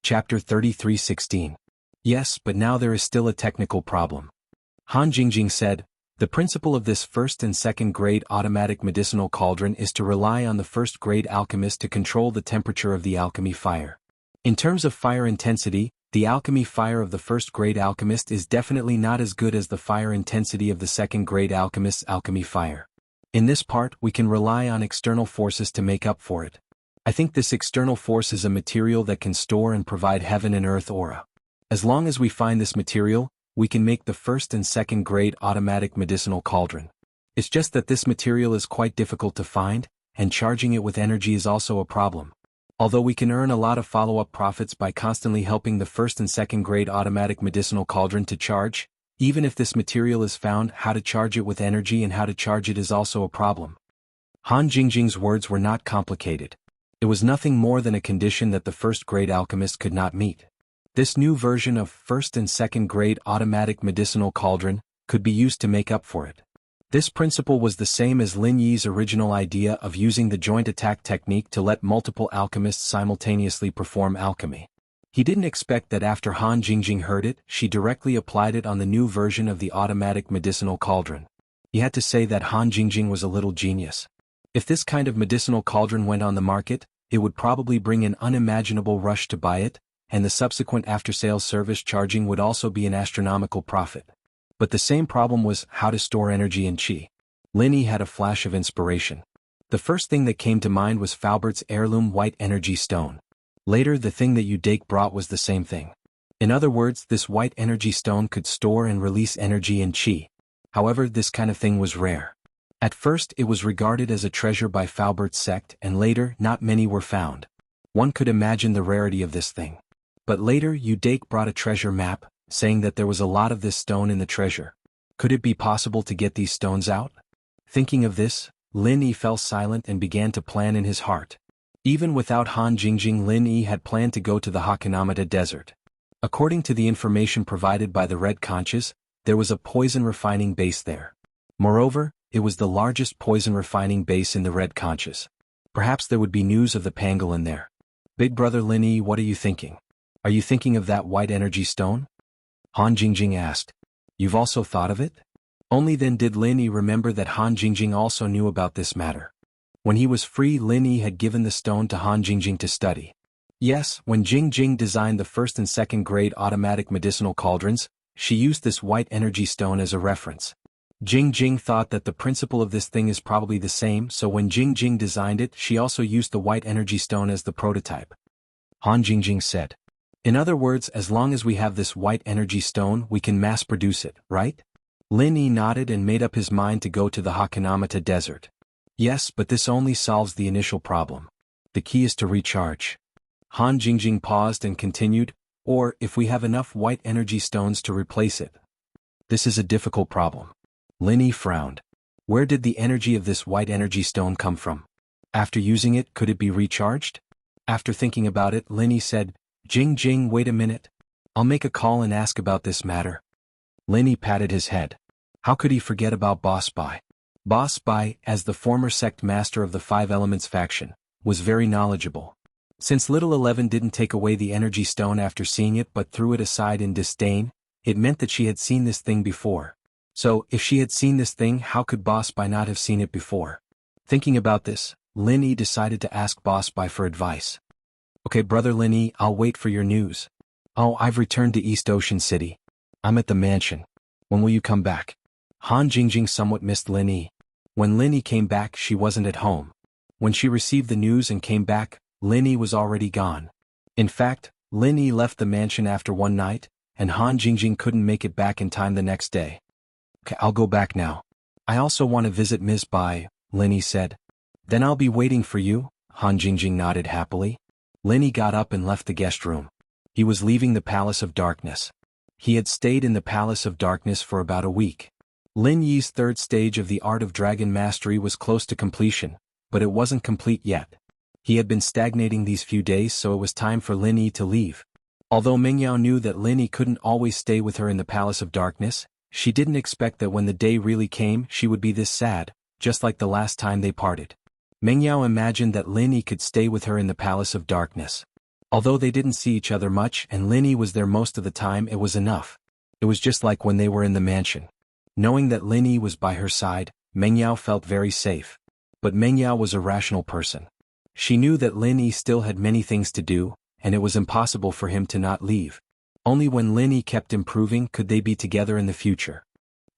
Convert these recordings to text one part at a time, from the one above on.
Chapter 33:16. Yes, but now there is still a technical problem. Han Jingjing said, the principle of this first and second grade automatic medicinal cauldron is to rely on the first grade alchemist to control the temperature of the alchemy fire. In terms of fire intensity, the alchemy fire of the first grade alchemist is definitely not as good as the fire intensity of the second grade alchemist's alchemy fire. In this part, we can rely on external forces to make up for it. I think this external force is a material that can store and provide heaven and earth aura. As long as we find this material, we can make the first and second grade automatic medicinal cauldron. It's just that this material is quite difficult to find, and charging it with energy is also a problem. Although we can earn a lot of follow-up profits by constantly helping the first and second grade automatic medicinal cauldron to charge, even if this material is found, how to charge it with energy and how to charge it is also a problem. Han Jingjing's words were not complicated. It was nothing more than a condition that the first grade alchemist could not meet. This new version of first and second grade automatic medicinal cauldron could be used to make up for it. This principle was the same as Lin Yi's original idea of using the joint attack technique to let multiple alchemists simultaneously perform alchemy. He didn't expect that after Han Jingjing heard it, she directly applied it on the new version of the automatic medicinal cauldron. He had to say that Han Jingjing was a little genius. If this kind of medicinal cauldron went on the market, it would probably bring an unimaginable rush to buy it, and the subsequent after-sales service charging would also be an astronomical profit. But the same problem was how to store energy and qi. Lin Yi had a flash of inspiration. The first thing that came to mind was Faubert's heirloom white energy stone. Later, the thing that Udake brought was the same thing. In other words, this white energy stone could store and release energy and qi. However, this kind of thing was rare. At first, it was regarded as a treasure by Faubert's sect, and later, not many were found. One could imagine the rarity of this thing. But later, Udake brought a treasure map, saying that there was a lot of this stone in the treasure. Could it be possible to get these stones out? Thinking of this, Lin Yi fell silent and began to plan in his heart. Even without Han Jingjing, Lin Yi had planned to go to the Hakanamata Desert. According to the information provided by the Red Conches, there was a poison refining base there. Moreover, it was the largest poison refining base in the Red Conches. Perhaps there would be news of the pangolin there. Big brother Lin Yi, what are you thinking? Are you thinking of that white energy stone? Han Jingjing asked. You've also thought of it? Only then did Lin Yi remember that Han Jingjing also knew about this matter. When he was free, Lin Yi had given the stone to Han Jingjing to study. Yes, when Jingjing designed the first and second grade automatic medicinal cauldrons, she used this white energy stone as a reference. Jingjing thought that the principle of this thing is probably the same, so when Jingjing designed it, she also used the white energy stone as the prototype. Han Jingjing said. In other words, as long as we have this white energy stone, we can mass produce it, right? Lin Yi nodded and made up his mind to go to the Hakanamata Desert. Yes, but this only solves the initial problem. The key is to recharge. Han Jingjing paused and continued, or if we have enough white energy stones to replace it. This is a difficult problem. Lin Yi frowned. Where did the energy of this white energy stone come from? After using it, could it be recharged? After thinking about it, Lin Yi said, Jingjing, wait a minute. I'll make a call and ask about this matter. Lin Yi patted his head. How could he forget about Boss Bai? Boss Bai, as the former sect master of the Five Elements faction, was very knowledgeable. Since Little 11 didn't take away the energy stone after seeing it but threw it aside in disdain, it meant that she had seen this thing before. So, if she had seen this thing, how could Boss Bai not have seen it before? Thinking about this, Lin Yi decided to ask Boss Bai for advice. Okay, brother Lin Yi, I'll wait for your news. Oh, I've returned to East Ocean City. I'm at the mansion. When will you come back? Han Jingjing somewhat missed Lin Yi. When Lin Yi came back, she wasn't at home. When she received the news and came back, Lin Yi was already gone. In fact, Lin Yi left the mansion after one night, and Han Jingjing couldn't make it back in time the next day. Okay, I'll go back now. I also want to visit Ms. Bai, Lin Yi said. Then I'll be waiting for you, Han Jingjing nodded happily. Lin Yi got up and left the guest room. He was leaving the Palace of Darkness. He had stayed in the Palace of Darkness for about a week. Lin Yi's third stage of the Art of Dragon Mastery was close to completion, but it wasn't complete yet. He had been stagnating these few days, so it was time for Lin Yi to leave. Although Mengyao knew that Lin Yi couldn't always stay with her in the Palace of Darkness, she didn't expect that when the day really came, she would be this sad, just like the last time they parted. Mengyao imagined that Lin Yi could stay with her in the Palace of Darkness. Although they didn't see each other much and Linny was there most of the time, it was enough. It was just like when they were in the mansion. Knowing that Linny was by her side, Mengyao felt very safe. But Mengyao was a rational person. She knew that Linny still had many things to do, and it was impossible for him to not leave. Only when Linny kept improving could they be together in the future.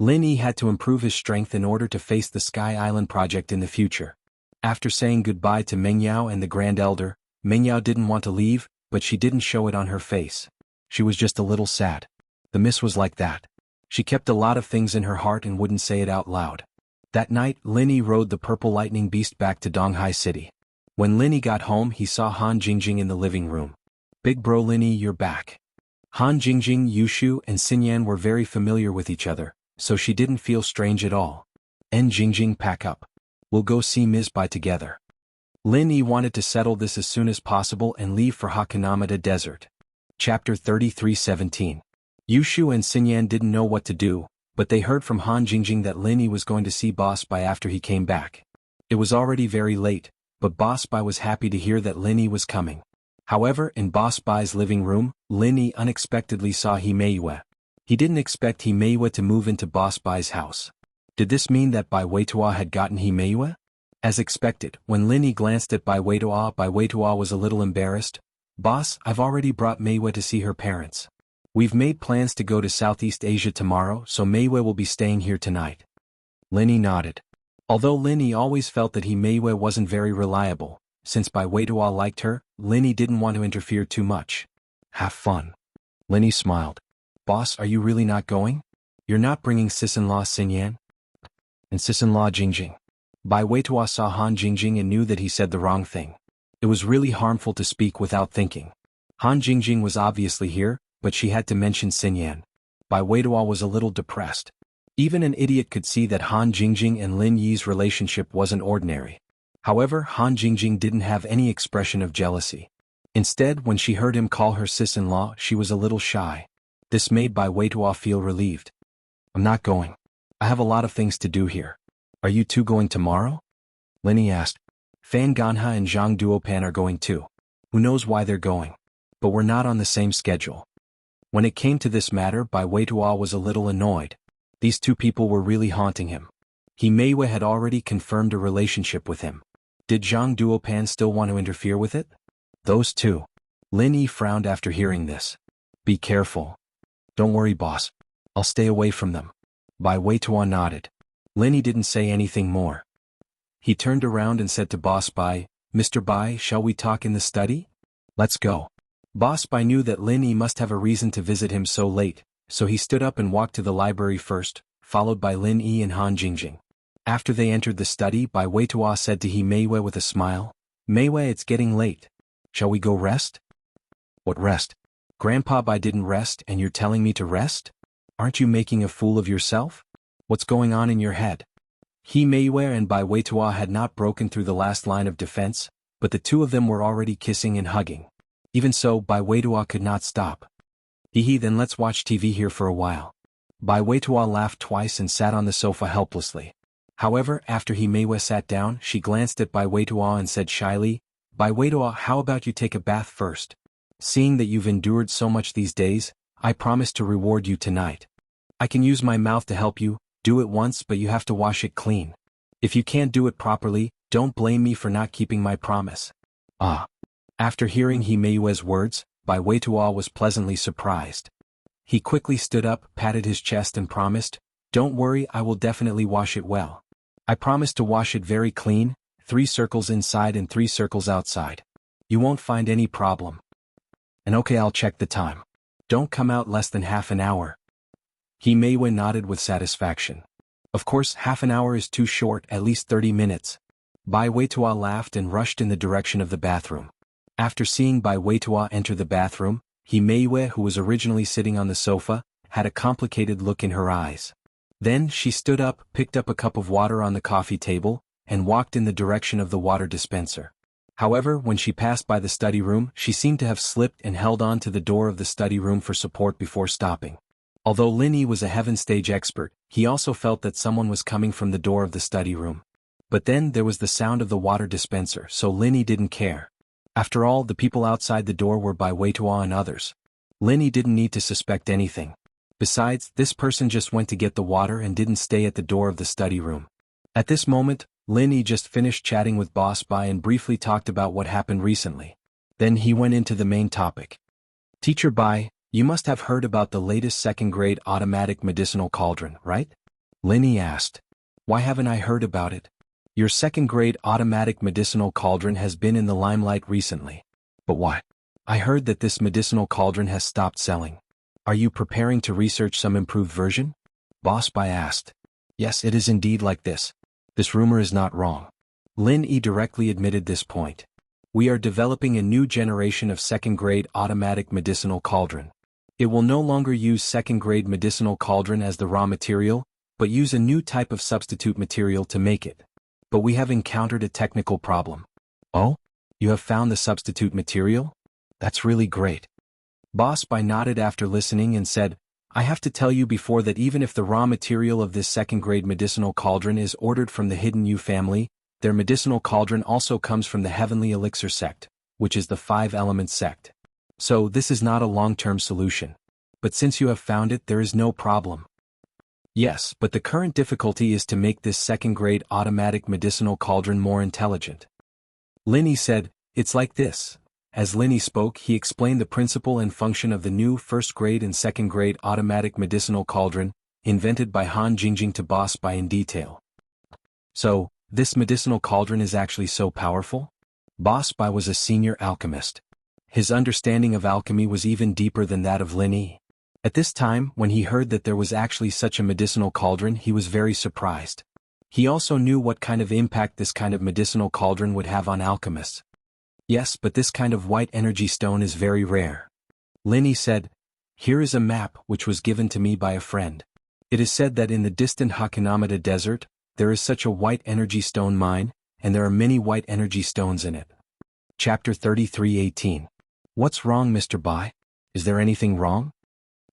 Linny had to improve his strength in order to face the Sky Island project in the future. After saying goodbye to Mengyao and the Grand Elder, Mengyao didn't want to leave, but she didn't show it on her face. She was just a little sad. The miss was like that. She kept a lot of things in her heart and wouldn't say it out loud. That night, Linny rode the purple lightning beast back to Donghai City. When Linny got home, he saw Han Jingjing in the living room. "Big bro Linny, you're back." Han Jingjing, Yushu, and Xinyan were very familiar with each other, so she didn't feel strange at all. "En Jingjing, pack up. We'll go see Ms. Bai together." Linny wanted to settle this as soon as possible and leave for Hakanamada Desert. Chapter 33:17. Yushu and Xinyan didn't know what to do, but they heard from Han Jingjing that Linny was going to see Boss Bai after he came back. It was already very late, but Boss Bai was happy to hear that Linny was coming. However, in Boss Bai's living room, Linny unexpectedly saw Himeiwa. He didn't expect Himeiwa to move into Boss Bai's house. Did this mean that Bai Weitua had gotten Himeiwa? As expected, when Linny glanced at Bai Weitua was a little embarrassed. "Boss, I've already brought Meiwa to see her parents. We've made plans to go to Southeast Asia tomorrow, so Meiwa will be staying here tonight." Linny nodded. Although Linny always felt that Meiwa wasn't very reliable, since Bai Weitua liked her, Linny didn't want to interfere too much. "Have fun." Linny smiled. "Boss, are you really not going? You're not bringing sis-in-law Xinyan? And sis-in-law Jingjing?" Bai Weitua saw Han Jingjing and knew that he said the wrong thing. It was really harmful to speak without thinking. Han Jingjing was obviously here, but she had to mention Xinyan. Bai Weitua was a little depressed. Even an idiot could see that Han Jingjing and Lin Yi's relationship wasn't ordinary. However, Han Jingjing didn't have any expression of jealousy. Instead, when she heard him call her sis-in-law, she was a little shy. This made Bai Weitua feel relieved. "I'm not going. I have a lot of things to do here. Are you two going tomorrow?" Linny asked. "Fan Ganha and Zhang Duopan are going too. Who knows why they're going? But we're not on the same schedule." When it came to this matter, Bai Weitua was a little annoyed. These two people were really haunting him. Himeiwa had already confirmed a relationship with him. Did Zhang Duopan still want to interfere with it? Those two. Lin Yi frowned after hearing this. "Be careful." "Don't worry, boss. I'll stay away from them." Bai Weitua nodded. Lin Yi didn't say anything more. He turned around and said to Boss Bai, "Mr. Bai, shall we talk in the study?" "Let's go." Boss Bai knew that Lin Yi must have a reason to visit him so late, so he stood up and walked to the library first, followed by Lin Yi and Han Jingjing. After they entered the study, Bai Weitua said to Meiwa with a smile, "Meiwa, it's getting late. Shall we go rest?" "What rest? Grandpa Bai didn't rest and you're telling me to rest? Aren't you making a fool of yourself? What's going on in your head?" Meiwa and Bai Weitua had not broken through the last line of defense, but the two of them were already kissing and hugging. Even so, Bai Weitua could not stop. Then let's watch TV here for a while." Bai Weitua laughed twice and sat on the sofa helplessly. However, after Meiwa sat down, she glanced at Bai Weitua and said shyly, "Bai Weitua, how about you take a bath first? Seeing that you've endured so much these days, I promise to reward you tonight. I can use my mouth to help you, do it once, but you have to wash it clean. If you can't do it properly, don't blame me for not keeping my promise." "Ah." After hearing Meiwa's words, Bai Weitua was pleasantly surprised. He quickly stood up, patted his chest and promised, "Don't worry, I will definitely wash it well. I promise to wash it very clean, 3 circles inside and 3 circles outside. You won't find any problem. And okay, I'll check the time. Don't come out less than half an hour." Meiwa nodded with satisfaction. "Of course, half an hour is too short, at least 30 minutes. Bai Weitua laughed and rushed in the direction of the bathroom. After seeing Bai Weitua enter the bathroom, Meiwa, who was originally sitting on the sofa, had a complicated look in her eyes. Then she stood up, picked up a cup of water on the coffee table, and walked in the direction of the water dispenser. However, when she passed by the study room, she seemed to have slipped and held on to the door of the study room for support before stopping. Although Lin Yi was a heaven stage expert, he also felt that someone was coming from the door of the study room. But then there was the sound of the water dispenser, so Lin Yi didn't care. After all, the people outside the door were by Weituo and others. Lin Yi didn't need to suspect anything. Besides, this person just went to get the water and didn't stay at the door of the study room. At this moment, Lin Yi just finished chatting with Boss Bai and briefly talked about what happened recently. Then he went into the main topic. Teacher Bai, you must have heard about the latest second-grade automatic medicinal cauldron, right? Lin Yi asked. Why haven't I heard about it? Your second-grade automatic medicinal cauldron has been in the limelight recently. But why? I heard that this medicinal cauldron has stopped selling. Are you preparing to research some improved version? Boss Bai asked. Yes, it is indeed like this. This rumor is not wrong. Lin Yi directly admitted this point. We are developing a new generation of second-grade automatic medicinal cauldron. It will no longer use second-grade medicinal cauldron as the raw material, but use a new type of substitute material to make it. But we have encountered a technical problem. Oh? You have found the substitute material? That's really great. Boss Bai nodded after listening and said, I have to tell you before that even if the raw material of this second-grade medicinal cauldron is ordered from the Hidden Yu family, their medicinal cauldron also comes from the Heavenly Elixir sect, which is the 5-element sect. So this is not a long-term solution. But since you have found it, there is no problem. Yes, but the current difficulty is to make this second-grade automatic medicinal cauldron more intelligent. Lin Yi said, it's like this. As Lin Yi spoke, he explained the principle and function of the new first-grade and second-grade automatic medicinal cauldron, invented by Han Jingjing to Boss Bai in detail. So, this medicinal cauldron is actually so powerful? Boss Bai was a senior alchemist. His understanding of alchemy was even deeper than that of Lin Yi. At this time, when he heard that there was actually such a medicinal cauldron, he was very surprised. He also knew what kind of impact this kind of medicinal cauldron would have on alchemists. Yes, but this kind of white energy stone is very rare. Lin Yi said, here is a map which was given to me by a friend. It is said that in the distant Hakanamada desert, there is such a white energy stone mine, and there are many white energy stones in it. Chapter 33:18. What's wrong, Mr. Bai? Is there anything wrong?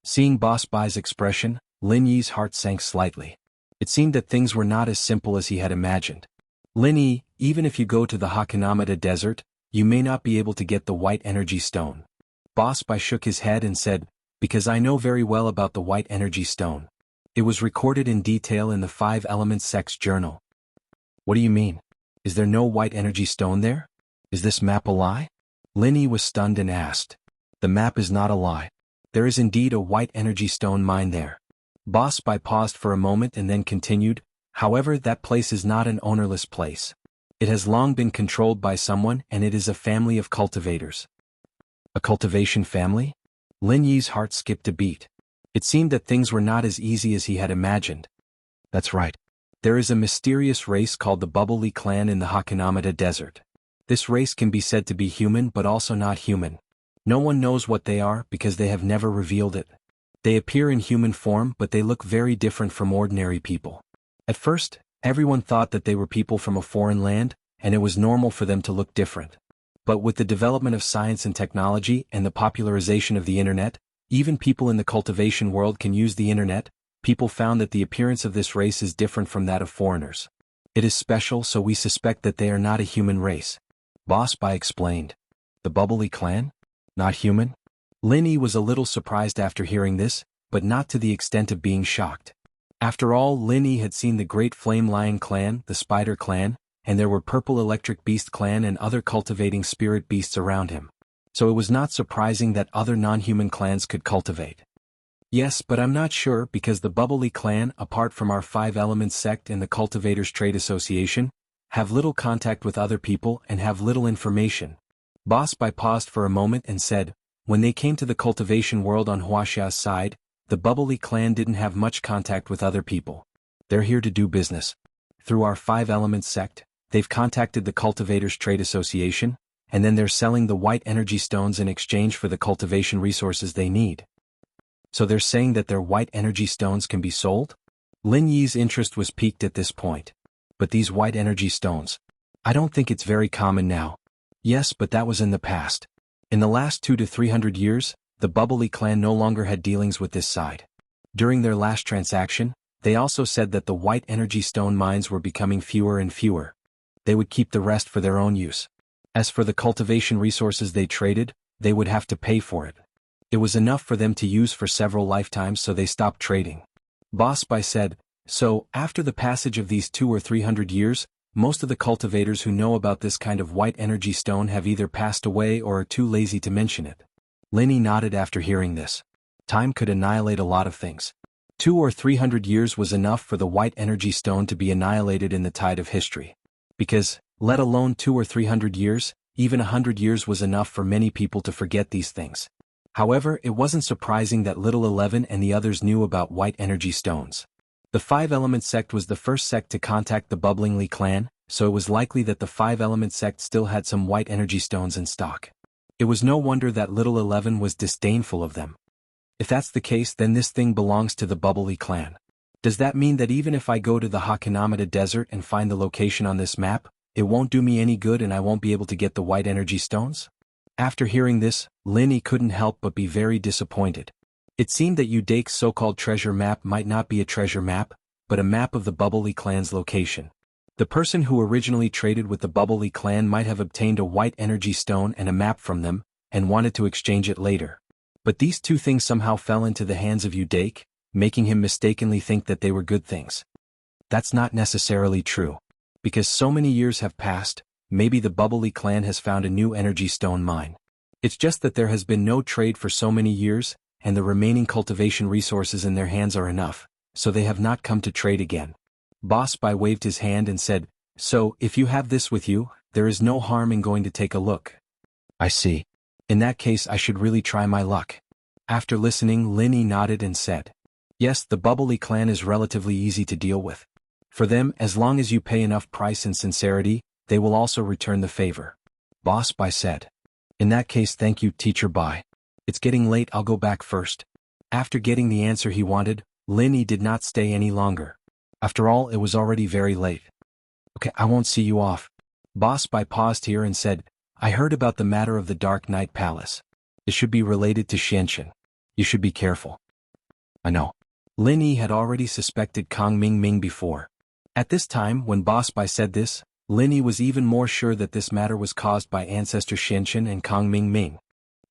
Seeing Boss Bai's expression, Lin Yi's heart sank slightly. It seemed that things were not as simple as he had imagined. Lin Yi, even if you go to the Hakanamada desert, you may not be able to get the white energy stone. Boss Bai shook his head and said, because I know very well about the white energy stone. It was recorded in detail in the 5-element sect's journal. What do you mean? Is there no white energy stone there? Is this map a lie? Lin Yi was stunned and asked. The map is not a lie. There is indeed a white energy stone mine there. Boss Bai paused for a moment and then continued, however, that place is not an ownerless place. It has long been controlled by someone and it is a family of cultivators. A cultivation family? Lin Yi's heart skipped a beat. It seemed that things were not as easy as he had imagined. That's right. There is a mysterious race called the Bubbly clan in the Hakanamada desert. This race can be said to be human but also not human. No one knows what they are because they have never revealed it. They appear in human form but they look very different from ordinary people. At first, everyone thought that they were people from a foreign land, and it was normal for them to look different. But with the development of science and technology and the popularization of the internet, even people in the cultivation world can use the internet. People found that the appearance of this race is different from that of foreigners. It is special, so we suspect that they are not a human race. Boss Bai explained. The Bubbly clan? Not human? Lin Yi was a little surprised after hearing this, but not to the extent of being shocked. After all, Lin Yi had seen the Great Flame Lion clan, the Spider clan, and there were Purple Electric Beast clan and other cultivating spirit beasts around him. So it was not surprising that other non-human clans could cultivate. Yes, but I'm not sure because the Bubbly clan, apart from our 5-element sect and the Cultivators Trade Association, have little contact with other people and have little information. Boss Bai paused for a moment and said, when they came to the cultivation world on Wuxia's side, the Bubbly clan didn't have much contact with other people. They're here to do business. Through our 5-element sect, they've contacted the Cultivators Trade Association, and then they're selling the white energy stones in exchange for the cultivation resources they need. So they're saying that their white energy stones can be sold? Lin Yi's interest was piqued at this point. But these white energy stones, I don't think it's very common now. Yes, but that was in the past. In the last 200 to 300 years, the Bubbly clan no longer had dealings with this side. During their last transaction, they also said that the white energy stone mines were becoming fewer and fewer. They would keep the rest for their own use. As for the cultivation resources they traded, they would have to pay for it. It was enough for them to use for several lifetimes, so they stopped trading. Boss Bai said, so, after the passage of these 200 or 300 years, most of the cultivators who know about this kind of white energy stone have either passed away or are too lazy to mention it. Linny nodded after hearing this. Time could annihilate a lot of things. 200 or 300 years was enough for the white energy stone to be annihilated in the tide of history. Because, let alone 200 or 300 years, even 100 years was enough for many people to forget these things. However, it wasn't surprising that Little 11 and the others knew about white energy stones. The Five-Element sect was the first sect to contact the Bubblingly clan, so it was likely that the Five-Element sect still had some white energy stones in stock. It was no wonder that Little 11 was disdainful of them. If that's the case, then this thing belongs to the Bubbly clan. Does that mean that even if I go to the Hakanamada desert and find the location on this map, it won't do me any good and I won't be able to get the white energy stones? After hearing this, Linny couldn't help but be very disappointed. It seemed that Udake's so-called treasure map might not be a treasure map, but a map of the Bubbly clan's location. The person who originally traded with the Bubbly clan might have obtained a white energy stone and a map from them, and wanted to exchange it later. But these two things somehow fell into the hands of Udake, making him mistakenly think that they were good things. That's not necessarily true. Because so many years have passed, maybe the Bubbly clan has found a new energy stone mine. It's just that there has been no trade for so many years, and the remaining cultivation resources in their hands are enough, so they have not come to trade again. Boss Bai waved his hand and said, so, if you have this with you, there is no harm in going to take a look. I see. In that case I should really try my luck. After listening, Linny nodded and said, yes, the Bubbly clan is relatively easy to deal with. For them, as long as you pay enough price and sincerity, they will also return the favor. Boss Bai said. In that case, thank you, Teacher Bai. It's getting late, I'll go back first. After getting the answer he wanted, Linny did not stay any longer. After all, it was already very late. Okay, I won't see you off. Boss Bai paused here and said, I heard about the matter of the Dark Knight Palace. It should be related to Xianxin. You should be careful. I know. Linny had already suspected Kang Ming Ming before. At this time, when Boss Bai said this, Linny was even more sure that this matter was caused by ancestor Xianxin and Kang Ming Ming.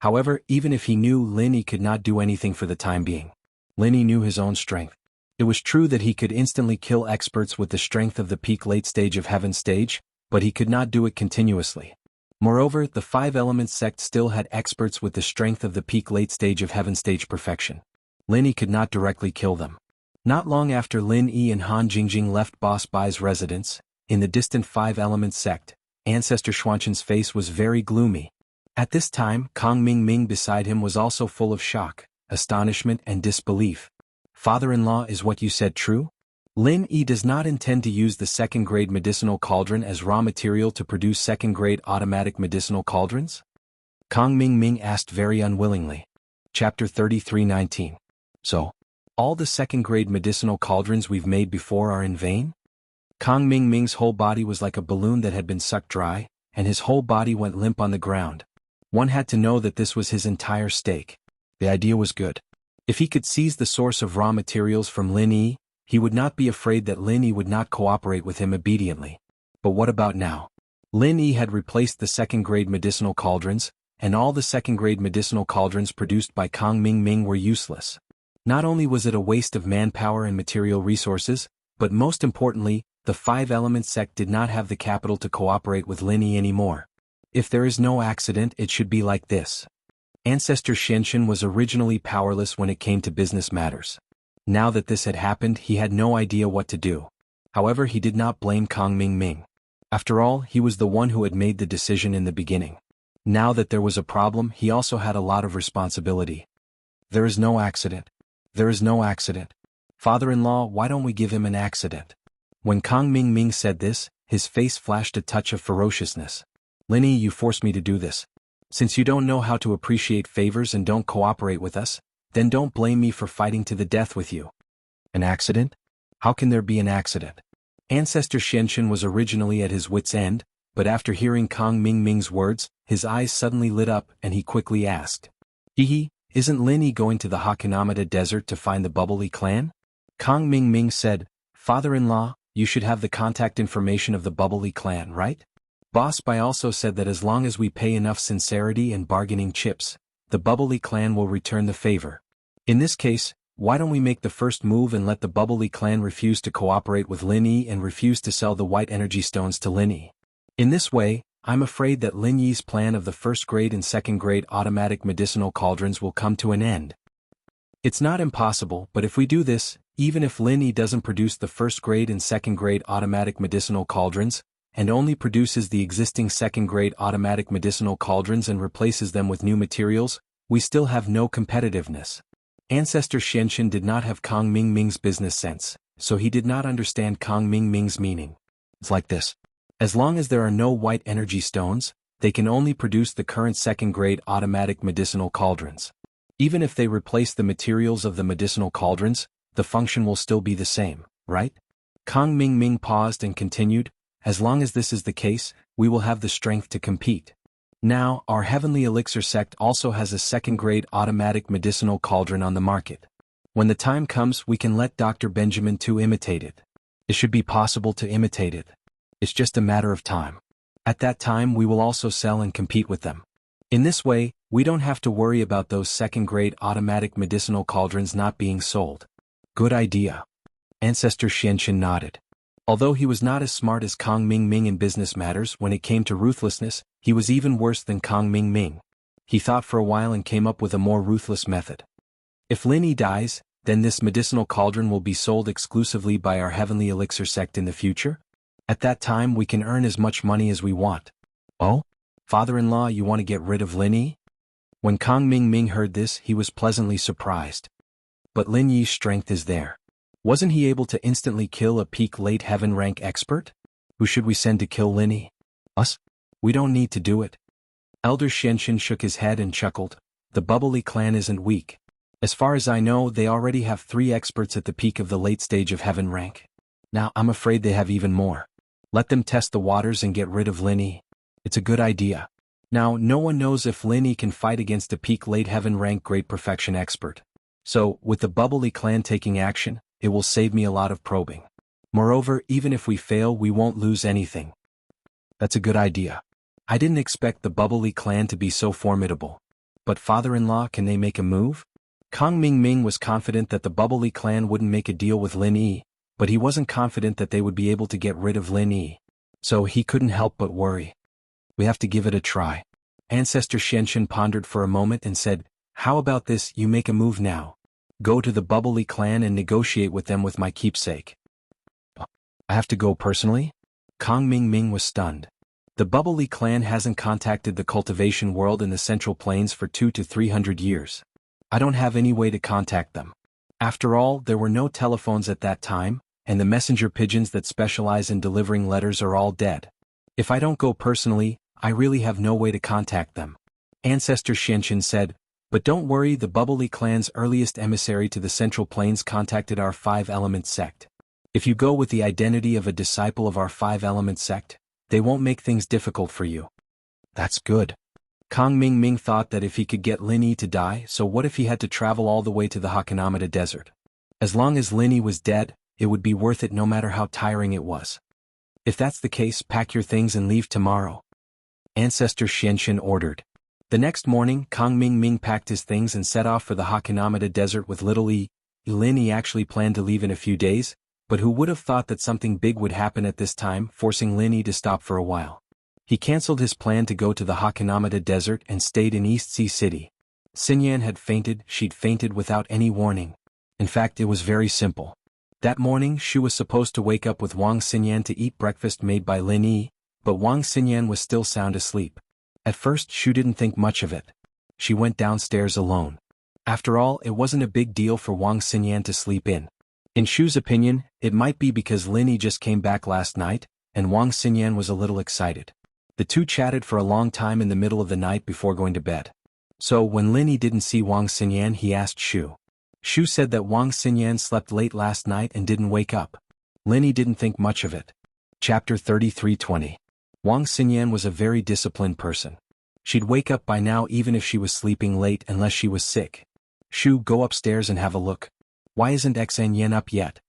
However, even if he knew, Linny could not do anything for the time being. Linny knew his own strength. It was true that he could instantly kill experts with the strength of the peak late stage of Heaven stage, but he could not do it continuously. Moreover, the Five-Element sect still had experts with the strength of the peak late stage of Heaven stage perfection. Linny could not directly kill them. Not long after Lin Yi and Han Jingjing left Boss Bai's residence, in the distant Five-Element sect, Ancestor Xuanqin's face was very gloomy. At this time, Kang Ming Ming beside him was also full of shock, astonishment and disbelief. Father-in-law, is what you said true? Lin Yi does not intend to use the second-grade medicinal cauldron as raw material to produce second-grade automatic medicinal cauldrons? Kang Ming Ming asked very unwillingly. Chapter 33:19. So, all the second-grade medicinal cauldrons we've made before are in vain? Kang Ming Ming's whole body was like a balloon that had been sucked dry, and his whole body went limp on the ground. One had to know that this was his entire stake. The idea was good. If he could seize the source of raw materials from Lin Yi, he would not be afraid that Lin Yi would not cooperate with him obediently. But what about now? Lin Yi had replaced the second-grade medicinal cauldrons, and all the second-grade medicinal cauldrons produced by Kang Ming Ming were useless. Not only was it a waste of manpower and material resources, but most importantly, the Five-Element sect did not have the capital to cooperate with Lin Yi anymore. If there is no accident, it should be like this. Ancestor Xianxin was originally powerless when it came to business matters. Now that this had happened, he had no idea what to do. However, he did not blame Kang Ming Ming. After all, he was the one who had made the decision in the beginning. Now that there was a problem, he also had a lot of responsibility. There is no accident. There is no accident. Father-in-law, why don't we give him an accident? When Kang Ming Ming said this, his face flashed a touch of ferociousness. Lin Yi, you forced me to do this. Since you don't know how to appreciate favors and don't cooperate with us, then don't blame me for fighting to the death with you. An accident? How can there be an accident? Ancestor Xianxin was originally at his wit's end, but after hearing Kang Ming Ming's words, his eyes suddenly lit up and he quickly asked. Hehe, isn't Lin Yi going to the Hakanamada desert to find the Bubbly clan? Kang Ming Ming said, Father-in-law, you should have the contact information of the Bubbly clan, right? Boss Bai also said that as long as we pay enough sincerity and bargaining chips, the Bubbly clan will return the favor. In this case, why don't we make the first move and let the Bubbly clan refuse to cooperate with Lin Yi and refuse to sell the white energy stones to Lin Yi? In this way, I'm afraid that Lin Yi's plan of the first grade and second grade automatic medicinal cauldrons will come to an end. It's not impossible, but if we do this, even if Lin Yi doesn't produce the first grade and second grade automatic medicinal cauldrons, and only produces the existing second grade automatic medicinal cauldrons and replaces them with new materials, we still have no competitiveness. Ancestor Xianxin did not have Kong Mingming's business sense, so he did not understand Kong Mingming's meaning. It's like this. As long as there are no white energy stones, they can only produce the current second grade automatic medicinal cauldrons. Even if they replace the materials of the medicinal cauldrons, the function will still be the same, right? Kong Mingming paused and continued, as long as this is the case, we will have the strength to compete. Now, our Heavenly Elixir sect also has a second-grade automatic medicinal cauldron on the market. When the time comes, we can let Dr. Benjamin too imitate it. It should be possible to imitate it. It's just a matter of time. At that time we will also sell and compete with them. In this way, we don't have to worry about those second-grade automatic medicinal cauldrons not being sold. Good idea. Ancestor Xianxin nodded. Although he was not as smart as Kong Mingming in business matters when it came to ruthlessness, he was even worse than Kong Mingming. He thought for a while and came up with a more ruthless method. If Lin Yi dies, then this medicinal cauldron will be sold exclusively by our Heavenly Elixir sect in the future? At that time we can earn as much money as we want. Oh? Father-in-law, you want to get rid of Lin Yi? When Kong Mingming heard this, he was pleasantly surprised. But Lin Yi's strength is there. Wasn't he able to instantly kill a peak late heaven rank expert? Who should we send to kill Lin Yi? Us? We don't need to do it. Elder Xianxin shook his head and chuckled. The Bubbly clan isn't weak. As far as I know, they already have 3 experts at the peak of the late stage of heaven rank. Now I'm afraid they have even more. Let them test the waters and get rid of Lin Yi. It's a good idea. Now no one knows if Lin Yi can fight against a peak late heaven rank great perfection expert. So, with the Bubbly clan taking action, it will save me a lot of probing. Moreover, even if we fail, we won't lose anything. That's a good idea. I didn't expect the Bubbly clan to be so formidable. But father-in-law, can they make a move? Kong Mingming was confident that the Bubbly clan wouldn't make a deal with Lin Yi, but he wasn't confident that they would be able to get rid of Lin Yi. So he couldn't help but worry. We have to give it a try. Ancestor Xianxin pondered for a moment and said, how about this, you make a move now. Go to the Bubbly clan and negotiate with them with my keepsake. I have to go personally? Kong Mingming was stunned. The Bubbly clan hasn't contacted the cultivation world in the Central Plains for 200 to 300 years. I don't have any way to contact them. After all, there were no telephones at that time, and the messenger pigeons that specialize in delivering letters are all dead. If I don't go personally, I really have no way to contact them. Ancestor Xianxin said, but don't worry, the Bubbly clan's earliest emissary to the Central Plains contacted our 5-element sect. If you go with the identity of a disciple of our 5-element sect, they won't make things difficult for you. That's good. Kong Mingming thought that if he could get Lin Yi to die, so what if he had to travel all the way to the Hakanamada desert? As long as Lin Yi was dead, it would be worth it no matter how tiring it was. If that's the case, pack your things and leave tomorrow. Ancestor Xianxin ordered. The next morning, Kong Mingming packed his things and set off for the Hakanamada desert with little Yi. Lin Yi actually planned to leave in a few days, but who would have thought that something big would happen at this time, forcing Lin Yi to stop for a while. He cancelled his plan to go to the Hakanamada desert and stayed in East Sea City. Xinyan had fainted. She'd fainted without any warning. In fact, it was very simple. That morning, Shu was supposed to wake up with Wang Xinyan to eat breakfast made by Lin Yi, but Wang Xinyan was still sound asleep. At first, Shu didn't think much of it. She went downstairs alone. After all, it wasn't a big deal for Wang Xinyan to sleep in. In Shu's opinion, it might be because Lin Yi just came back last night, and Wang Xinyan was a little excited. The two chatted for a long time in the middle of the night before going to bed. So when Lin Yi didn't see Wang Xinyan, he asked Shu. Shu said that Wang Xinyan slept late last night and didn't wake up. Lin Yi didn't think much of it. Chapter 33:20. Wang Xinyan was a very disciplined person. She'd wake up by now even if she was sleeping late unless she was sick. Shu, go upstairs and have a look. Why isn't Xan Yan up yet?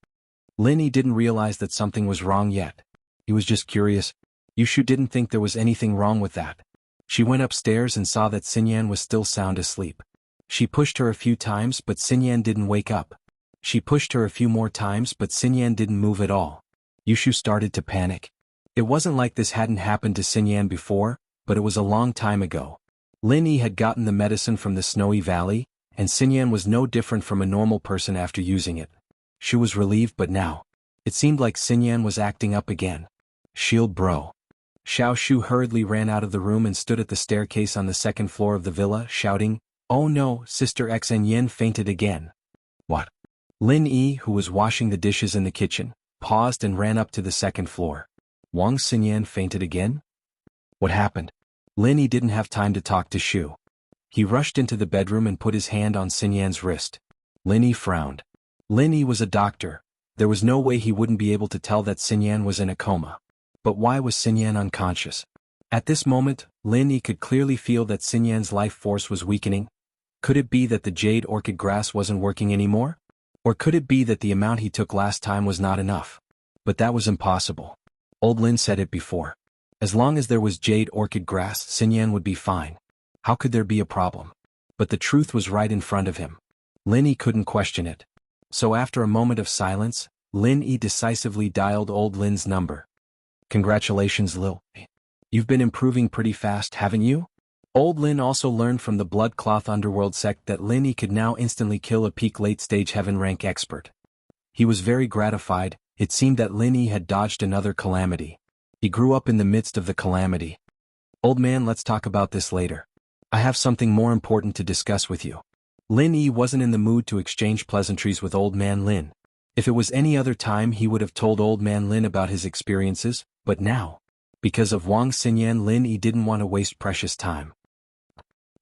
Lin Yi didn't realize that something was wrong yet. He was just curious. Yushu didn't think there was anything wrong with that. She went upstairs and saw that Xinyan was still sound asleep. She pushed her a few times but Xinyan didn't wake up. She pushed her a few more times but Xinyan didn't move at all. Yushu started to panic. It wasn't like this hadn't happened to Xinyan before, but it was a long time ago. Lin Yi had gotten the medicine from the snowy valley, and Xinyan was no different from a normal person after using it. She was relieved but now. It seemed like Xinyan was acting up again. Shield bro. Xiao Shu hurriedly ran out of the room and stood at the staircase on the second floor of the villa, shouting, "Oh no, Sister X and Yin fainted again." What? Lin Yi, who was washing the dishes in the kitchen, paused and ran up to the second floor. Wang Xinyan fainted again? What happened? Lin Yi didn't have time to talk to Shu. He rushed into the bedroom and put his hand on Xinyan's wrist. Lin Yi frowned. Lin Yi was a doctor. There was no way he wouldn't be able to tell that Xinyan was in a coma. But why was Xinyan unconscious? At this moment, Lin Yi could clearly feel that Xinyan's life force was weakening. Could it be that the jade orchid grass wasn't working anymore? Or could it be that the amount he took last time was not enough? But that was impossible. Old Lin said it before. As long as there was jade orchid grass, Xinyan would be fine. How could there be a problem? But the truth was right in front of him. Lin Yi couldn't question it. So after a moment of silence, Lin Yi decisively dialed old Lin's number. "Congratulations, Lil. You've been improving pretty fast, haven't you?" Old Lin also learned from the Blood Cloth Underworld sect that Lin Yi could now instantly kill a peak late-stage heaven rank expert. He was very gratified. It seemed that Lin Yi had dodged another calamity. He grew up in the midst of the calamity. "Old man, let's talk about this later. I have something more important to discuss with you." Lin Yi wasn't in the mood to exchange pleasantries with Old Man Lin. If it was any other time he would have told Old Man Lin about his experiences, but now, because of Wang Xinyan, Lin Yi didn't want to waste precious time.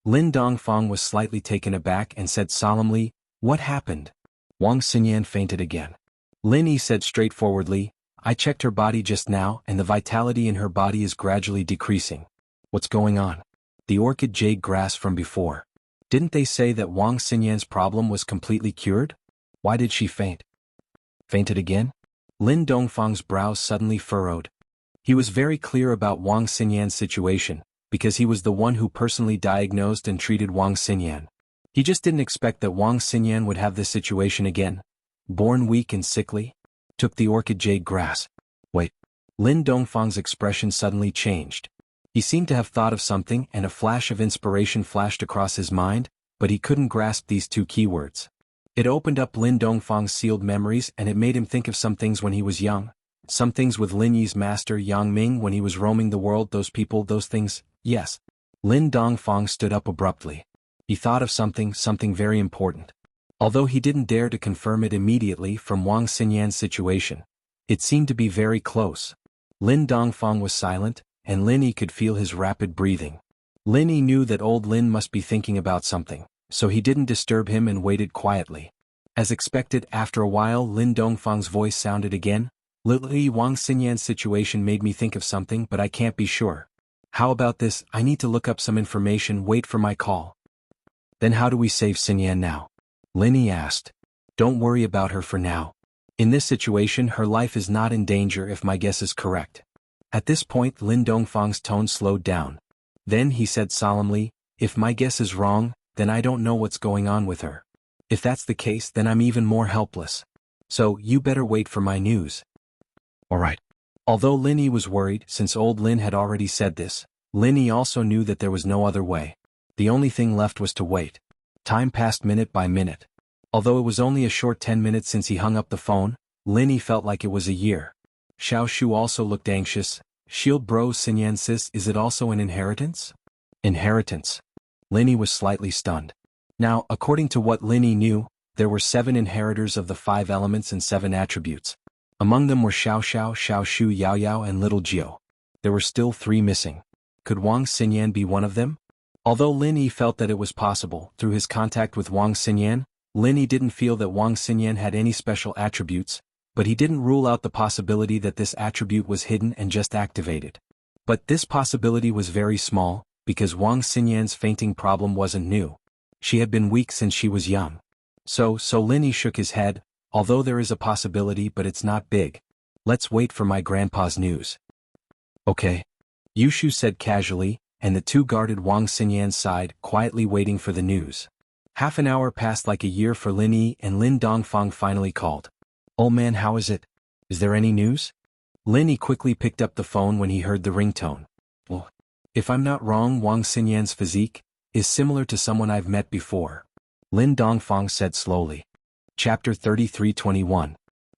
Lin Dongfang was slightly taken aback and said solemnly, "What happened?" Wang Xinyan fainted again. Lin Yi said straightforwardly, "I checked her body just now and the vitality in her body is gradually decreasing." "What's going on?" "The orchid jade grass from before. Didn't they say that Wang Xinyan's problem was completely cured? Why did she faint?" "Fainted again?" Lin Dongfang's brows suddenly furrowed. He was very clear about Wang Xinyan's situation, because he was the one who personally diagnosed and treated Wang Xinyan. He just didn't expect that Wang Xinyan would have this situation again. Born weak and sickly? Took the orchid jade grass. Wait. Lin Dongfang's expression suddenly changed. He seemed to have thought of something and a flash of inspiration flashed across his mind, but he couldn't grasp these two keywords. It opened up Lin Dongfang's sealed memories and it made him think of some things when he was young. Some things with Lin Yi's master Yang Ming when he was roaming the world, those people, those things, yes. Lin Dongfang stood up abruptly. He thought of something very important. Although he didn't dare to confirm it immediately from Wang Xinyan's situation, it seemed to be very close. Lin Dongfang was silent, and Lin Yi could feel his rapid breathing. Lin Yi knew that old Lin must be thinking about something, so he didn't disturb him and waited quietly. As expected, after a while Lin Dongfang's voice sounded again. "Li Wang Xinyan's situation made me think of something, but I can't be sure. How about this? I need to look up some information, wait for my call." "Then how do we save Xinyan now?" Lin Yi asked. "Don't worry about her for now. In this situation her life is not in danger if my guess is correct." At this point Lin Dongfang's tone slowed down. Then he said solemnly, "If my guess is wrong, then I don't know what's going on with her. If that's the case, then I'm even more helpless. So you better wait for my news." "Alright." Although Lin Yi was worried since old Lin had already said this, Lin Yi also knew that there was no other way. The only thing left was to wait. Time passed minute by minute. Although it was only a short 10 minutes since he hung up the phone, Lin Yi felt like it was a year. Xiao Shu also looked anxious. "Shield bro, Xinyan sis, is it also an inheritance?" "Inheritance?" Lin Yi was slightly stunned. Now, according to what Lin Yi knew, there were 7 inheritors of the 5 elements and 7 attributes. Among them were Xiao Xiao, Xiao Shu, Yao Yao and Little Jiu. There were still 3 missing. Could Wang Xinyan be one of them? Although Lin Yi felt that it was possible, through his contact with Wang Xinyan, Lin Yi didn't feel that Wang Xinyan had any special attributes, but he didn't rule out the possibility that this attribute was hidden and just activated. But this possibility was very small, because Wang Xinyan's fainting problem wasn't new. She had been weak since she was young. So Lin Yi shook his head. "Although there is a possibility, but it's not big. Let's wait for my grandpa's news." Okay. Yushu said casually, and the two guarded Wang Xinyan's side, quietly waiting for the news. Half an hour passed like a year for Lin Yi, and Lin Dongfang finally called. "Old man, how is it? Is there any news?" Lin Yi quickly picked up the phone when he heard the ringtone. "Well, if I'm not wrong, Wang Xinyan's physique is similar to someone I've met before," Lin Dongfang said slowly. Chapter 33:21.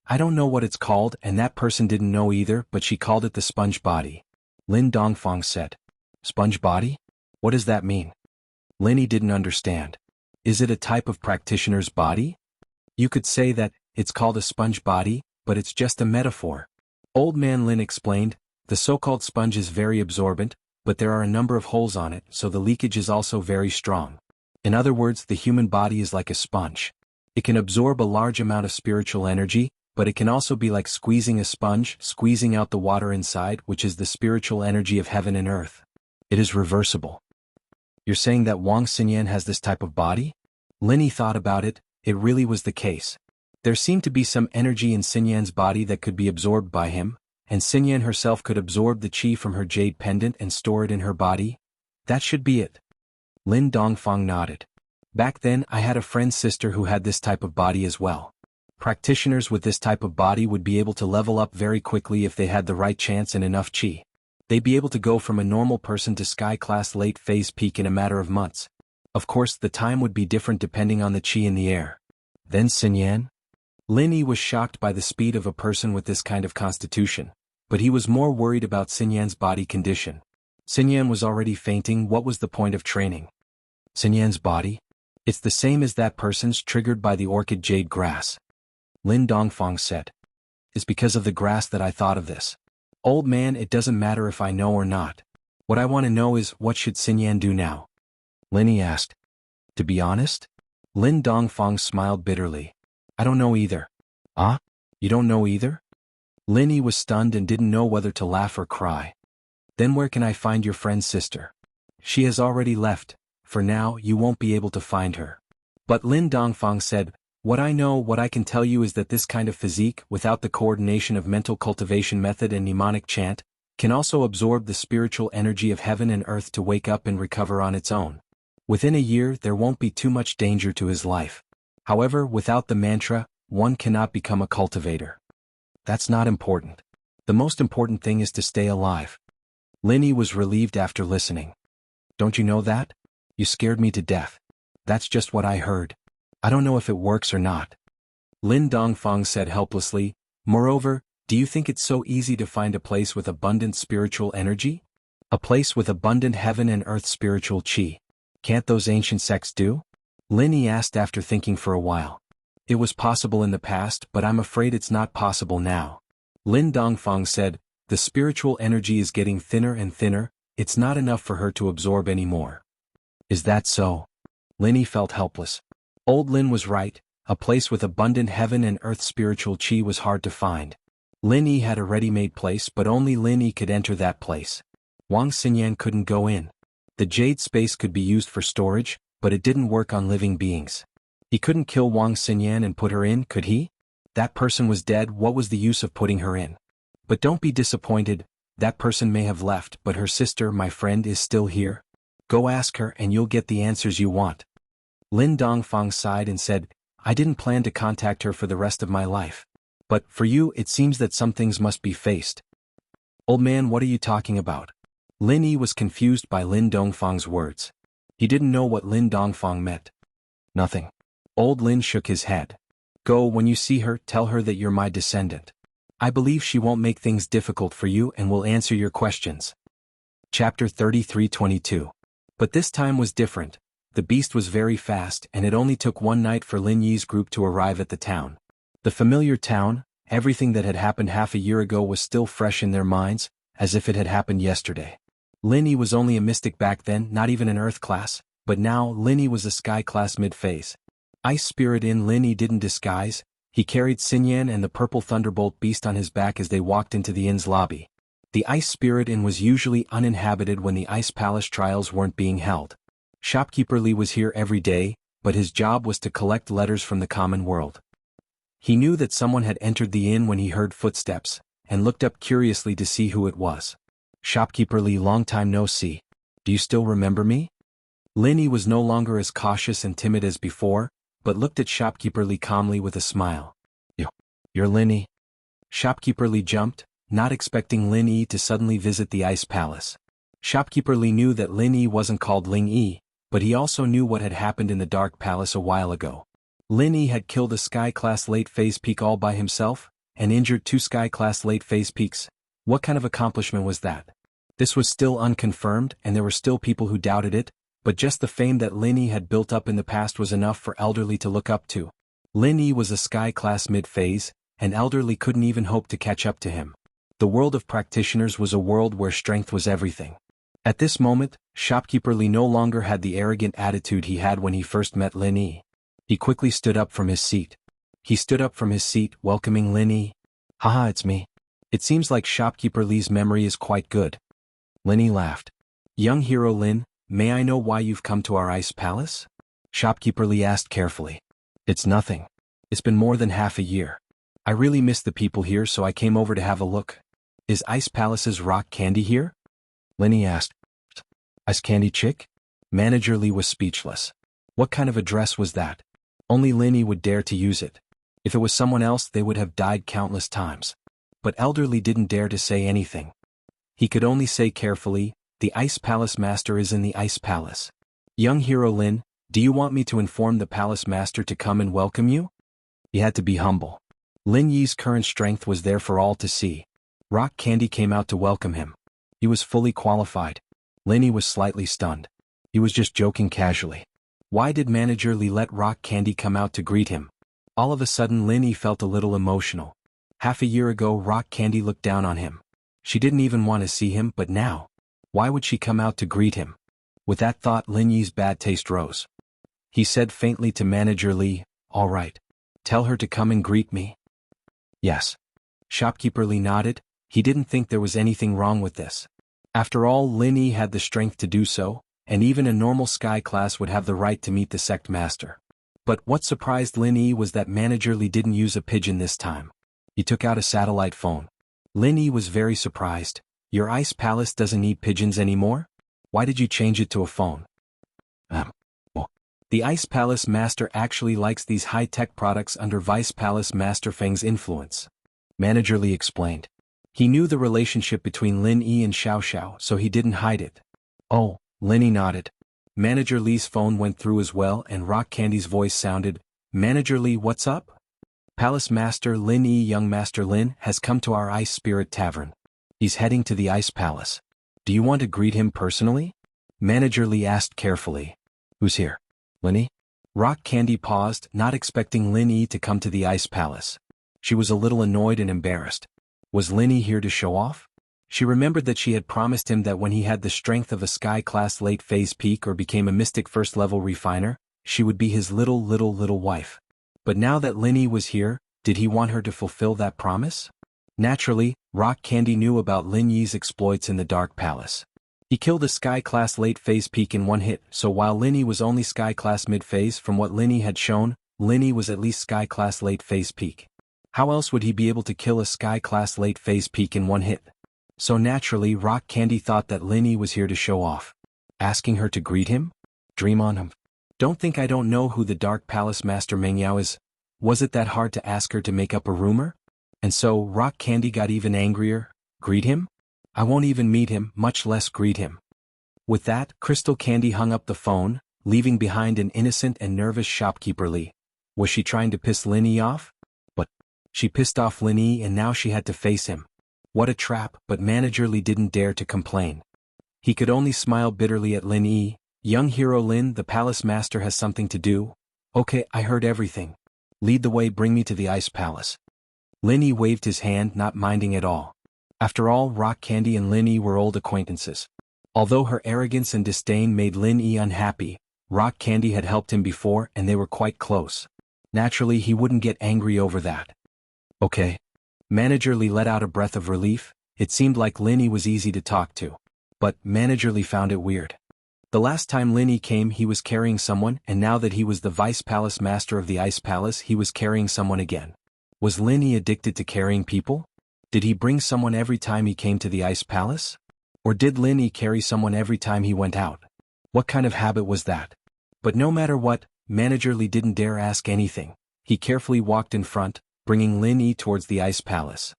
"I don't know what it's called, and that person didn't know either, but she called it the sponge body," Lin Dongfang said. "Sponge body? What does that mean?" Lin Yi didn't understand. "Is it a type of practitioner's body?" "You could say that it's called a sponge body, but it's just a metaphor." Old man Lin explained, "The so-called sponge is very absorbent, but there are a number of holes on it, so the leakage is also very strong. In other words, the human body is like a sponge. It can absorb a large amount of spiritual energy, but it can also be like squeezing a sponge, squeezing out the water inside, which is the spiritual energy of heaven and earth. It is reversible." "You're saying that Wang Xinyan has this type of body?" Lin Yi thought about it. It really was the case. There seemed to be some energy in Xinyan's body that could be absorbed by him, and Xinyan herself could absorb the qi from her jade pendant and store it in her body. That should be it. Lin Dongfang nodded. "Back then I had a friend's sister who had this type of body as well. Practitioners with this type of body would be able to level up very quickly if they had the right chance and enough qi. They'd be able to go from a normal person to sky-class late-phase peak in a matter of months. Of course, the time would be different depending on the qi in the air." "Then Xinyan?" Lin Yi was shocked by the speed of a person with this kind of constitution, but he was more worried about Xinyan's body condition. Xinyan was already fainting. What was the point of training? "Xinyan's body? It's the same as that person's, triggered by the orchid jade grass," Lin Dongfang said. "It's because of the grass that I thought of this. Old man, it doesn't matter if I know or not. What I want to know is, what should Xinyan do now?" Lin Yi asked. "To be honest?" Lin Dongfang smiled bitterly. "I don't know either." "Ah? You don't know either?" Lin Yi was stunned and didn't know whether to laugh or cry. "Then where can I find your friend's sister?" "She has already left. For now, you won't be able to find her." But Lin Dongfang said, "What I can tell you is that this kind of physique, without the coordination of mental cultivation method and mnemonic chant, can also absorb the spiritual energy of heaven and earth to wake up and recover on its own. Within a year there won't be too much danger to his life. However, without the mantra, one cannot become a cultivator. That's not important. The most important thing is to stay alive." Lin Yi was relieved after listening. "Don't you know that? You scared me to death. That's just what I heard. I don't know if it works or not." Lin Dongfang said helplessly, "Moreover, do you think it's so easy to find a place with abundant spiritual energy? A place with abundant heaven and earth spiritual qi? Can't those ancient sects do?" Lin Yi asked after thinking for a while. "It was possible in the past, but I'm afraid it's not possible now." Lin Dongfang said, "The spiritual energy is getting thinner and thinner. It's not enough for her to absorb anymore." "Is that so?" Lin Yi felt helpless. Old Lin was right. A place with abundant heaven and earth spiritual qi was hard to find. Lin Yi had a ready-made place, but only Lin Yi could enter that place. Wang Xinyan couldn't go in. The jade space could be used for storage, but it didn't work on living beings. He couldn't kill Wang Xinyan and put her in, could he? That person was dead. What was the use of putting her in? But don't be disappointed. That person may have left, but her sister, my friend, is still here. Go ask her and you'll get the answers you want." Lin Dongfang sighed and said, "I didn't plan to contact her for the rest of my life. But, for you, it seems that some things must be faced." "Old man, what are you talking about?" Lin Yi was confused by Lin Dongfang's words. He didn't know what Lin Dongfang meant. "Nothing." Old Lin shook his head. "Go, when you see her, tell her that you're my descendant. I believe she won't make things difficult for you and will answer your questions." Chapter 33:22. But this time was different. The beast was very fast, and it only took one night for Lin Yi's group to arrive at the town. The familiar town, everything that had happened half a year ago was still fresh in their minds, as if it had happened yesterday. Lin Yi was only a mystic back then, not even an earth class, but now Lin Yi was a sky class mid-phase. Ice spirit in Lin Yi didn't disguise. He carried Xinyan and the purple thunderbolt beast on his back as they walked into the inn's lobby. The ice spirit inn was usually uninhabited when the ice palace trials weren't being held. Shopkeeper Li was here every day, but his job was to collect letters from the common world. He knew that someone had entered the inn when he heard footsteps, and looked up curiously to see who it was. Shopkeeper Li, long time no see. Do you still remember me? Lin Yi was no longer as cautious and timid as before, but looked at Shopkeeper Li calmly with a smile. You're Lin Yi? Shopkeeper Li jumped, not expecting Lin Yi to suddenly visit the Ice Palace. Shopkeeper Li knew that Lin Yi wasn't called Ling Yi, but he also knew what had happened in the Dark Palace a while ago. Lin Yi had killed a Sky-class late-phase peak all by himself, and injured 2 Sky-class late-phase peaks. What kind of accomplishment was that? This was still unconfirmed, and there were still people who doubted it, but just the fame that Lin Yi had built up in the past was enough for Elderly to look up to. Lin Yi was a Sky-class mid-phase, and Elderly couldn't even hope to catch up to him. The world of practitioners was a world where strength was everything. At this moment, Shopkeeper Li no longer had the arrogant attitude he had when he first met Lin Yi. He quickly stood up from his seat. Welcoming Lin Yi. Haha, it's me. It seems like Shopkeeper Li's memory is quite good. Lin Yi laughed. Young hero Lin, may I know why you've come to our Ice Palace? Shopkeeper Li asked carefully. It's nothing. It's been more than half a year. I really miss the people here, so I came over to have a look. Is Ice Palace's rock candy here? Lin Yi asked. Ice candy chick? Manager Li was speechless. What kind of a dress was that? Only Lin Yi would dare to use it. If it was someone else, they would have died countless times. But Elderly didn't dare to say anything. He could only say carefully, the Ice Palace Master is in the Ice Palace. Young hero Lin, do you want me to inform the Palace Master to come and welcome you? He had to be humble. Lin Yi's current strength was there for all to see. Rock Candy came out to welcome him. He was fully qualified. Lin Yi was slightly stunned. He was just joking casually. Why did Manager Li let Rock Candy come out to greet him? All of a sudden Lin Yi felt a little emotional. Half a year ago Rock Candy looked down on him. She didn't even want to see him, but now? Why would she come out to greet him? With that thought Lin Yi's bad taste rose. He said faintly to Manager Li, all right. Tell her to come and greet me. Yes. Shopkeeper Li nodded. He didn't think there was anything wrong with this. After all, Lin Yi had the strength to do so, and even a normal Sky class would have the right to meet the sect master. But what surprised Lin Yi was that Manager Li didn't use a pigeon this time. He took out a satellite phone. Lin Yi was very surprised. Your Ice Palace doesn't need pigeons anymore? Why did you change it to a phone? The Ice Palace Master actually likes these high-tech products under Vice Palace Master Feng's influence. Manager Li explained. He knew the relationship between Lin Yi and Xiao Xiao, so he didn't hide it. Oh, Lin Yi nodded. Manager Li's phone went through as well, and Rock Candy's voice sounded, Manager Li, what's up? Palace Master Lin Yi, young Master Lin, has come to our Ice Spirit Tavern. He's heading to the Ice Palace. Do you want to greet him personally? Manager Li asked carefully. Who's here? Lin Yi? Rock Candy paused, not expecting Lin Yi to come to the Ice Palace. She was a little annoyed and embarrassed. Was Lin Yi here to show off? She remembered that she had promised him that when he had the strength of a Sky-class late-phase peak or became a Mystic first-level refiner, she would be his little wife. But now that Lin Yi was here, did he want her to fulfill that promise? Naturally, Rock Candy knew about Lin Yi's exploits in the Dark Palace. He killed a Sky-class late-phase peak in one hit, so while Lin Yi was only Sky-class mid-phase from what Lin Yi had shown, Lin Yi was at least Sky-class late-phase peak. How else would he be able to kill a Sky-class late-phase peak in one hit? So naturally, Rock Candy thought that Lin Yi was here to show off. Asking her to greet him? Dream on him. Don't think I don't know who the Dark Palace Master Meng Yao is. Was it that hard to ask her to make up a rumor? And so, Rock Candy got even angrier. Greet him? I won't even meet him, much less greet him. With that, Crystal Candy hung up the phone, leaving behind an innocent and nervous Shopkeeper Li. Was she trying to piss Lin Yi off? But she pissed off Lin Yi and now she had to face him. What a trap, but Manager Li didn't dare to complain. He could only smile bitterly at Lin Yi. Young hero Lin, the Palace Master has something to do. Okay, I heard everything. Lead the way, bring me to the Ice Palace. Lin Yi waved his hand, not minding at all. After all, Rock Candy and Lin Yi were old acquaintances. Although her arrogance and disdain made Lin Yi unhappy, Rock Candy had helped him before and they were quite close. Naturally, he wouldn't get angry over that. Okay. Manager Li let out a breath of relief. It seemed like Lin Yi was easy to talk to. But Manager Li found it weird. The last time Lin Yi came he was carrying someone, and now that he was the Vice Palace Master of the Ice Palace he was carrying someone again. Was Lin Yi addicted to carrying people? Did he bring someone every time he came to the Ice Palace? Or did Lin Yi carry someone every time he went out? What kind of habit was that? But no matter what, Manager Li didn't dare ask anything. He carefully walked in front, bringing Lin Yi towards the Ice Palace.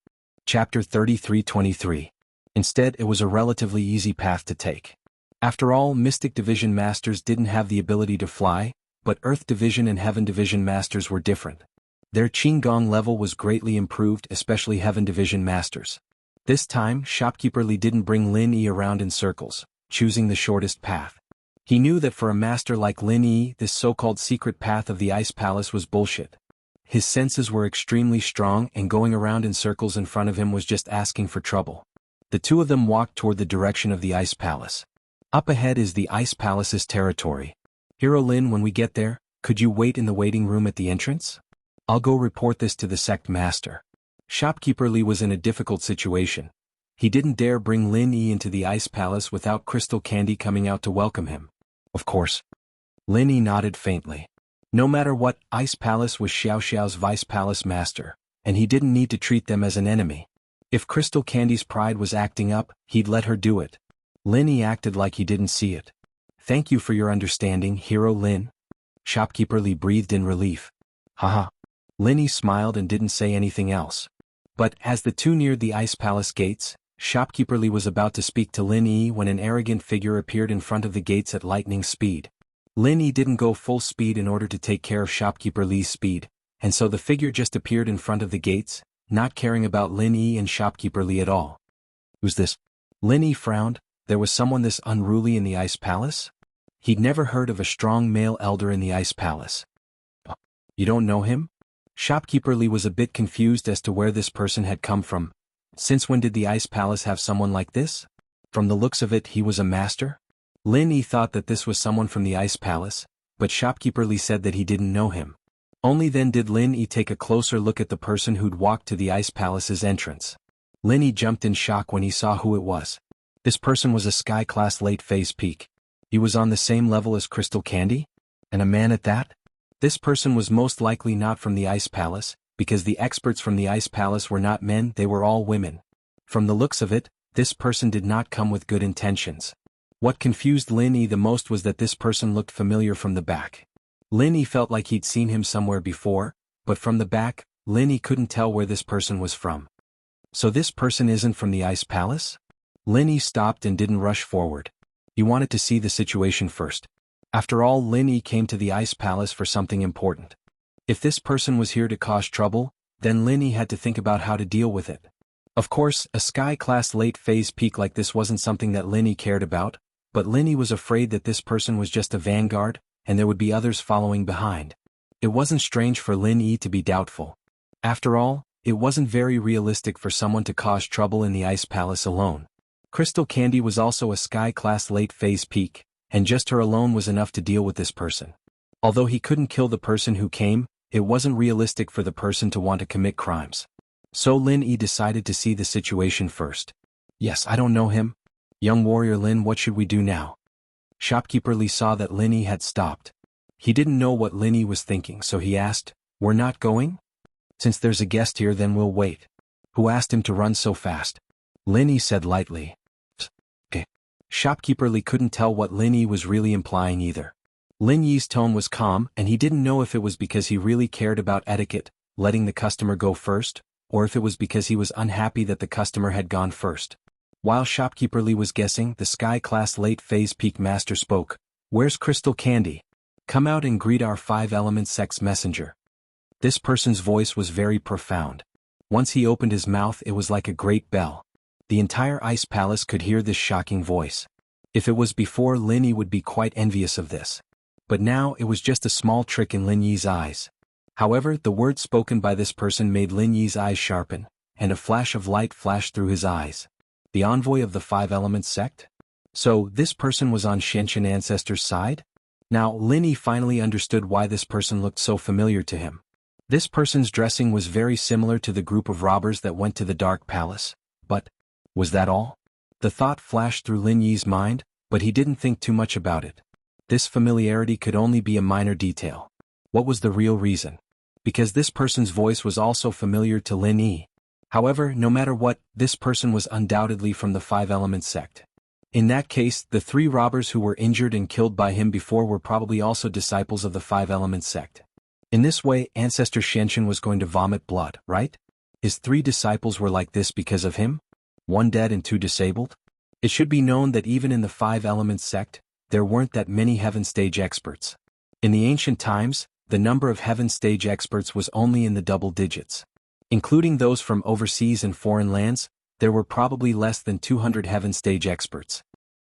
Chapter 33-23. Instead, it was a relatively easy path to take. After all, Mystic Division Masters didn't have the ability to fly, but Earth Division and Heaven Division Masters were different. Their Qinggong level was greatly improved, especially Heaven Division Masters. This time, Shopkeeper Li didn't bring Lin Yi around in circles, choosing the shortest path. He knew that for a master like Lin Yi, this so-called secret path of the Ice Palace was bullshit. His senses were extremely strong, and going around in circles in front of him was just asking for trouble. The two of them walked toward the direction of the Ice Palace. Up ahead is the Ice Palace's territory. Hero Lin, when we get there, could you wait in the waiting room at the entrance? I'll go report this to the sect master. Shopkeeper Li was in a difficult situation. He didn't dare bring Lin Yi into the Ice Palace without Crystal Candy coming out to welcome him. Of course. Lin Yi nodded faintly. No matter what, Ice Palace was Xiao Xiao's Vice Palace Master, and he didn't need to treat them as an enemy. If Crystal Candy's pride was acting up, he'd let her do it. Lin Yi acted like he didn't see it. Thank you for your understanding, Hero Lin. Shopkeeper Li breathed in relief. Haha. Lin Yi smiled and didn't say anything else. But as the two neared the Ice Palace gates, Shopkeeper Li was about to speak to Lin Yi when an arrogant figure appeared in front of the gates at lightning speed. Lin Yi didn't go full speed in order to take care of Shopkeeper Li's speed, and so the figure just appeared in front of the gates, not caring about Lin Yi and Shopkeeper Li at all. Who's this? Lin Yi frowned. There was someone this unruly in the Ice Palace? He'd never heard of a strong male elder in the Ice Palace. You don't know him? Shopkeeper Li was a bit confused as to where this person had come from. Since when did the Ice Palace have someone like this? From the looks of it, he was a master? Lin Yi thought that this was someone from the Ice Palace, but Shopkeeper Li said that he didn't know him. Only then did Lin Yi take a closer look at the person who'd walked to the Ice Palace's entrance. Lin Yi jumped in shock when he saw who it was. This person was a Sky-class late-phase peak. He was on the same level as Crystal Candy? And a man at that? This person was most likely not from the Ice Palace, because the experts from the Ice Palace were not men, they were all women. From the looks of it, this person did not come with good intentions. What confused Lin Yi the most was that this person looked familiar from the back. Lin Yi felt like he'd seen him somewhere before, but from the back, Lin Yi couldn't tell where this person was from. So this person isn't from the Ice Palace? Lin Yi stopped and didn't rush forward. He wanted to see the situation first. After all, Lin Yi came to the Ice Palace for something important. If this person was here to cause trouble, then Lin Yi had to think about how to deal with it. Of course, a Sky-class late-phase peak like this wasn't something that Lin Yi cared about, but Lin Yi was afraid that this person was just a vanguard, and there would be others following behind. It wasn't strange for Lin Yi to be doubtful. After all, it wasn't very realistic for someone to cause trouble in the Ice Palace alone. Crystal Candy was also a Sky-class late-phase peak, and just her alone was enough to deal with this person. Although he couldn't kill the person who came, it wasn't realistic for the person to want to commit crimes. So Lin Yi decided to see the situation first. Yes, I don't know him. Young warrior Lin, what should we do now? Shopkeeper Li saw that Lin Yi had stopped. He didn't know what Lin Yi was thinking, so he asked, "We're not going? Since there's a guest here, then we'll wait." Who asked him to run so fast? Lin Yi said lightly. Okay. Shopkeeper Li couldn't tell what Lin Yi was really implying either. Lin Yi's tone was calm, and he didn't know if it was because he really cared about etiquette, letting the customer go first, or if it was because he was unhappy that the customer had gone first. While Shopkeeper Li was guessing, the Sky-class late-phase peak master spoke. "Where's Crystal Candy? Come out and greet our 5-element sect's messenger." This person's voice was very profound. Once he opened his mouth, it was like a great bell. The entire Ice Palace could hear this shocking voice. If it was before, Lin Yi would be quite envious of this. But now it was just a small trick in Lin Yi's eyes. However, the words spoken by this person made Lin Yi's eyes sharpen, and a flash of light flashed through his eyes. The envoy of the 5-element sect? So, this person was on Shenshin Ancestor's side? Now, Lin Yi finally understood why this person looked so familiar to him. This person's dressing was very similar to the group of robbers that went to the Dark Palace. But, was that all? The thought flashed through Lin Yi's mind, but he didn't think too much about it. This familiarity could only be a minor detail. What was the real reason? Because this person's voice was also familiar to Lin Yi. However, no matter what, this person was undoubtedly from the 5-element sect. In that case, the 3 robbers who were injured and killed by him before were probably also disciples of the 5-element sect. In this way, Ancestor Xianxun was going to vomit blood, right? His 3 disciples were like this because of him? 1 dead and 2 disabled? It should be known that even in the 5-element sect, there weren't that many heaven stage experts. In the ancient times, the number of heaven stage experts was only in the double digits. Including those from overseas and foreign lands, there were probably less than 200 heaven stage experts.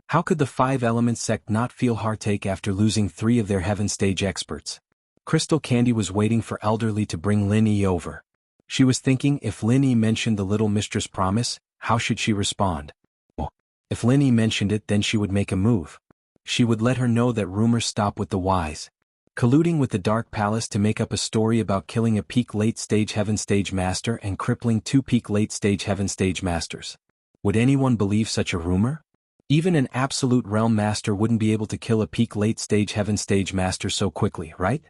How could the 5-element sect not feel heartache after losing 3 of their heaven stage experts? Crystal Candy was waiting for Elderly to bring Lin Yi over. She was thinking if Lin Yi mentioned the little mistress promise, how should she respond? Oh, if Lin Yi mentioned it, then she would make a move. She would let her know that rumors stop with the wise. Colluding with the Dark Palace to make up a story about killing a peak late-stage heaven stage master and crippling 2 peak late-stage heaven stage masters. Would anyone believe such a rumor? Even an absolute realm master wouldn't be able to kill a peak late-stage heaven stage master so quickly, right?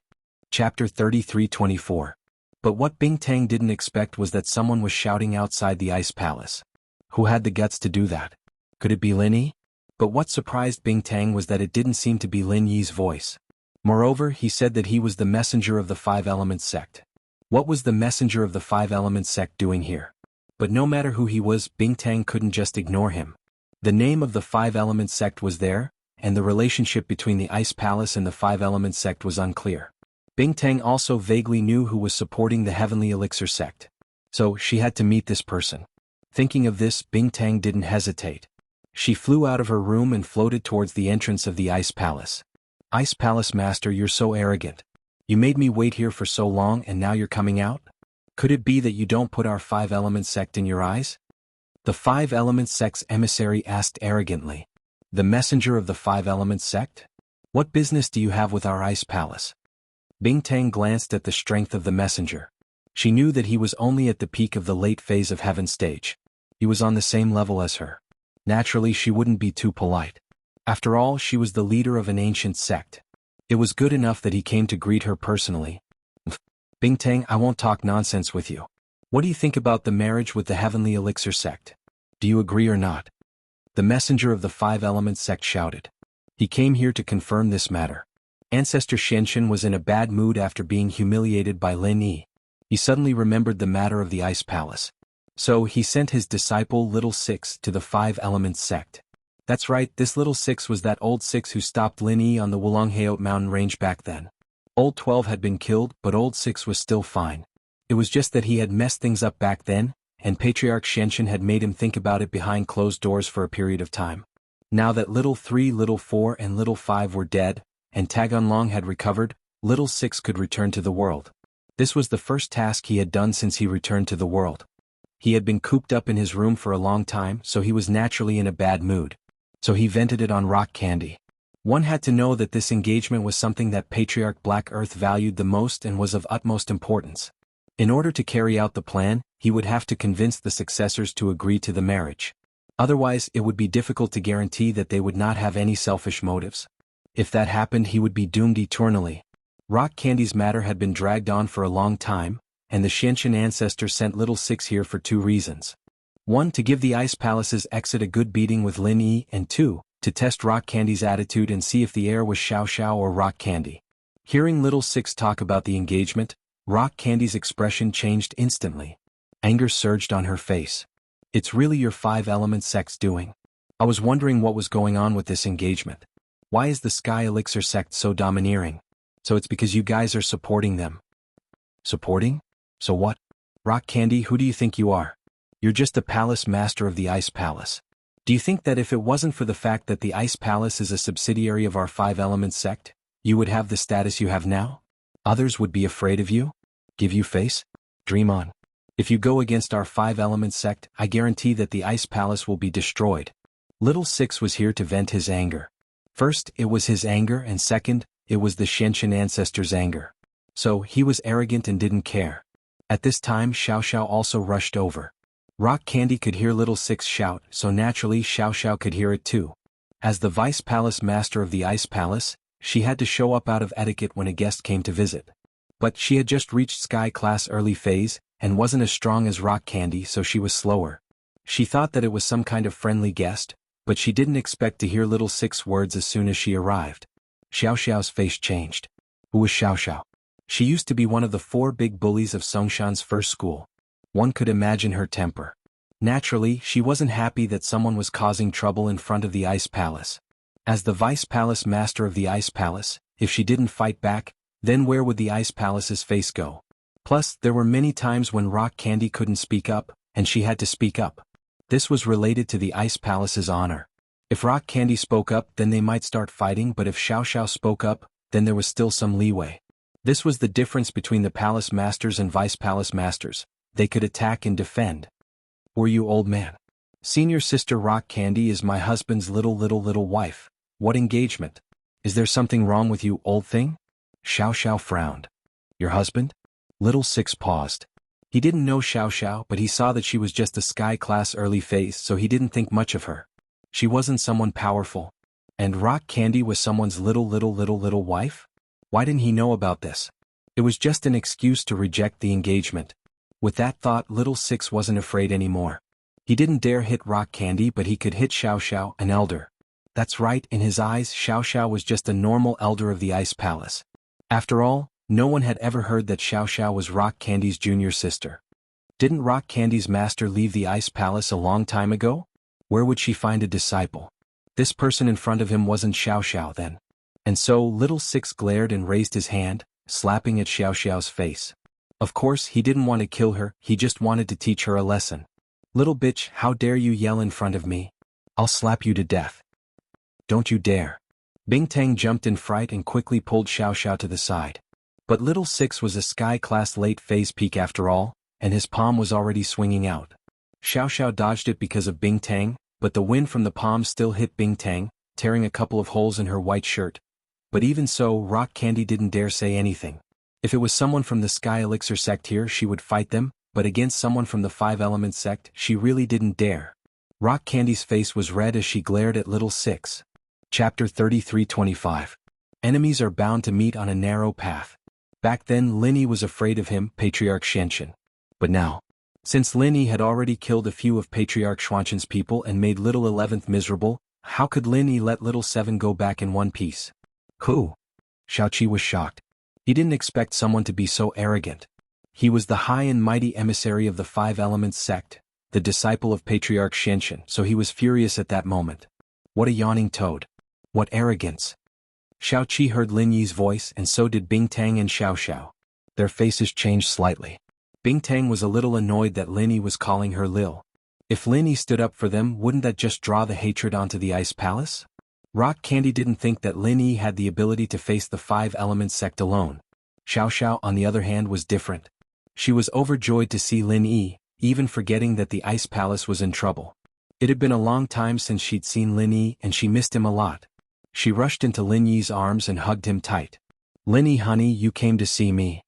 Chapter 33-24. But what Bing Tang didn't expect was that someone was shouting outside the Ice Palace. Who had the guts to do that? Could it be Lin Yi? But what surprised Bing Tang was that it didn't seem to be Lin Yi's voice. Moreover, he said that he was the messenger of the 5-element sect. What was the messenger of the 5-element sect doing here? But no matter who he was, Bing Tang couldn't just ignore him. The name of the 5-element sect was there, and the relationship between the Ice Palace and the 5-element sect was unclear. Bing Tang also vaguely knew who was supporting the Heavenly Elixir sect. So, she had to meet this person. Thinking of this, Bing Tang didn't hesitate. She flew out of her room and floated towards the entrance of the Ice Palace. Ice Palace Master, you're so arrogant. You made me wait here for so long and now you're coming out? Could it be that you don't put our 5-element sect in your eyes? The 5-element sect's emissary asked arrogantly. The messenger of the 5-element sect? What business do you have with our Ice Palace? Bing Tang glanced at the strength of the messenger. She knew that he was only at the peak of the late phase of heaven stage. He was on the same level as her. Naturally, she wouldn't be too polite. After all, she was the leader of an ancient sect. It was good enough that he came to greet her personally. Bing Tang, I won't talk nonsense with you. What do you think about the marriage with the Heavenly Elixir sect? Do you agree or not? The messenger of the 5-element sect shouted. He came here to confirm this matter. Ancestor Xianxun was in a bad mood after being humiliated by Lin Yi. He suddenly remembered the matter of the Ice Palace. So he sent his disciple Little Six to the 5-element sect. That's right, this Little Six was that Old Six who stopped Lin Yi on the Wulongheot mountain range back then. Old 12 had been killed, but Old 6 was still fine. It was just that he had messed things up back then, and Patriarch Xianxun had made him think about it behind closed doors for a period of time. Now that Little 3, Little 4 and Little 5 were dead, and Taganlong had recovered, Little 6 could return to the world. This was the first task he had done since he returned to the world. He had been cooped up in his room for a long time, so he was naturally in a bad mood. So he vented it on Rock Candy. One had to know that this engagement was something that Patriarch Black Earth valued the most and was of utmost importance. In order to carry out the plan, he would have to convince the successors to agree to the marriage. Otherwise, it would be difficult to guarantee that they would not have any selfish motives. If that happened, he would be doomed eternally. Rock Candy's matter had been dragged on for a long time, and the Xianxun ancestor sent Little Six here for 2 reasons. 1. To give the Ice Palace's exit a good beating with Lin Yi, and 2. To test Rock Candy's attitude and see if the heir was Xiao Xiao or Rock Candy. Hearing Little Six talk about the engagement, Rock Candy's expression changed instantly. Anger surged on her face. It's really your 5-element sect's doing. I was wondering what was going on with this engagement. Why is the Sky Elixir sect so domineering? So it's because you guys are supporting them. Supporting? So what? Rock Candy, who do you think you are? You're just a palace master of the Ice Palace. Do you think that if it wasn't for the fact that the Ice Palace is a subsidiary of our 5-element sect, you would have the status you have now? Others would be afraid of you? Give you face? Dream on. If you go against our 5-element sect, I guarantee that the Ice Palace will be destroyed. Little Six was here to vent his anger. First, it was his anger, and second, it was the Xianxun ancestor's anger. So, he was arrogant and didn't care. At this time, Xiao Xiao also rushed over. Rock Candy could hear Little Six shout, so naturally Xiao Xiao could hear it too. As the Vice Palace Master of the Ice Palace, she had to show up out of etiquette when a guest came to visit. But she had just reached Sky Class early phase, and wasn't as strong as Rock Candy, so she was slower. She thought that it was some kind of friendly guest, but she didn't expect to hear little Six words as soon as she arrived. Xiao Xiao's face changed. Who was Xiao Xiao? She used to be one of the 4 big bullies of Songshan's first school. One could imagine her temper. Naturally, she wasn't happy that someone was causing trouble in front of the Ice Palace. As the Vice Palace Master of the Ice Palace, if she didn't fight back, then where would the Ice Palace's face go? Plus, there were many times when Rock Candy couldn't speak up, and she had to speak up. This was related to the Ice Palace's honor. If Rock Candy spoke up, then they might start fighting, but if Xiao Xiao spoke up, then there was still some leeway. This was the difference between the Palace Masters and Vice Palace Masters. They could attack and defend. Were you, old man? Senior sister Rock Candy is my husband's little wife. What engagement? Is there something wrong with you, old thing? Xiao Xiao frowned. Your husband? Little Six paused. He didn't know Xiao Xiao, but he saw that she was just a sky-class early phase, so he didn't think much of her. She wasn't someone powerful. And Rock Candy was someone's little wife? Why didn't he know about this? It was just an excuse to reject the engagement. With that thought, little Six wasn't afraid anymore. He didn't dare hit Rock Candy, but he could hit Xiao Xiao, an elder. That's right, in his eyes, Xiao Xiao was just a normal elder of the Ice Palace. After all, no one had ever heard that Xiao Xiao was Rock Candy's junior sister. Didn't Rock Candy's master leave the Ice Palace a long time ago? Where would she find a disciple? This person in front of him wasn't Xiao Xiao then. And so little Six glared and raised his hand, slapping at Xiao Xiao's face. Of course, he didn't want to kill her, he just wanted to teach her a lesson. Little bitch, how dare you yell in front of me? I'll slap you to death. Don't you dare. Bing Tang jumped in fright and quickly pulled Xiao Xiao to the side. But little Six was a sky-class late phase peak after all, and his palm was already swinging out. Xiao Xiao dodged it because of Bing Tang, but the wind from the palm still hit Bing Tang, tearing a couple of holes in her white shirt. But even so, Rock Candy didn't dare say anything. If it was someone from the Sky Elixir sect here, she would fight them, but against someone from the 5 Elements sect, she really didn't dare. Rock Candy's face was red as she glared at little Six. Chapter 33:25. Enemies are bound to meet on a narrow path. Back then, Lin Yi was afraid of him, Patriarch Xianxin. But now, since Lin Yi had already killed a few of Patriarch Xuanqin's people and made little 11th miserable, how could Lin Yi let little 7 go back in one piece? Who? Xiao Qi was shocked. He didn't expect someone to be so arrogant. He was the high and mighty emissary of the 5 Elements sect, the disciple of Patriarch Xianxin, so he was furious at that moment. What a yawning toad. What arrogance. Xiao Qi heard Lin Yi's voice, and so did Bing Tang and Xiao Xiao. Their faces changed slightly. Bing Tang was a little annoyed that Lin Yi was calling her Lil. If Lin Yi stood up for them, wouldn't that just draw the hatred onto the Ice Palace? Rock Candy didn't think that Lin Yi had the ability to face the 5 Elements sect alone. Xiao Xiao, on the other hand, was different. She was overjoyed to see Lin Yi, even forgetting that the Ice Palace was in trouble. It had been a long time since she'd seen Lin Yi, and she missed him a lot. She rushed into Lin Yi's arms and hugged him tight. Lin Yi, honey, you came to see me.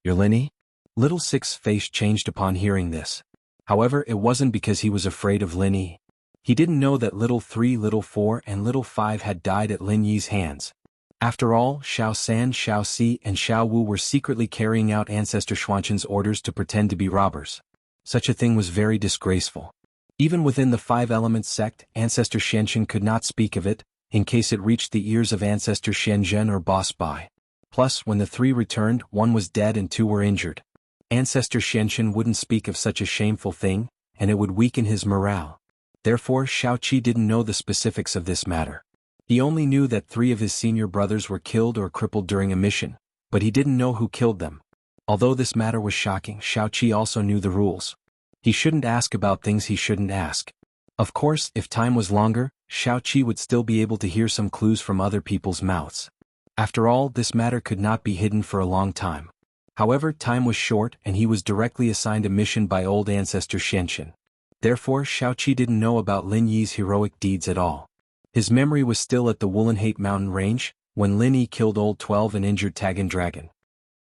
You're Lin Yi? Little Six's face changed upon hearing this. However, it wasn't because he was afraid of Lin Yi. He didn't know that little 3, little 4, and little 5 had died at Lin Yi's hands. After all, Xiao San, Xiao Si, and Xiao Wu were secretly carrying out Ancestor Xuanqin's orders to pretend to be robbers. Such a thing was very disgraceful. Even within the 5 Elements sect, Ancestor Xianxin could not speak of it, in case it reached the ears of Ancestor Xianzhen or Boss Bai. Plus, when the 3 returned, 1 was dead and 2 were injured. Ancestor Xianxin wouldn't speak of such a shameful thing, and it would weaken his morale. Therefore, Xiao Qi didn't know the specifics of this matter. He only knew that 3 of his senior brothers were killed or crippled during a mission, but he didn't know who killed them. Although this matter was shocking, Xiao Qi also knew the rules. He shouldn't ask about things he shouldn't ask. Of course, if time was longer, Xiao Qi would still be able to hear some clues from other people's mouths. After all, this matter could not be hidden for a long time. However, time was short and he was directly assigned a mission by old Ancestor Xianxin. Therefore, Xiao Qi didn't know about Lin Yi's heroic deeds at all. His memory was still at the Woolenhate mountain range, when Lin Yi killed Old 12 and injured Tagan Dragon.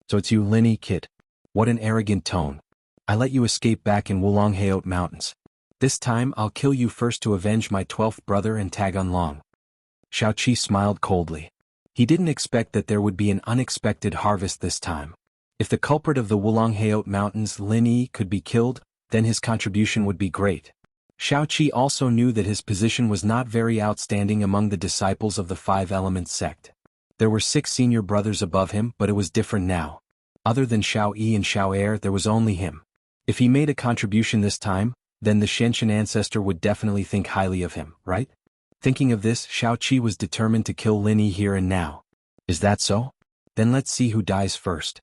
So it's you, Lin Yi, kid. What an arrogant tone. I let you escape back in Wulonghaote Mountains. This time I'll kill you first to avenge my 12th brother and Tagan Long. Xiao Qi smiled coldly. He didn't expect that there would be an unexpected harvest this time. If the culprit of the Wulonghaote Mountains, Lin Yi, could be killed, then his contribution would be great. Xiaoqi also knew that his position was not very outstanding among the disciples of the Five Elements sect. There were 6 senior brothers above him, but it was different now. Other than Xiao Yi and Xiao Er, there was only him. If he made a contribution this time, then the Xianxian ancestor would definitely think highly of him, right? Thinking of this, Xiaoqi was determined to kill Lin Yi here and now. Is that so? Then let's see who dies first.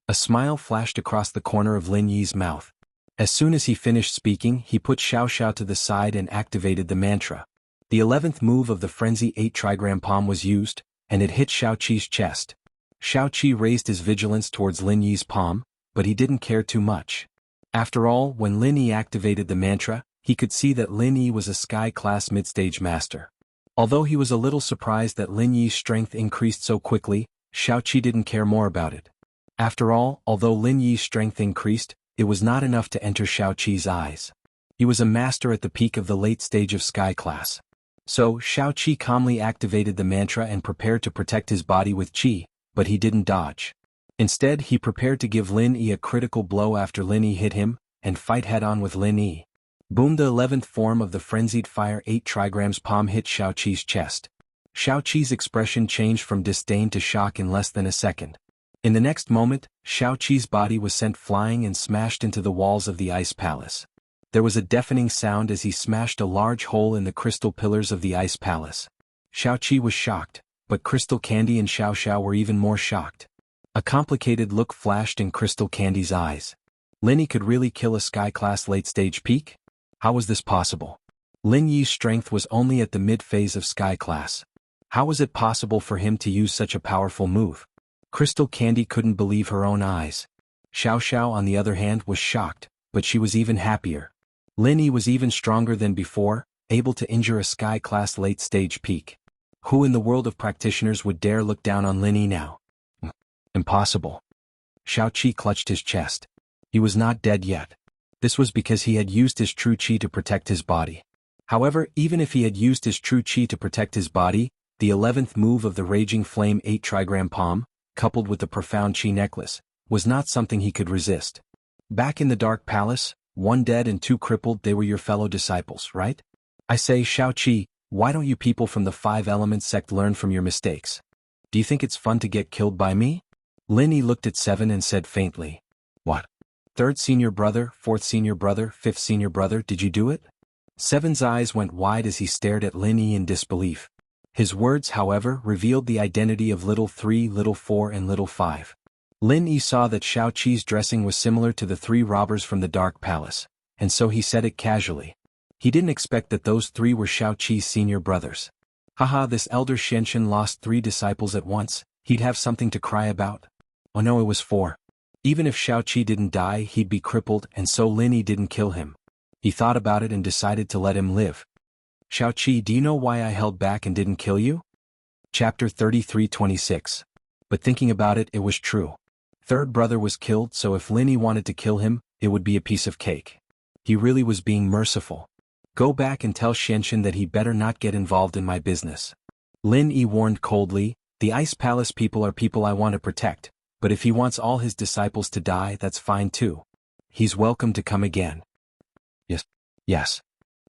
A smile flashed across the corner of Lin Yi's mouth. As soon as he finished speaking, he put Xiao Xiao to the side and activated the mantra. The 11th move of the Frenzy 8 trigram palm was used, and it hit Xiaoqi's chest. Xiaoqi raised his vigilance towards Lin Yi's palm, but he didn't care too much. After all, when Lin Yi activated the mantra, he could see that Lin Yi was a Sky-class mid-stage master. Although he was a little surprised that Lin Yi's strength increased so quickly, Xiaoqi didn't care more about it. After all, although Lin Yi's strength increased, it was not enough to enter Xiaoqi's eyes. He was a master at the peak of the late stage of Sky class. So, Xiaoqi calmly activated the mantra and prepared to protect his body with qi, but he didn't dodge. Instead, he prepared to give Lin Yi a critical blow after Lin Yi hit him, and fight head-on with Lin Yi. Boom! The 11th form of the Frenzied Fire 8 trigrams palm hit Xiaoqi's chest. Xiaoqi's expression changed from disdain to shock in less than a second. In the next moment, Xiaoqi's body was sent flying and smashed into the walls of the ice palace. There was a deafening sound as he smashed a large hole in the crystal pillars of the ice palace. Xiaoqi was shocked, but Crystal Candy and Xiao Xiao were even more shocked. A complicated look flashed in Crystal Candy's eyes. Lin Yi could really kill a Sky-class late-stage peak? How was this possible? Lin Yi's strength was only at the mid-phase of Sky-class. How was it possible for him to use such a powerful move? Crystal Candy couldn't believe her own eyes. Xiao Xiao, on the other hand, was shocked, but she was even happier. Lin Yi was even stronger than before, able to injure a Sky-class late-stage peak. Who in the world of practitioners would dare look down on Lin Yi now? Impossible. Xiaoqi clutched his chest. He was not dead yet. This was because he had used his true qi to protect his body. However, even if he had used his true qi to protect his body, the 11th move of the Raging Flame 8 trigram palm, coupled with the profound qi necklace, was not something he could resist. Back in the Dark Palace, 1 dead and 2 crippled, they were your fellow disciples, right? I say, Xiaoqi, why don't you people from the Five Elements sect learn from your mistakes? Do you think it's fun to get killed by me? Lin Yi looked at Seven and said faintly. What? 3rd senior brother, 4th senior brother, 5th senior brother, did you do it? Seven's eyes went wide as he stared at Lin Yi in disbelief. His words, however, revealed the identity of Little 3, Little 4 and Little 5. Lin Yi saw that Xiaoqi's dressing was similar to the 3 robbers from the Dark Palace, and so he said it casually. He didn't expect that those 3 were Xiaoqi's senior brothers. Haha, this elder Xianxian lost 3 disciples at once, he'd have something to cry about. Oh no, it was 4. Even if Xiaoqi didn't die, he'd be crippled, and so Lin Yi didn't kill him. He thought about it and decided to let him live. Xiaoqi, do you know why I held back and didn't kill you? Chapter 33:26. But thinking about it, it was true. 3rd brother was killed, so if Lin Yi wanted to kill him, it would be a piece of cake. He really was being merciful. Go back and tell Xianxian that he better not get involved in my business. Lin Yi warned coldly, the Ice Palace people are people I want to protect, but if he wants all his disciples to die, that's fine too. He's welcome to come again. Yes.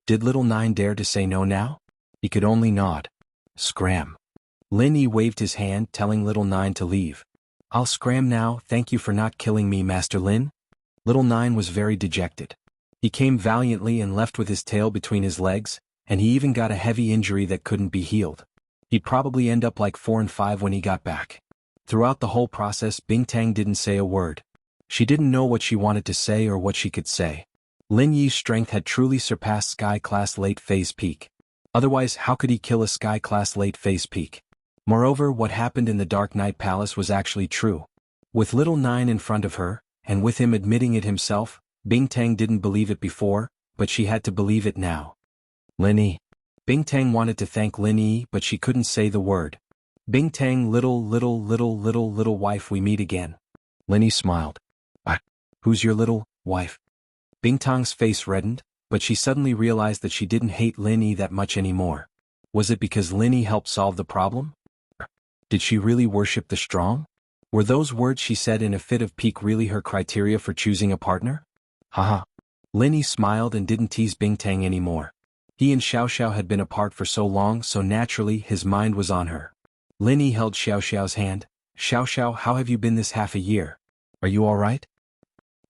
Did Little 9 dare to say no now? He could only nod. Scram. Lin Yi waved his hand, telling Little 9 to leave. I'll scram now, thank you for not killing me, Master Lin. Little 9 was very dejected. He came valiantly and left with his tail between his legs, and he even got a heavy injury that couldn't be healed. He'd probably end up like 4 and 5 when he got back. Throughout the whole process, Bingtang didn't say a word. She didn't know what she wanted to say or what she could say. Lin Yi's strength had truly surpassed Sky-class late-phase peak. Otherwise, how could he kill a Sky-class late-phase peak? Moreover, what happened in the Dark Knight Palace was actually true. With Little 9 in front of her, and with him admitting it himself, Bingtang didn't believe it before, but she had to believe it now. Lin Yi. Bingtang wanted to thank Lin Yi, but she couldn't say the word. Bingtang, little wife, we meet again. Lin Yi smiled. Who's your little wife? Bingtang's face reddened, but she suddenly realized that she didn't hate Lin Yi that much anymore. Was it because Lin Yi helped solve the problem? Did she really worship the strong? Were those words she said in a fit of pique really her criteria for choosing a partner? Haha. Lin Yi smiled and didn't tease Bingtang anymore. He and Xiao Xiao had been apart for so long, so naturally his mind was on her. Lin Yi held Xiao Xiao's hand. Xiao Xiao, how have you been this half a year? Are you alright?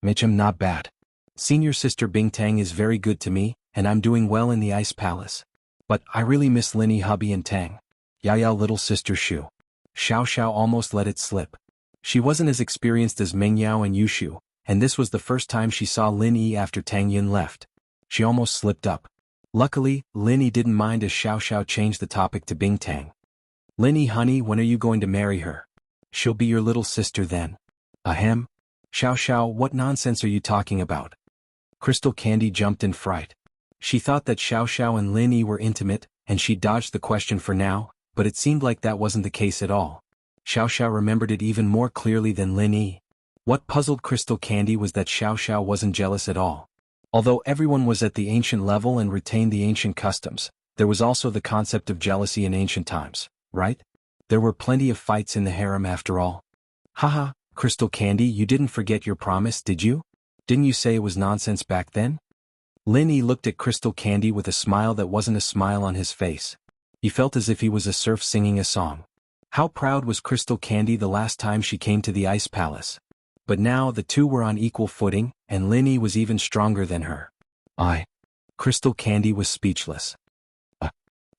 Mitchum, not bad. Senior sister Bingtang is very good to me, and I'm doing well in the Ice Palace. But I really miss Lin Yi hubby and Tang. Yao Yao little sister Shu. Xiao Xiao almost let it slip. She wasn't as experienced as Meng Yao and Yushu, and this was the first time she saw Lin Yi after Tang Yun left. She almost slipped up. Luckily, Lin Yi didn't mind as Xiao Xiao changed the topic to Bingtang. Lin Yi honey, when are you going to marry her? She'll be your little sister then. Ahem. Xiao Xiao, what nonsense are you talking about? Crystal Candy jumped in fright. She thought that Xiao Xiao and Lin Yi were intimate, and she dodged the question for now, but it seemed like that wasn't the case at all. Xiao Xiao remembered it even more clearly than Lin Yi. What puzzled Crystal Candy was that Xiao Xiao wasn't jealous at all. Although everyone was at the ancient level and retained the ancient customs, there was also the concept of jealousy in ancient times, right? There were plenty of fights in the harem after all. Haha, Crystal Candy, you didn't forget your promise, did you? Didn't you say it was nonsense back then? Lin Yi looked at Crystal Candy with a smile that wasn't a smile on his face. He felt as if he was a serf singing a song. How proud was Crystal Candy the last time she came to the Ice Palace. But now the two were on equal footing, and Lin Yi was even stronger than her. Crystal Candy was speechless.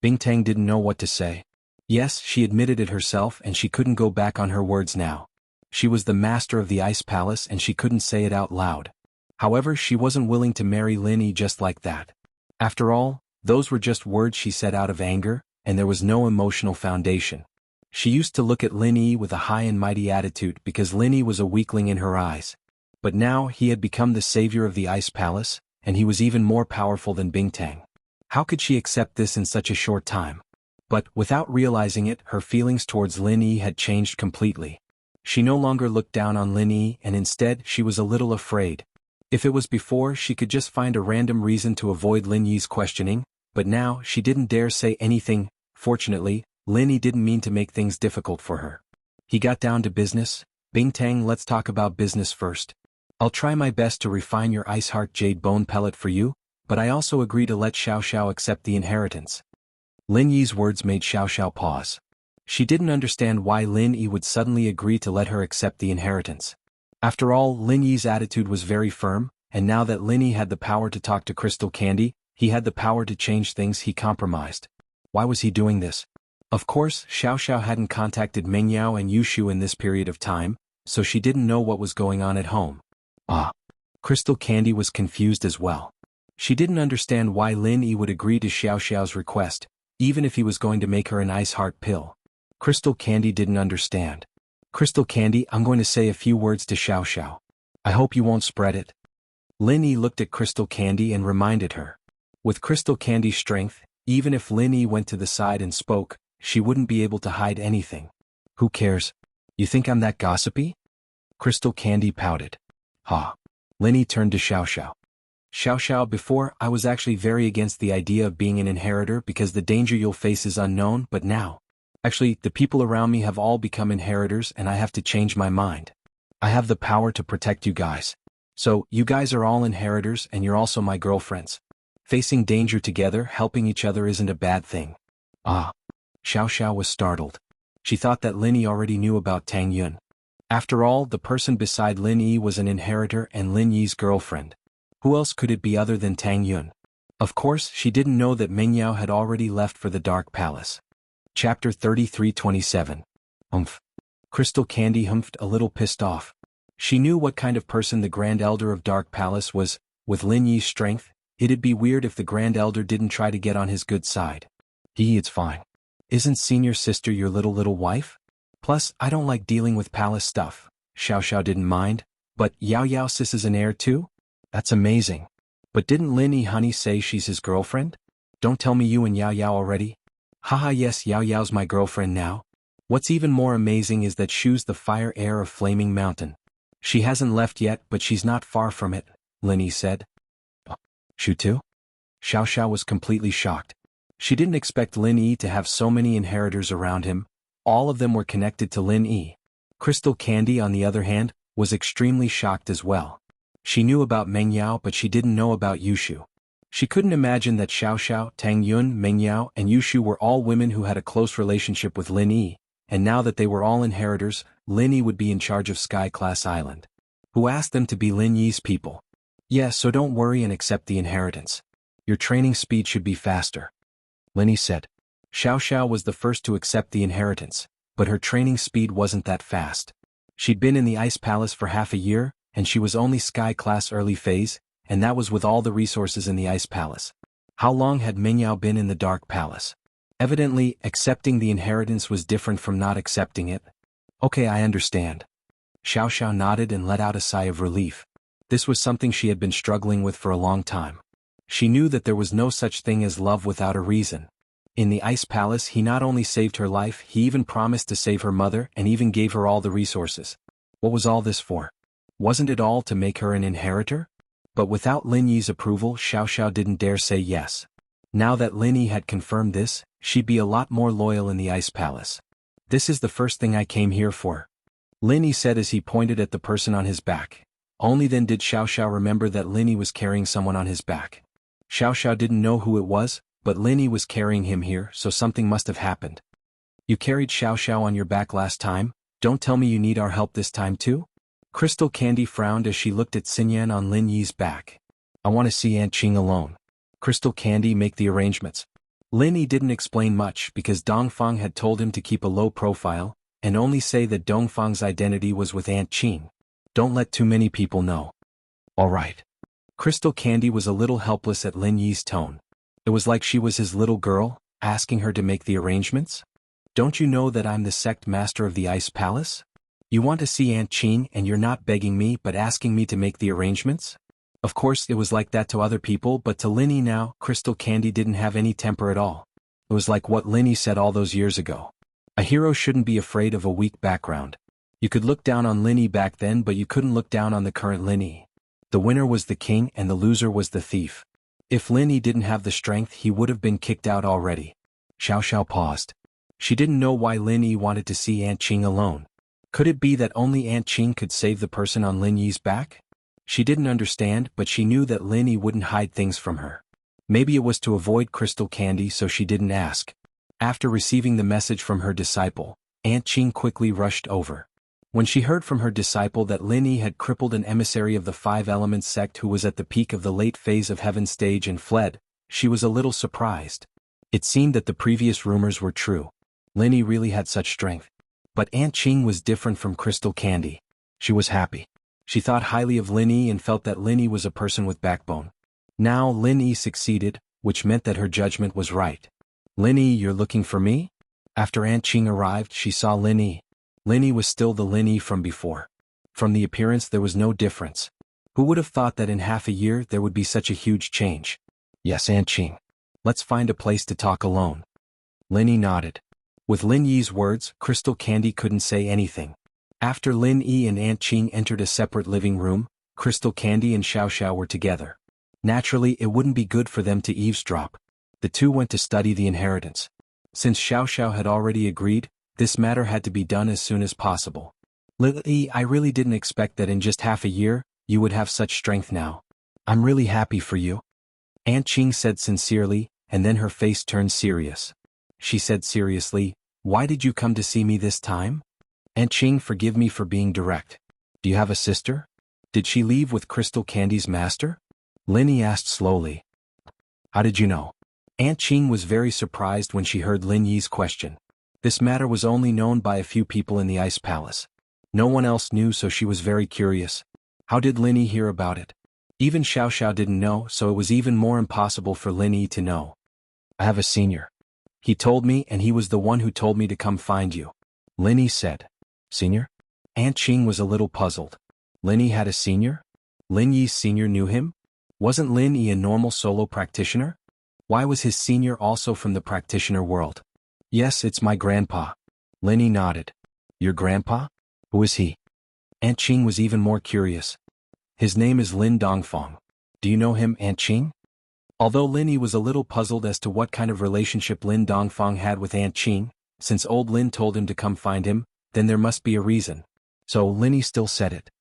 Bingtang didn't know what to say. Yes, she admitted it herself, and she couldn't go back on her words now. She was the master of the Ice Palace and she couldn't say it out loud. However, she wasn't willing to marry Lin Yi just like that. After all, those were just words she said out of anger, and there was no emotional foundation. She used to look at Lin Yi with a high and mighty attitude because Lin Yi was a weakling in her eyes. But now he had become the savior of the Ice Palace, and he was even more powerful than Bingtang. How could she accept this in such a short time? But, without realizing it, her feelings towards Lin Yi had changed completely. She no longer looked down on Lin Yi, and instead she was a little afraid. If it was before, she could just find a random reason to avoid Lin Yi's questioning, but now she didn't dare say anything. Fortunately, Lin Yi didn't mean to make things difficult for her. He got down to business. Bingtang, let's talk about business first. I'll try my best to refine your Ice Heart Jade Bone pellet for you, but I also agree to let Xiao Xiao accept the inheritance. Lin Yi's words made Xiao Xiao pause. She didn't understand why Lin Yi would suddenly agree to let her accept the inheritance. After all, Lin Yi's attitude was very firm, and now that Lin Yi had the power to talk to Crystal Candy, he had the power to change things. He compromised. Why was he doing this? Of course, Xiao Xiao hadn't contacted Meng Yao and Yushu in this period of time, so she didn't know what was going on at home. Crystal Candy was confused as well. She didn't understand why Lin Yi would agree to Xiao Xiao's request, even if he was going to make her an ice heart pill. Crystal Candy didn't understand. Crystal Candy, I'm going to say a few words to Xiao Xiao. I hope you won't spread it. Lin Yi looked at Crystal Candy and reminded her. With Crystal Candy's strength, even if Lin Yi went to the side and spoke, she wouldn't be able to hide anything. Who cares? You think I'm that gossipy? Crystal Candy pouted. Lin Yi turned to Xiao Xiao. Xiao Xiao, before, I was actually very against the idea of being an inheritor because the danger you'll face is unknown, but now, actually, the people around me have all become inheritors and I have to change my mind. I have the power to protect you guys. So, you guys are all inheritors and you're also my girlfriends. Facing danger together, helping each other isn't a bad thing. Xiao Xiao was startled. She thought that Lin Yi already knew about Tang Yun. After all, the person beside Lin Yi was an inheritor and Lin Yi's girlfriend. Who else could it be other than Tang Yun? Of course, she didn't know that Meng Yao had already left for the Dark Palace. Chapter 33-27. Crystal Candy humphed, a little pissed off. She knew what kind of person the Grand Elder of Dark Palace was. With Lin Yi's strength, it'd be weird if the Grand Elder didn't try to get on his good side. It's fine. Isn't senior sister your little wife? Plus, I don't like dealing with palace stuff. Xiao Xiao didn't mind. But Yao Yao sis is an heir too? That's amazing. But didn't Lin Yi honey say she's his girlfriend? Don't tell me you and Yao Yao already. Haha, yes, Yao Yao's my girlfriend now. What's even more amazing is that Shu's the fire heir of Flaming Mountain. She hasn't left yet, but she's not far from it, Lin Yi said. Shu too? Xiao Xiao was completely shocked. She didn't expect Lin Yi to have so many inheritors around him. All of them were connected to Lin Yi. Crystal Candy, on the other hand, was extremely shocked as well. She knew about Meng Yao but she didn't know about Yushu. She couldn't imagine that Xiao Xiao, Tang Yun, Meng Yao, and Yushu were all women who had a close relationship with Lin Yi, and now that they were all inheritors, Lin Yi would be in charge of Sky-class Island. Who asked them to be Lin Yi's people? Yeah, so don't worry and accept the inheritance. Your training speed should be faster. Lin Yi said. Xiao Xiao was the first to accept the inheritance, but her training speed wasn't that fast. She'd been in the Ice Palace for half a year, and she was only Sky-class early phase, and that was with all the resources in the Ice Palace. How long had Meng Yao been in the Dark Palace? Evidently, accepting the inheritance was different from not accepting it. Okay, I understand. Xiao Xiao nodded and let out a sigh of relief. This was something she had been struggling with for a long time. She knew that there was no such thing as love without a reason. In the Ice Palace he not only saved her life, he even promised to save her mother and even gave her all the resources. What was all this for? Wasn't it all to make her an inheritor? But without Lin Yi's approval, Xiao Xiao didn't dare say yes. Now that Lin Yi had confirmed this, she'd be a lot more loyal in the Ice Palace. This is the first thing I came here for. Lin Yi said as he pointed at the person on his back. Only then did Xiao Xiao remember that Lin Yi was carrying someone on his back. Xiao Xiao didn't know who it was, but Lin Yi was carrying him here, so something must have happened. You carried Xiao Xiao on your back last time? Don't tell me you need our help this time too? Crystal Candy frowned as she looked at Xinyan on Lin Yi's back. I want to see Aunt Qing alone. Crystal Candy, make the arrangements. Lin Yi didn't explain much because Dongfang had told him to keep a low profile, and only say that Dongfang's identity was with Aunt Qing. Don't let too many people know. All right. Crystal Candy was a little helpless at Lin Yi's tone. It was like she was his little girl, asking her to make the arrangements? Don't you know that I'm the sect master of the Ice Palace? You want to see Aunt Qing and you're not begging me but asking me to make the arrangements? Of course it was like that to other people, but to Lin Yi now, Crystal Candy didn't have any temper at all. It was like what Lin Yi said all those years ago. A hero shouldn't be afraid of a weak background. You could look down on Lin Yi back then, but you couldn't look down on the current Lin Yi. The winner was the king and the loser was the thief. If Lin Yi didn't have the strength, he would have been kicked out already. Xiao Xiao paused. She didn't know why Lin Yi wanted to see Aunt Qing alone. Could it be that only Aunt Qing could save the person on Lin Yi's back? She didn't understand, but she knew that Lin Yi wouldn't hide things from her. Maybe it was to avoid Crystal Candy, so she didn't ask. After receiving the message from her disciple, Aunt Qing quickly rushed over. When she heard from her disciple that Lin Yi had crippled an emissary of the Five Elements sect who was at the peak of the late phase of Heaven stage and fled, she was a little surprised. It seemed that the previous rumors were true. Lin Yi really had such strength. But Aunt Qing was different from Crystal Candy. She was happy. She thought highly of Lin Yi and felt that Lin Yi was a person with backbone. Now Lin Yi succeeded, which meant that her judgment was right. Lin Yi, you're looking for me? After Aunt Qing arrived, she saw Lin Yi. Lin Yi was still the Lin Yi from before. From the appearance there was no difference. Who would have thought that in half a year there would be such a huge change? Yes, Aunt Qing. Let's find a place to talk alone. Lin Yi nodded. With Lin Yi's words, Crystal Candy couldn't say anything. After Lin Yi and Aunt Qing entered a separate living room, Crystal Candy and Xiao Xiao were together. Naturally, it wouldn't be good for them to eavesdrop. The two went to study the inheritance. Since Xiao Xiao had already agreed, this matter had to be done as soon as possible. Lin Yi, I really didn't expect that in just half a year, you would have such strength now. I'm really happy for you. Aunt Qing said sincerely, and then her face turned serious. She said seriously, why did you come to see me this time? Aunt Qing, forgive me for being direct. Do you have a sister? Did she leave with Crystal Candy's master? Lin Yi asked slowly. How did you know? Aunt Qing was very surprised when she heard Lin Yi's question. This matter was only known by a few people in the Ice Palace. No one else knew, so she was very curious. How did Lin Yi hear about it? Even Xiao Xiao didn't know, so it was even more impossible for Lin Yi to know. I have a senior. He told me, and he was the one who told me to come find you. Lin Yi said. Senior? Aunt Qing was a little puzzled. Lin Yi had a senior? Lin Yi's senior knew him? Wasn't Lin Yi a normal solo practitioner? Why was his senior also from the practitioner world? Yes, it's my grandpa. Lin Yi nodded. Your grandpa? Who is he? Aunt Qing was even more curious. His name is Lin Dongfang. Do you know him, Aunt Qing? Although Lin Yi was a little puzzled as to what kind of relationship Lin Dongfang had with Aunt Qing, since old Lin told him to come find him, then there must be a reason. So Lin Yi still said it.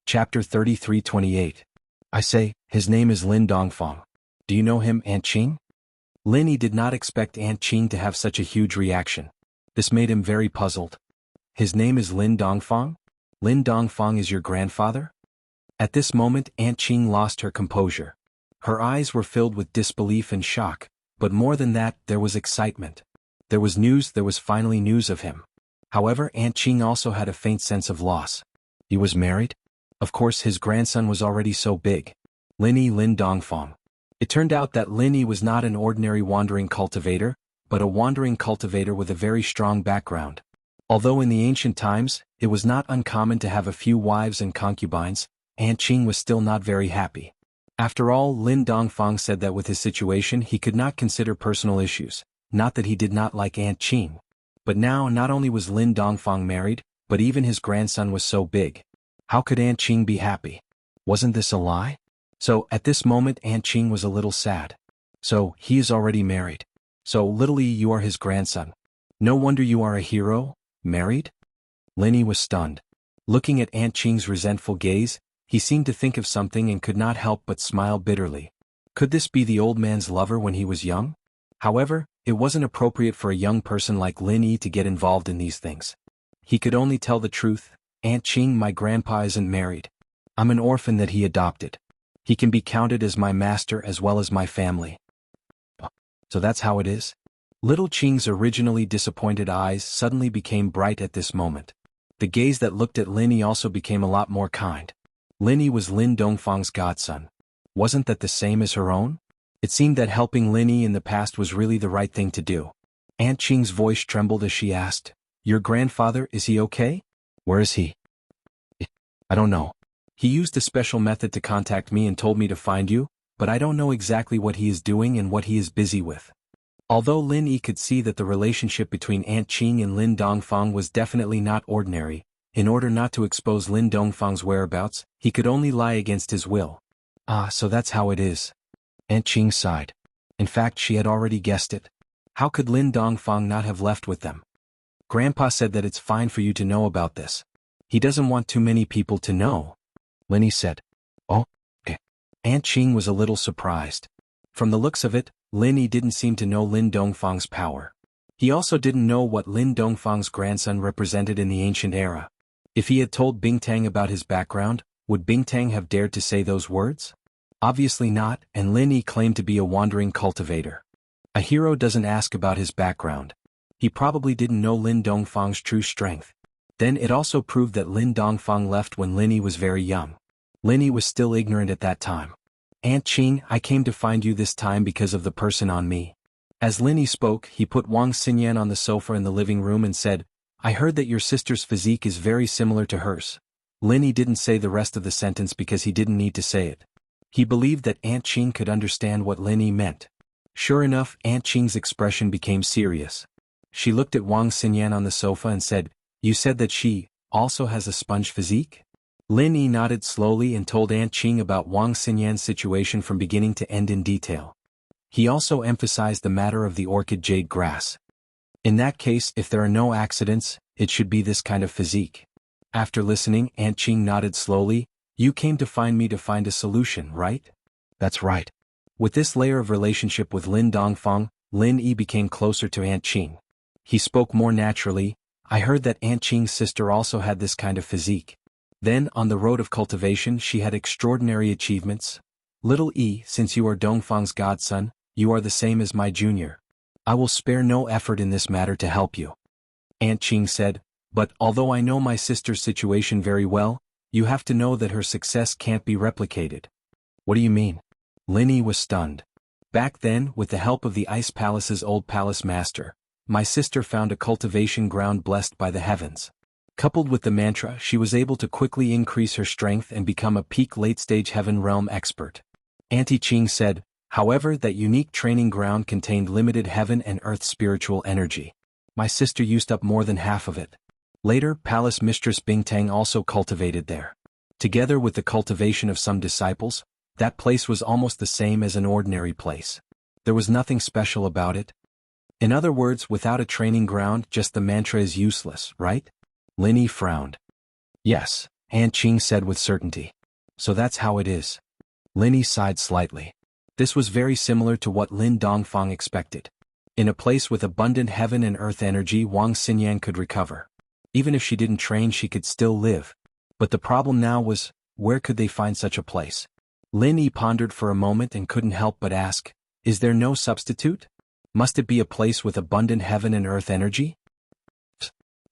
Chapter 33:28. I say, his name is Lin Dongfang. Do you know him, Aunt Qing? Lin Yi did not expect Aunt Qing to have such a huge reaction. This made him very puzzled. His name is Lin Dongfang? Lin Dongfang is your grandfather? At this moment Aunt Qing lost her composure. Her eyes were filled with disbelief and shock, but more than that, there was excitement. There was finally news of him. However, Aunt Qing also had a faint sense of loss. He was married? Of course his grandson was already so big. Lin Dongfang. It turned out that Lin Yi was not an ordinary wandering cultivator, but a wandering cultivator with a very strong background. Although in the ancient times, it was not uncommon to have a few wives and concubines, Aunt Qing was still not very happy. After all, Lin Dongfang said that with his situation he could not consider personal issues, not that he did not like Aunt Qing. But now not only was Lin Dongfang married, but even his grandson was so big. How could Aunt Qing be happy? Wasn't this a lie? So, at this moment Aunt Qing was a little sad. So, he is already married. So, literally you are his grandson. No wonder you are a hero, married? Lin Yi was stunned. Looking at Aunt Qing's resentful gaze, he seemed to think of something and could not help but smile bitterly. Could this be the old man's lover when he was young? However, it wasn't appropriate for a young person like Lin Yi to get involved in these things. He could only tell the truth. Aunt Qing, my grandpa isn't married. I'm an orphan that he adopted. He can be counted as my master as well as my family. So that's how it is? Little Qing's originally disappointed eyes suddenly became bright at this moment. The gaze that looked at Lin Yi also became a lot more kind. Lin Yi was Lin Dongfang's godson. Wasn't that the same as her own? It seemed that helping Lin Yi in the past was really the right thing to do. Aunt Qing's voice trembled as she asked, "Your grandfather, is he okay? Where is he?" "I don't know. He used a special method to contact me and told me to find you, but I don't know exactly what he is doing and what he is busy with." Although Lin Yi could see that the relationship between Aunt Qing and Lin Dongfang was definitely not ordinary, in order not to expose Lin Dongfang's whereabouts, he could only lie against his will. Ah, so that's how it is. Aunt Qing sighed. In fact, she had already guessed it. How could Lin Dongfang not have left with them? Grandpa said that it's fine for you to know about this. He doesn't want too many people to know. Lin Yi said. Oh, okay. Aunt Qing was a little surprised. From the looks of it, Lin Yi didn't seem to know Lin Dongfang's power. He also didn't know what Lin Dongfang's grandson represented in the ancient era. If he had told Bingtang about his background, would Bingtang have dared to say those words? Obviously not, and Lin Yi claimed to be a wandering cultivator. A hero doesn't ask about his background. He probably didn't know Lin Dongfang's true strength. Then it also proved that Lin Dongfang left when Lin Yi was very young. Lin Yi was still ignorant at that time. Aunt Qing, I came to find you this time because of the person on me. As Lin Yi spoke, he put Wang Xinyan on the sofa in the living room and said, I heard that your sister's physique is very similar to hers. Lin Yi didn't say the rest of the sentence because he didn't need to say it. He believed that Aunt Qing could understand what Lin Yi meant. Sure enough, Aunt Qing's expression became serious. She looked at Wang Xinyan on the sofa and said, You said that she also has a sponge physique? Lin Yi nodded slowly and told Aunt Qing about Wang Xinyan's situation from beginning to end in detail. He also emphasized the matter of the orchid jade grass. In that case, if there are no accidents, it should be this kind of physique. After listening, Aunt Qing nodded slowly. You came to find me to find a solution, right? That's right. With this layer of relationship with Lin Dongfang, Lin Yi became closer to Aunt Qing. He spoke more naturally. I heard that Aunt Qing's sister also had this kind of physique. Then, on the road of cultivation, she had extraordinary achievements. Little E, since you are Dongfang's godson, you are the same as my junior. I will spare no effort in this matter to help you. Aunt Qing said, but although I know my sister's situation very well, you have to know that her success can't be replicated. What do you mean? Lin Yi was stunned. Back then, with the help of the Ice Palace's old palace master, my sister found a cultivation ground blessed by the heavens. Coupled with the mantra, she was able to quickly increase her strength and become a peak late-stage heaven realm expert. Auntie Qing said, however, that unique training ground contained limited heaven and earth spiritual energy. My sister used up more than half of it. Later, Palace Mistress Bingtang also cultivated there. Together with the cultivation of some disciples, that place was almost the same as an ordinary place. There was nothing special about it. In other words, without a training ground, just the mantra is useless, right? Lin Yi frowned. Yes, Aunt Qing said with certainty. So that's how it is. Lin Yi sighed slightly. This was very similar to what Lin Dongfang expected. In a place with abundant heaven and earth energy, Wang Xinyan could recover. Even if she didn't train, she could still live. But the problem now was, where could they find such a place? Lin Yi pondered for a moment and couldn't help but ask, is there no substitute? Must it be a place with abundant heaven and earth energy?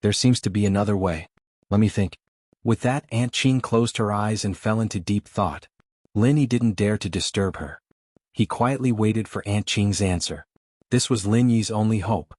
There seems to be another way. Let me think. With that, Aunt Qing closed her eyes and fell into deep thought. Lin Yi didn't dare to disturb her. He quietly waited for Aunt Qing's answer. This was Lin Yi's only hope.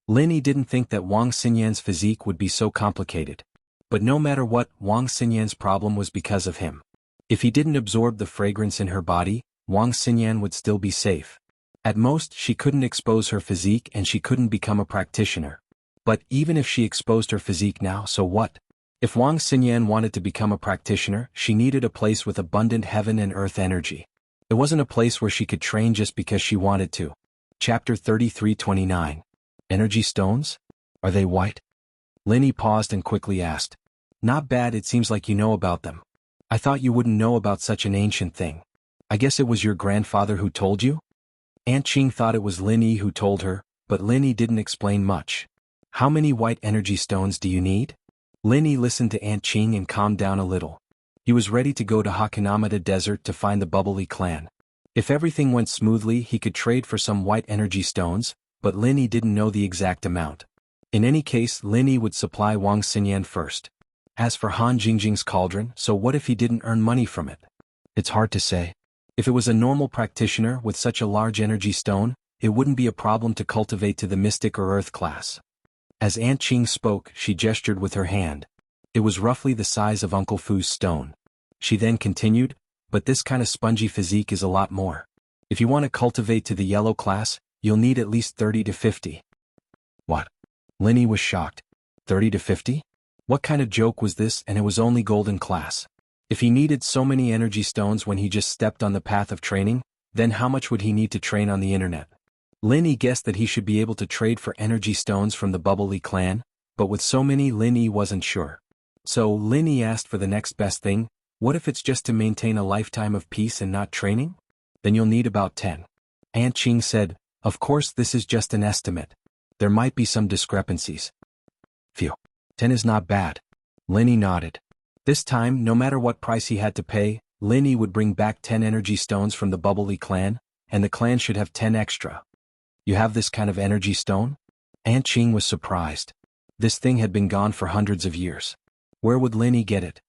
Lin Yi didn't think that Wang Xinyan's physique would be so complicated. But no matter what, Wang Xinyan's problem was because of him. If he didn't absorb the fragrance in her body, Wang Xinyan would still be safe. At most, she couldn't expose her physique and she couldn't become a practitioner. But even if she exposed her physique now, so what? If Wang Xinyan wanted to become a practitioner, she needed a place with abundant heaven and earth energy. It wasn't a place where she could train just because she wanted to. Chapter 33-29. Energy stones? Are they white? Lin Yi paused and quickly asked. Not bad, it seems like you know about them. I thought you wouldn't know about such an ancient thing. I guess it was your grandfather who told you? Aunt Qing thought it was Lin Yi who told her, but Lin Yi didn't explain much. How many white energy stones do you need? Lin Yi listened to Aunt Qing and calmed down a little. He was ready to go to Hakanamada Desert to find the Bubbly clan. If everything went smoothly, he could trade for some white energy stones, but Lin Yi didn't know the exact amount. In any case, Lin Yi would supply Wang Xinyan first. As for Han Jingjing's cauldron, so what if he didn't earn money from it? It's hard to say. If it was a normal practitioner with such a large energy stone, it wouldn't be a problem to cultivate to the mystic or earth class. As Aunt Qing spoke, she gestured with her hand. It was roughly the size of Uncle Fu's stone. She then continued, but this kind of spongy physique is a lot more. If you want to cultivate to the yellow class, you'll need at least 30 to 50. What? Lin Yi was shocked. 30 to 50? What kind of joke was this? And it was only golden class. If he needed so many energy stones when he just stepped on the path of training, then how much would he need to train on the internet? Lin Yi guessed that he should be able to trade for energy stones from the Bubbly clan, but with so many, Lin Yi wasn't sure. So Lin Yi asked for the next best thing. What if it's just to maintain a lifetime of peace and not training? Then you'll need about 10. Aunt Qing said, of course this is just an estimate. There might be some discrepancies. Phew. 10 is not bad. Lin Yi nodded. This time, no matter what price he had to pay, Lin Yi would bring back 10 energy stones from the Bubbly clan, and the clan should have 10 extra. You have this kind of energy stone? Aunt Qing was surprised. This thing had been gone for hundreds of years. Where would Lin Yi get it?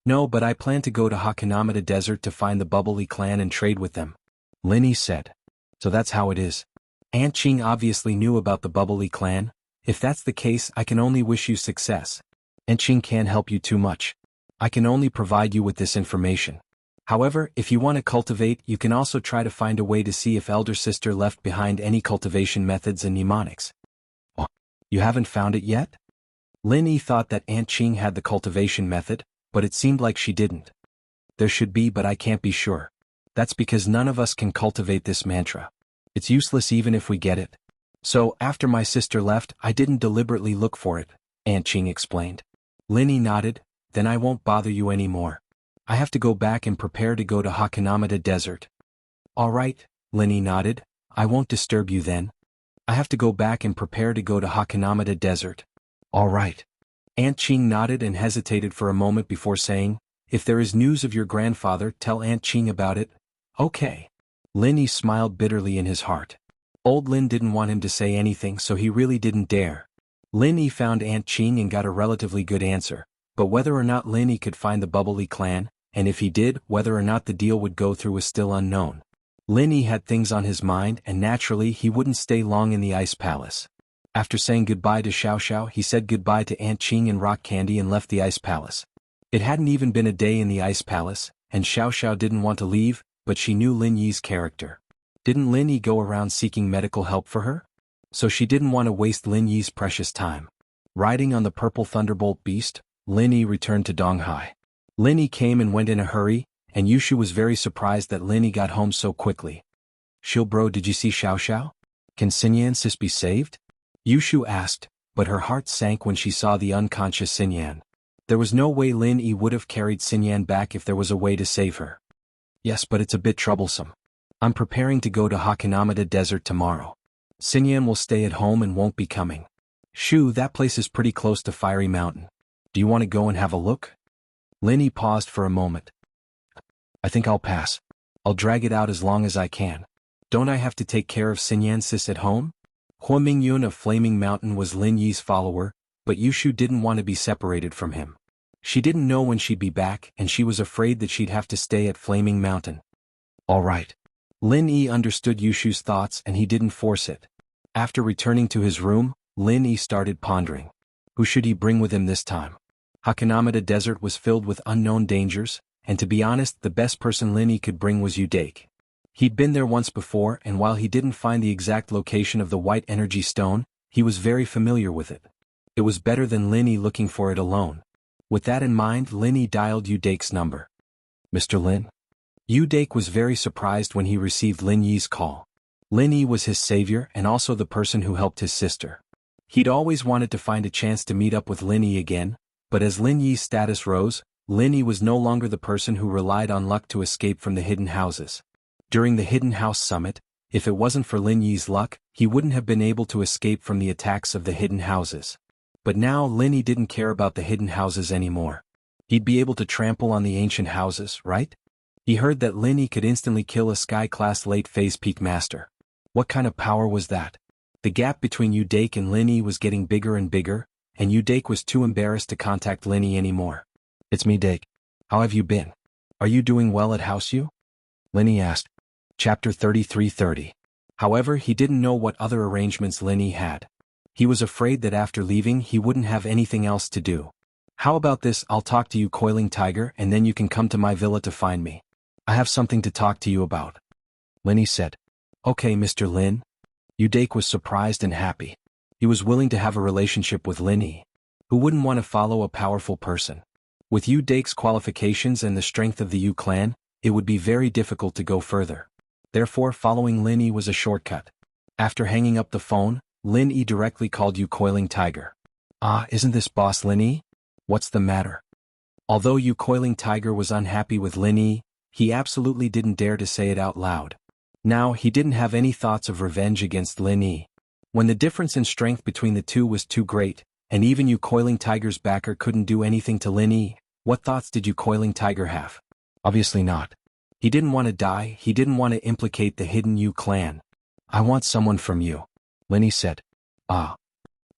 No, but I plan to go to Hakanamada Desert to find the Bubbly clan and trade with them. Lin Yi said. So that's how it is. Aunt Qing obviously knew about the Bubbly clan. If that's the case, I can only wish you success. Aunt Qing can't help you too much. I can only provide you with this information. However, if you want to cultivate, you can also try to find a way to see if elder sister left behind any cultivation methods and mnemonics. Oh, you haven't found it yet? Lin Yi thought that Aunt Qing had the cultivation method, but it seemed like she didn't. There should be, but I can't be sure. That's because none of us can cultivate this mantra. It's useless even if we get it. So, after my sister left, I didn't deliberately look for it, Aunt Qing explained. Lin Yi nodded. Then I won't bother you anymore. I have to go back and prepare to go to Hakanamada Desert. All right, Lin Yi nodded. I won't disturb you then. I have to go back and prepare to go to Hakanamada Desert. All right. Aunt Qing nodded and hesitated for a moment before saying, if there is news of your grandfather, tell Aunt Qing about it. Okay. Lin Yi smiled bitterly in his heart. Old Lin didn't want him to say anything, so he really didn't dare. Lin Yi found Aunt Qing and got a relatively good answer, but whether or not Lin Yi could find the Bubbly clan, and if he did, whether or not the deal would go through was still unknown. Lin Yi had things on his mind, and naturally he wouldn't stay long in the Ice Palace. After saying goodbye to Xiao Xiao, he said goodbye to Aunt Qing and Rock Candy and left the Ice Palace. It hadn't even been a day in the Ice Palace, and Xiao Xiao didn't want to leave, but she knew Lin Yi's character. Didn't Lin Yi go around seeking medical help for her? So she didn't want to waste Lin Yi's precious time. Riding on the purple thunderbolt beast, Lin Yi returned to Donghai. Lin Yi came and went in a hurry, and Yushu was very surprised that Lin Yi got home so quickly. Shil bro, did you see Xiao Xiao? Can Xinyan sis be saved? Yushu asked, but her heart sank when she saw the unconscious Xinyan. There was no way Lin Yi would have carried Xinyan back if there was a way to save her. Yes, but it's a bit troublesome. I'm preparing to go to Hakanamada Desert tomorrow. Xinyan will stay at home and won't be coming. Shoo, that place is pretty close to Fiery Mountain. Do you want to go and have a look? Linny paused for a moment. I think I'll pass. I'll drag it out as long as I can. Don't I have to take care of Xinyan sis at home? Hua Mingyun of Flaming Mountain was Lin Yi's follower, but Yushu didn't want to be separated from him. She didn't know when she'd be back, and she was afraid that she'd have to stay at Flaming Mountain. All right. Lin Yi understood Yushu's thoughts and he didn't force it. After returning to his room, Lin Yi started pondering. Who should he bring with him this time? Hakanamada Desert was filled with unknown dangers, and to be honest, the best person Lin Yi could bring was Udake. He'd been there once before, and while he didn't find the exact location of the White Energy Stone, he was very familiar with it. It was better than Lin Yi looking for it alone. With that in mind, Lin Yi dialed Udake's number. Mr. Lin? Udake was very surprised when he received Lin Yi's call. Lin Yi was his savior and also the person who helped his sister. He'd always wanted to find a chance to meet up with Lin Yi again, but as Lin Yi's status rose, Lin Yi was no longer the person who relied on luck to escape from the hidden houses. During the Hidden House Summit, if it wasn't for Lin Yi's luck, he wouldn't have been able to escape from the attacks of the hidden houses. But now Lin Yi didn't care about the hidden houses anymore. He'd be able to trample on the ancient houses, right? He heard that Lin Yi could instantly kill a Sky-class late-phase peak master. What kind of power was that? The gap between Udake and Lin Yi was getting bigger and bigger, and Udake was too embarrassed to contact Lin Yi anymore. It's me, Dake. How have you been? Are you doing well at House U? Lin Yi asked. Chapter 33:30. However, he didn't know what other arrangements Lin Yi had. He was afraid that after leaving he wouldn't have anything else to do. How about this, I'll talk to you Coiling Tiger and then you can come to my villa to find me. I have something to talk to you about. Lin Yi said. Okay, Mr. Lin. Udake was surprised and happy. He was willing to have a relationship with Lin Yi. Who wouldn't want to follow a powerful person? With Udake's qualifications and the strength of the Yu clan, it would be very difficult to go further. Therefore, following Lin Yi was a shortcut. After hanging up the phone, Lin Yi directly called Yu Coiling Tiger. Ah, isn't this boss Lin Yi? What's the matter? Although Yu Coiling Tiger was unhappy with Lin Yi, he absolutely didn't dare to say it out loud. Now, he didn't have any thoughts of revenge against Lin Yi. When the difference in strength between the two was too great, and even Yu Coiling Tiger's backer couldn't do anything to Lin Yi, what thoughts did Yu Coiling Tiger have? Obviously not. He didn't want to die, he didn't want to implicate the hidden Yu clan. I want someone from you, Lin Yi said. Ah.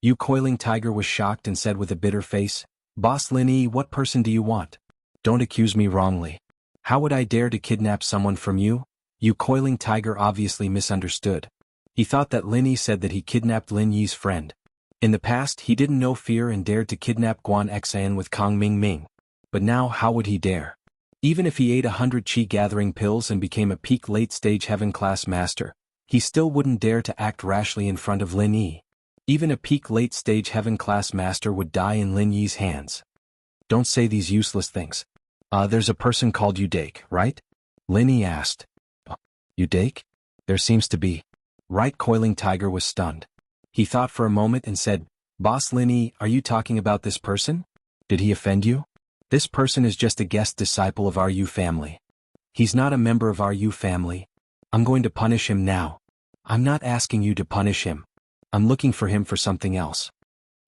Yu Coiling Tiger was shocked and said with a bitter face, Boss Lin Yi, what person do you want? Don't accuse me wrongly. How would I dare to kidnap someone from you? Yu Coiling Tiger obviously misunderstood. He thought that Lin Yi said that he kidnapped Lin Yi's friend. In the past he didn't know fear and dared to kidnap Guan Xan with Kong Ming Ming. But now how would he dare? Even if he ate 100 chi gathering pills and became a peak late-stage heaven-class master, he still wouldn't dare to act rashly in front of Lin Yi. Even a peak late-stage heaven-class master would die in Lin Yi's hands. Don't say these useless things. There's a person called Udake, right? Lin Yi asked. Udake? There seems to be. Right, Coiling Tiger was stunned. He thought for a moment and said, Boss Lin Yi, are you talking about this person? Did he offend you? This person is just a guest disciple of our Yu family. He's not a member of our Yu family. I'm going to punish him now. I'm not asking you to punish him. I'm looking for him for something else.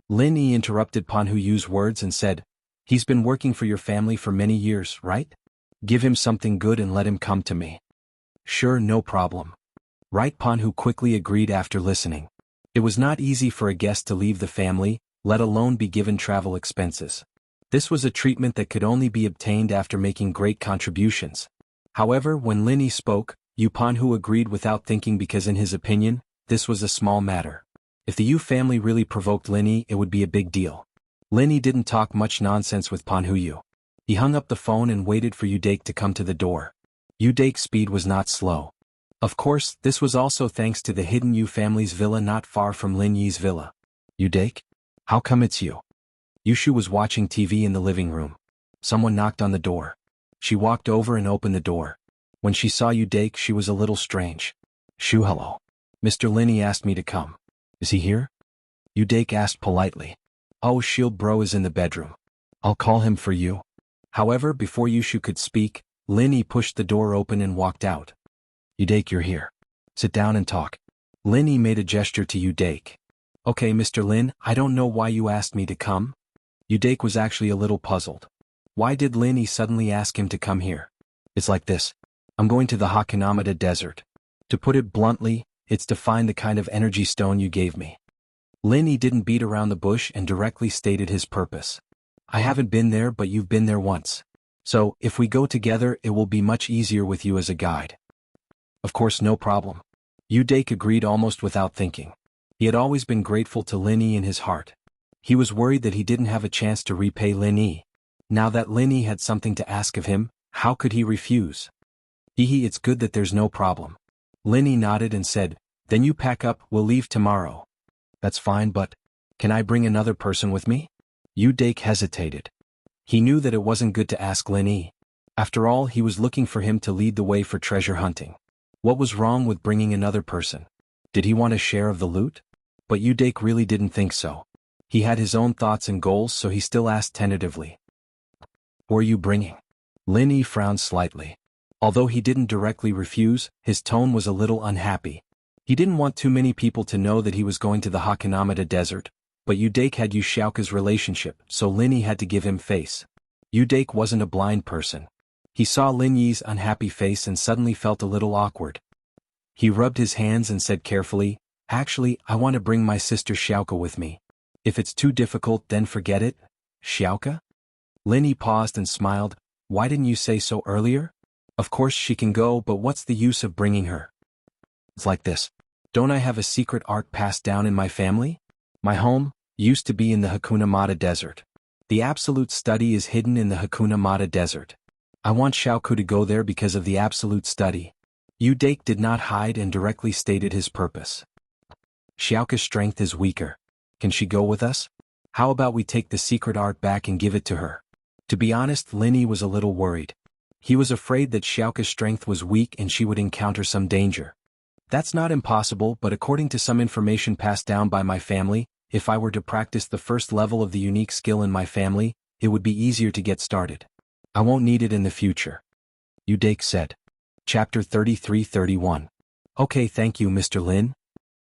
Lin Yi interrupted Pan Hu Yu's words and said, He's been working for your family for many years, right? Give him something good and let him come to me. Sure, no problem. Right, Pan Hu quickly agreed after listening. It was not easy for a guest to leave the family, let alone be given travel expenses. This was a treatment that could only be obtained after making great contributions. However, when Lin Yi spoke, Yu Pan Hu agreed without thinking because in his opinion, this was a small matter. If the Yu family really provoked Lin Yi, it would be a big deal. Lin Yi didn't talk much nonsense with Pan Hu Yu. He hung up the phone and waited for Udake to come to the door. Udake's speed was not slow. Of course, this was also thanks to the hidden Yu family's villa not far from Lin Yi's villa. Udake? How come it's you? Yushu was watching TV in the living room. Someone knocked on the door. She walked over and opened the door. When she saw Udake, she was a little strange. Shu, hello. Mr. Lin Yi asked me to come. Is he here? Udake asked politely. Oh, Shield Bro is in the bedroom. I'll call him for you. However, before Yushu could speak, Lin Yi pushed the door open and walked out. Udake, you're here. Sit down and talk. Lin Yi made a gesture to Udake. Okay, Mr. Lin, I don't know why you asked me to come. Udake was actually a little puzzled. Why did Lin Yi suddenly ask him to come here? It's like this. I'm going to the Hakanamada Desert. To put it bluntly, it's to find the kind of energy stone you gave me. Lin Yi didn't beat around the bush and directly stated his purpose. I haven't been there, but you've been there once. So, if we go together, it will be much easier with you as a guide. Of course, no problem. Udake agreed almost without thinking. He had always been grateful to Lin Yi in his heart. He was worried that he didn't have a chance to repay Lin Yi. Now that Lin Yi had something to ask of him, how could he refuse? Hehe, it's good that there's no problem. Lin Yi nodded and said, then you pack up, we'll leave tomorrow. That's fine, but can I bring another person with me? Udake hesitated. He knew that it wasn't good to ask Lin Yi. After all, he was looking for him to lead the way for treasure hunting. What was wrong with bringing another person? Did he want a share of the loot? But Udake really didn't think so. He had his own thoughts and goals, so he still asked tentatively. Who are you bringing? Lin Yi frowned slightly. Although he didn't directly refuse, his tone was a little unhappy. He didn't want too many people to know that he was going to the Hakanamada Desert, but Udake had used Xiaoka's relationship, so Lin Yi had to give him face. Udake wasn't a blind person. He saw Lin Yi's unhappy face and suddenly felt a little awkward. He rubbed his hands and said carefully, actually, I want to bring my sister Xiaoka with me. If it's too difficult, then forget it. Xiaoka? Lin Yi paused and smiled. Why didn't you say so earlier? Of course she can go, but what's the use of bringing her? It's like this. Don't I have a secret art passed down in my family? My home used to be in the Hakuna Mata Desert. The absolute study is hidden in the Hakuna Mata Desert. I want Xiaoku to go there because of the absolute study. Udake did not hide and directly stated his purpose. Xiaoka's strength is weaker. Can she go with us? How about we take the secret art back and give it to her? To be honest, Lin Yi was a little worried. He was afraid that Xiaoka's strength was weak and she would encounter some danger. That's not impossible, but according to some information passed down by my family, if I were to practice the first level of the unique skill in my family, it would be easier to get started. I won't need it in the future. Udake said. Chapter 33-31. Okay, thank you, Mr. Lin.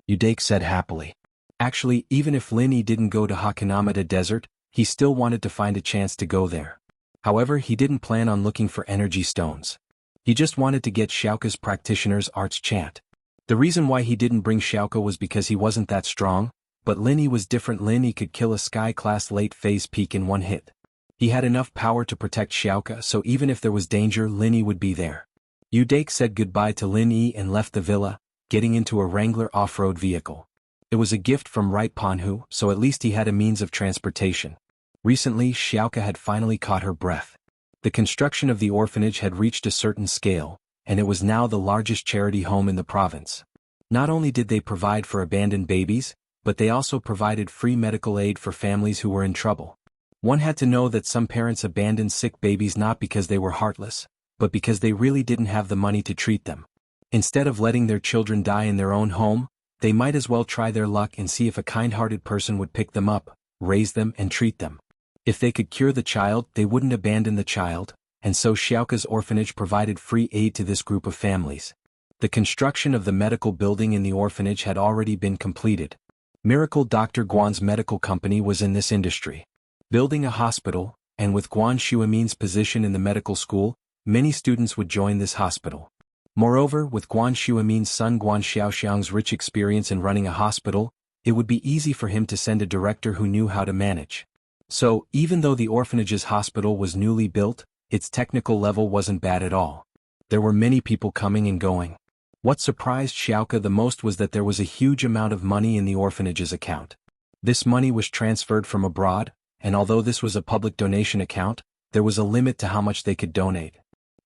Udake said happily. Actually, even if Lin Yi didn't go to Hakanamada Desert, he still wanted to find a chance to go there. However, he didn't plan on looking for energy stones. He just wanted to get Xiaoka's practitioner's arts chant. The reason why he didn't bring Xiaoka was because he wasn't that strong, but Lin Yi was different. Lin Yi could kill a sky-class late-phase peak in one hit. He had enough power to protect Xiaoka, so even if there was danger, Lin Yi would be there. Udake said goodbye to Lin Yi and left the villa, getting into a Wrangler off-road vehicle. It was a gift from Right Panhu, so at least he had a means of transportation. Recently, Xiaoka had finally caught her breath. The construction of the orphanage had reached a certain scale, and it was now the largest charity home in the province. Not only did they provide for abandoned babies, but they also provided free medical aid for families who were in trouble. One had to know that some parents abandoned sick babies not because they were heartless, but because they really didn't have the money to treat them. Instead of letting their children die in their own home, they might as well try their luck and see if a kind-hearted person would pick them up, raise them and treat them. If they could cure the child, they wouldn't abandon the child, and so Xiaoka's orphanage provided free aid to this group of families. The construction of the medical building in the orphanage had already been completed. Miracle Dr. Guan's medical company was in this industry. Building a hospital, and with Guan Shuamin's position in the medical school, many students would join this hospital. Moreover, with Guan Shuamin's son Guan Xiaoxiang's rich experience in running a hospital, it would be easy for him to send a director who knew how to manage. So, even though the orphanage's hospital was newly built, its technical level wasn't bad at all. There were many people coming and going. What surprised Xiaoka the most was that there was a huge amount of money in the orphanage's account. This money was transferred from abroad, and although this was a public donation account, there was a limit to how much they could donate.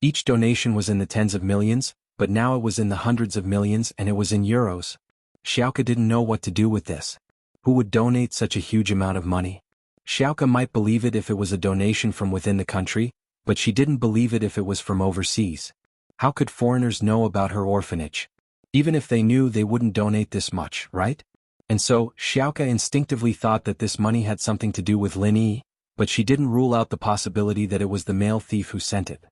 Each donation was in the tens of millions, but now it was in the hundreds of millions and it was in euros. Xiaoka didn't know what to do with this. Who would donate such a huge amount of money? Xiaoka might believe it if it was a donation from within the country, but she didn't believe it if it was from overseas. How could foreigners know about her orphanage? Even if they knew, they wouldn't donate this much, right? And so, Xiaoka instinctively thought that this money had something to do with Lin Yi, but she didn't rule out the possibility that it was the male thief who sent it.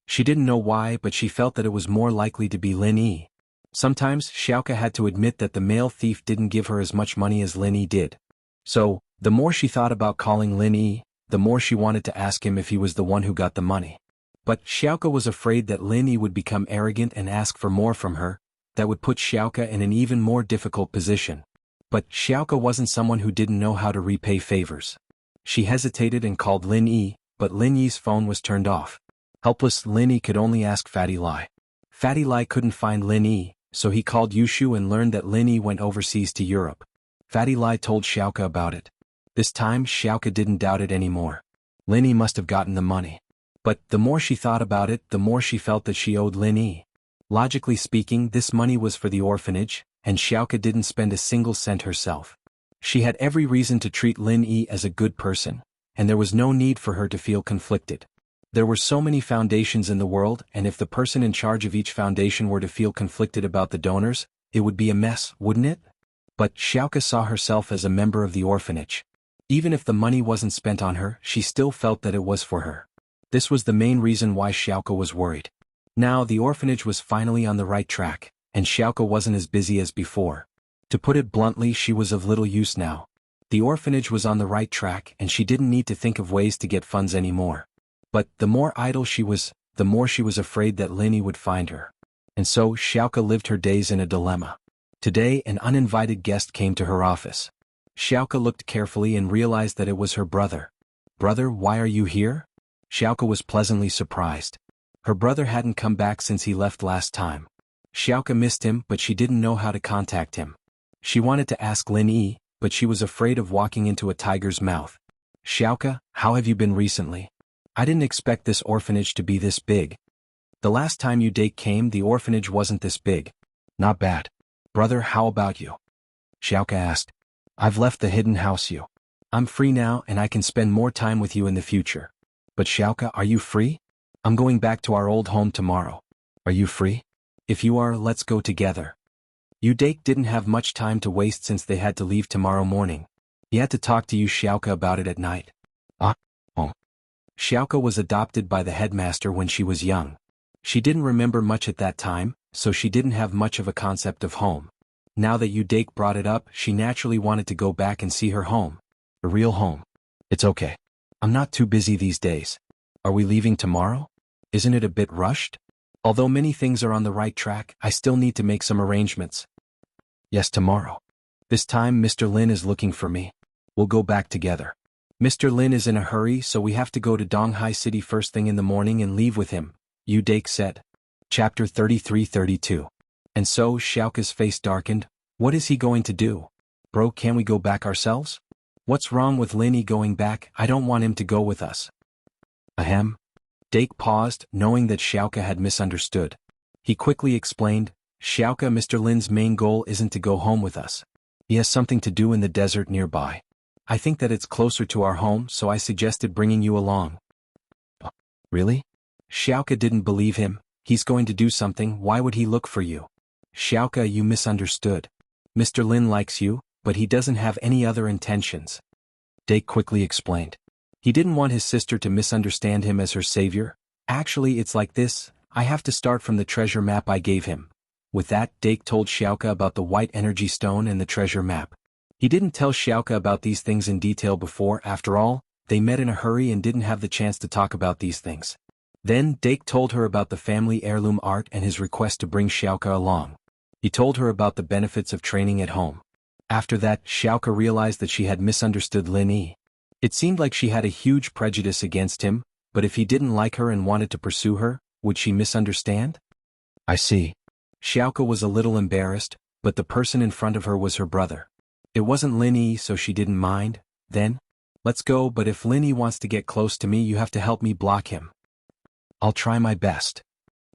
She didn't know why, but she felt that it was more likely to be Lin Yi. Sometimes, Xiaoke had to admit that the male thief didn't give her as much money as Lin Yi did. So, the more she thought about calling Lin Yi, the more she wanted to ask him if he was the one who got the money. But Xiaoke was afraid that Lin Yi would become arrogant and ask for more from her. That would put Xiaoke in an even more difficult position. But Xiaoke wasn't someone who didn't know how to repay favors. She hesitated and called Lin Yi, but Lin Yi's phone was turned off. Helpless Lin Yi could only ask Fatty Lai. Fatty Lai couldn't find Lin Yi, so he called Yushu and learned that Lin Yi went overseas to Europe. Fatty Lai told Xiaoke about it. This time Xiaoke didn't doubt it anymore. Lin Yi must have gotten the money. But the more she thought about it, the more she felt that she owed Lin Yi. Logically speaking, this money was for the orphanage, and Xiaoke didn't spend a single cent herself. She had every reason to treat Lin Yi as a good person, and there was no need for her to feel conflicted. There were so many foundations in the world, and if the person in charge of each foundation were to feel conflicted about the donors, it would be a mess, wouldn't it? But Xiaoke saw herself as a member of the orphanage. Even if the money wasn't spent on her, she still felt that it was for her. This was the main reason why Xiaoke was worried. Now the orphanage was finally on the right track, and Xiaoke wasn't as busy as before. To put it bluntly, she was of little use now. The orphanage was on the right track and she didn't need to think of ways to get funds anymore. But the more idle she was, the more she was afraid that Lin Yi would find her. And so Xiaoke lived her days in a dilemma. Today an uninvited guest came to her office. Xiaoke looked carefully and realized that it was her brother. "Brother, why are you here?" Xiaoke was pleasantly surprised. Her brother hadn't come back since he left last time. Xiaoke missed him, but she didn't know how to contact him. She wanted to ask Lin Yi, but she was afraid of walking into a tiger's mouth. "Xiaoke, how have you been recently? I didn't expect this orphanage to be this big. The last time you date came, the orphanage wasn't this big." "Not bad. Brother, how about you?" Xiaoke asked. "I've left the hidden house you. I'm free now and I can spend more time with you in the future." "But Xiaoke, are you free? I'm going back to our old home tomorrow. Are you free? If you are, let's go together." Udake didn't have much time to waste since they had to leave tomorrow morning. He had to talk to Xiaoke about it at night. Oh. Xiaoke was adopted by the headmaster when she was young. She didn't remember much at that time, so she didn't have much of a concept of home. Now that Udake brought it up, she naturally wanted to go back and see her home. A real home. "It's okay. I'm not too busy these days. Are we leaving tomorrow? Isn't it a bit rushed? Although many things are on the right track, I still need to make some arrangements." "Yes, tomorrow. This time Mr. Lin is looking for me. We'll go back together. Mr. Lin is in a hurry, so we have to go to Donghai City first thing in the morning and leave with him," Udake said. Chapter 33-32. And so Xiaoke's face darkened. What is he going to do? "Bro, can we go back ourselves? What's wrong with Lin Yi going back? I don't want him to go with us." Ahem. Dake paused, knowing that Xiaoke had misunderstood. He quickly explained, "Xiaoke, Mr. Lin's main goal isn't to go home with us. He has something to do in the desert nearby. I think that it's closer to our home, so I suggested bringing you along." "Really?" Xiaoke didn't believe him. "He's going to do something, why would he look for you?" "Xiaoke, you misunderstood. Mr. Lin likes you, but he doesn't have any other intentions." Dake quickly explained. He didn't want his sister to misunderstand him as her savior. "Actually, it's like this, I have to start from the treasure map I gave him." With that, Dake told Xiaoke about the white energy stone and the treasure map. He didn't tell Xiaoke about these things in detail before. After all, they met in a hurry and didn't have the chance to talk about these things. Then Dake told her about the family heirloom art and his request to bring Xiaoke along. He told her about the benefits of training at home. After that, Xiaoke realized that she had misunderstood Lin Yi. It seemed like she had a huge prejudice against him, but if he didn't like her and wanted to pursue her, would she misunderstand? "I see." Xiaoke was a little embarrassed, but the person in front of her was her brother. It wasn't Lin Yi, so she didn't mind. "Then, let's go, but if Lin Yi wants to get close to me, you have to help me block him." "I'll try my best."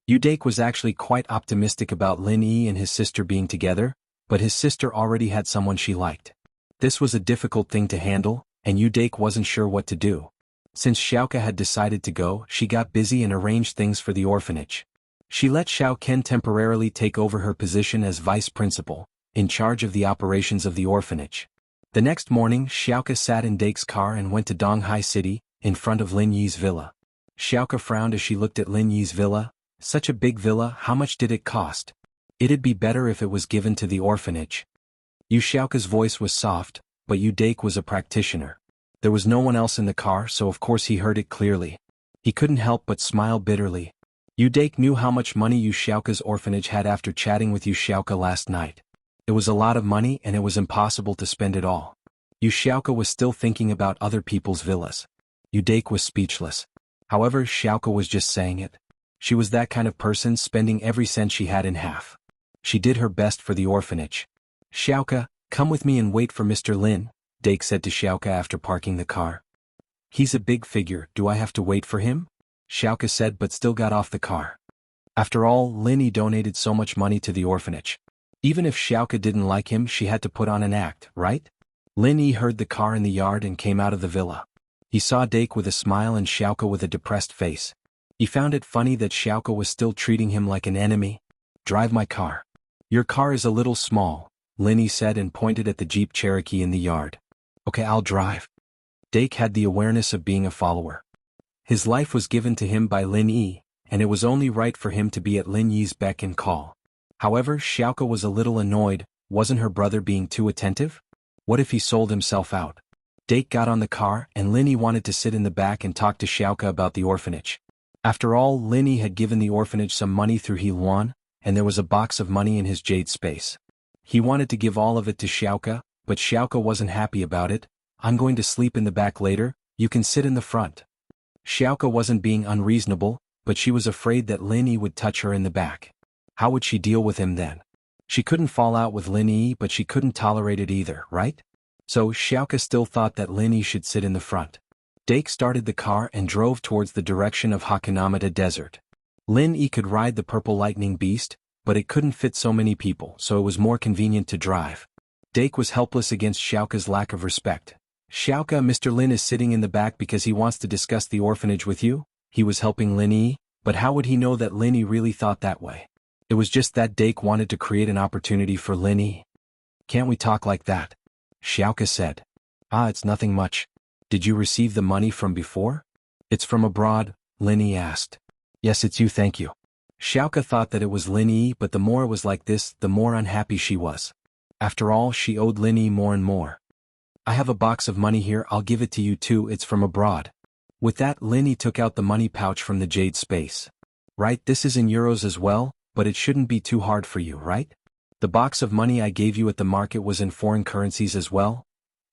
Udake was actually quite optimistic about Lin Yi and his sister being together, but his sister already had someone she liked. This was a difficult thing to handle, and Udake wasn't sure what to do. Since Xiaoke had decided to go, she got busy and arranged things for the orphanage. She let Xiao Ken temporarily take over her position as vice principal, in charge of the operations of the orphanage. The next morning, Xiaoke sat in Dake's car and went to Donghai City, in front of Lin Yi's villa. Xiaoke frowned as she looked at Lin Yi's villa. Such a big villa, how much did it cost? It'd be better if it was given to the orphanage. Yu Xiaoke's voice was soft, but Yu Dake was a practitioner. There was no one else in the car, so of course he heard it clearly. He couldn't help but smile bitterly. Yu Dake knew how much money Yu Xiaoke's orphanage had after chatting with Yu Xiaoke last night. It was a lot of money and it was impossible to spend it all. Yu Xiaoke was still thinking about other people's villas. Yu Dake was speechless. However, Xiaoke was just saying it. She was that kind of person, spending every cent she had in half. She did her best for the orphanage. Xiaoke, come with me and wait for Mr. Lin, Dake said to Xiaoke after parking the car. He's a big figure, do I have to wait for him? Xiaoke said but still got off the car. After all, Lin Yi donated so much money to the orphanage. Even if Xiaoke didn't like him, she had to put on an act, right? Lin Yi heard the car in the yard and came out of the villa. He saw Dake with a smile and Xiaoke with a depressed face. He found it funny that Xiaoke was still treating him like an enemy. Drive my car. Your car is a little small, Lin Yi said and pointed at the Jeep Cherokee in the yard. Okay, I'll drive. Dake had the awareness of being a follower. His life was given to him by Lin Yi, and it was only right for him to be at Lin Yi's beck and call. However, Xiaoke was a little annoyed. Wasn't her brother being too attentive? What if he sold himself out? Dake got on the car and Lin Yi wanted to sit in the back and talk to Xiaoke about the orphanage. After all, Lin Yi had given the orphanage some money through He Luan, and there was a box of money in his jade space. He wanted to give all of it to Xiaoke, but Xiaoke wasn't happy about it. I'm going to sleep in the back later, you can sit in the front. Xiaoke wasn't being unreasonable, but she was afraid that Lin Yi would touch her in the back. How would she deal with him then? She couldn't fall out with Lin Yi, but she couldn't tolerate it either, right? So Xiaoke still thought that Lin Yi should sit in the front. Dake started the car and drove towards the direction of Hakanamata Desert. Lin Yi could ride the purple lightning beast, but it couldn't fit so many people, so it was more convenient to drive. Dake was helpless against Xiaoke's lack of respect. Xiaoke, Mr. Lin is sitting in the back because he wants to discuss the orphanage with you? He was helping Lin Yi, but how would he know that Lin Yi really thought that way? It was just that Dake wanted to create an opportunity for Lin Yi. Can't we talk like that? Xiaoke said. It's nothing much. Did you receive the money from before? It's from abroad, Lin Yi asked. Yes, it's you, thank you. Xiaoke thought that it was Lin Yi, but the more it was like this, the more unhappy she was. After all, she owed Lin Yi more and more. I have a box of money here, I'll give it to you too, it's from abroad. With that, Lin Yi took out the money pouch from the jade space. Right, this is in euros as well, but it shouldn't be too hard for you, right? The box of money I gave you at the market was in foreign currencies as well?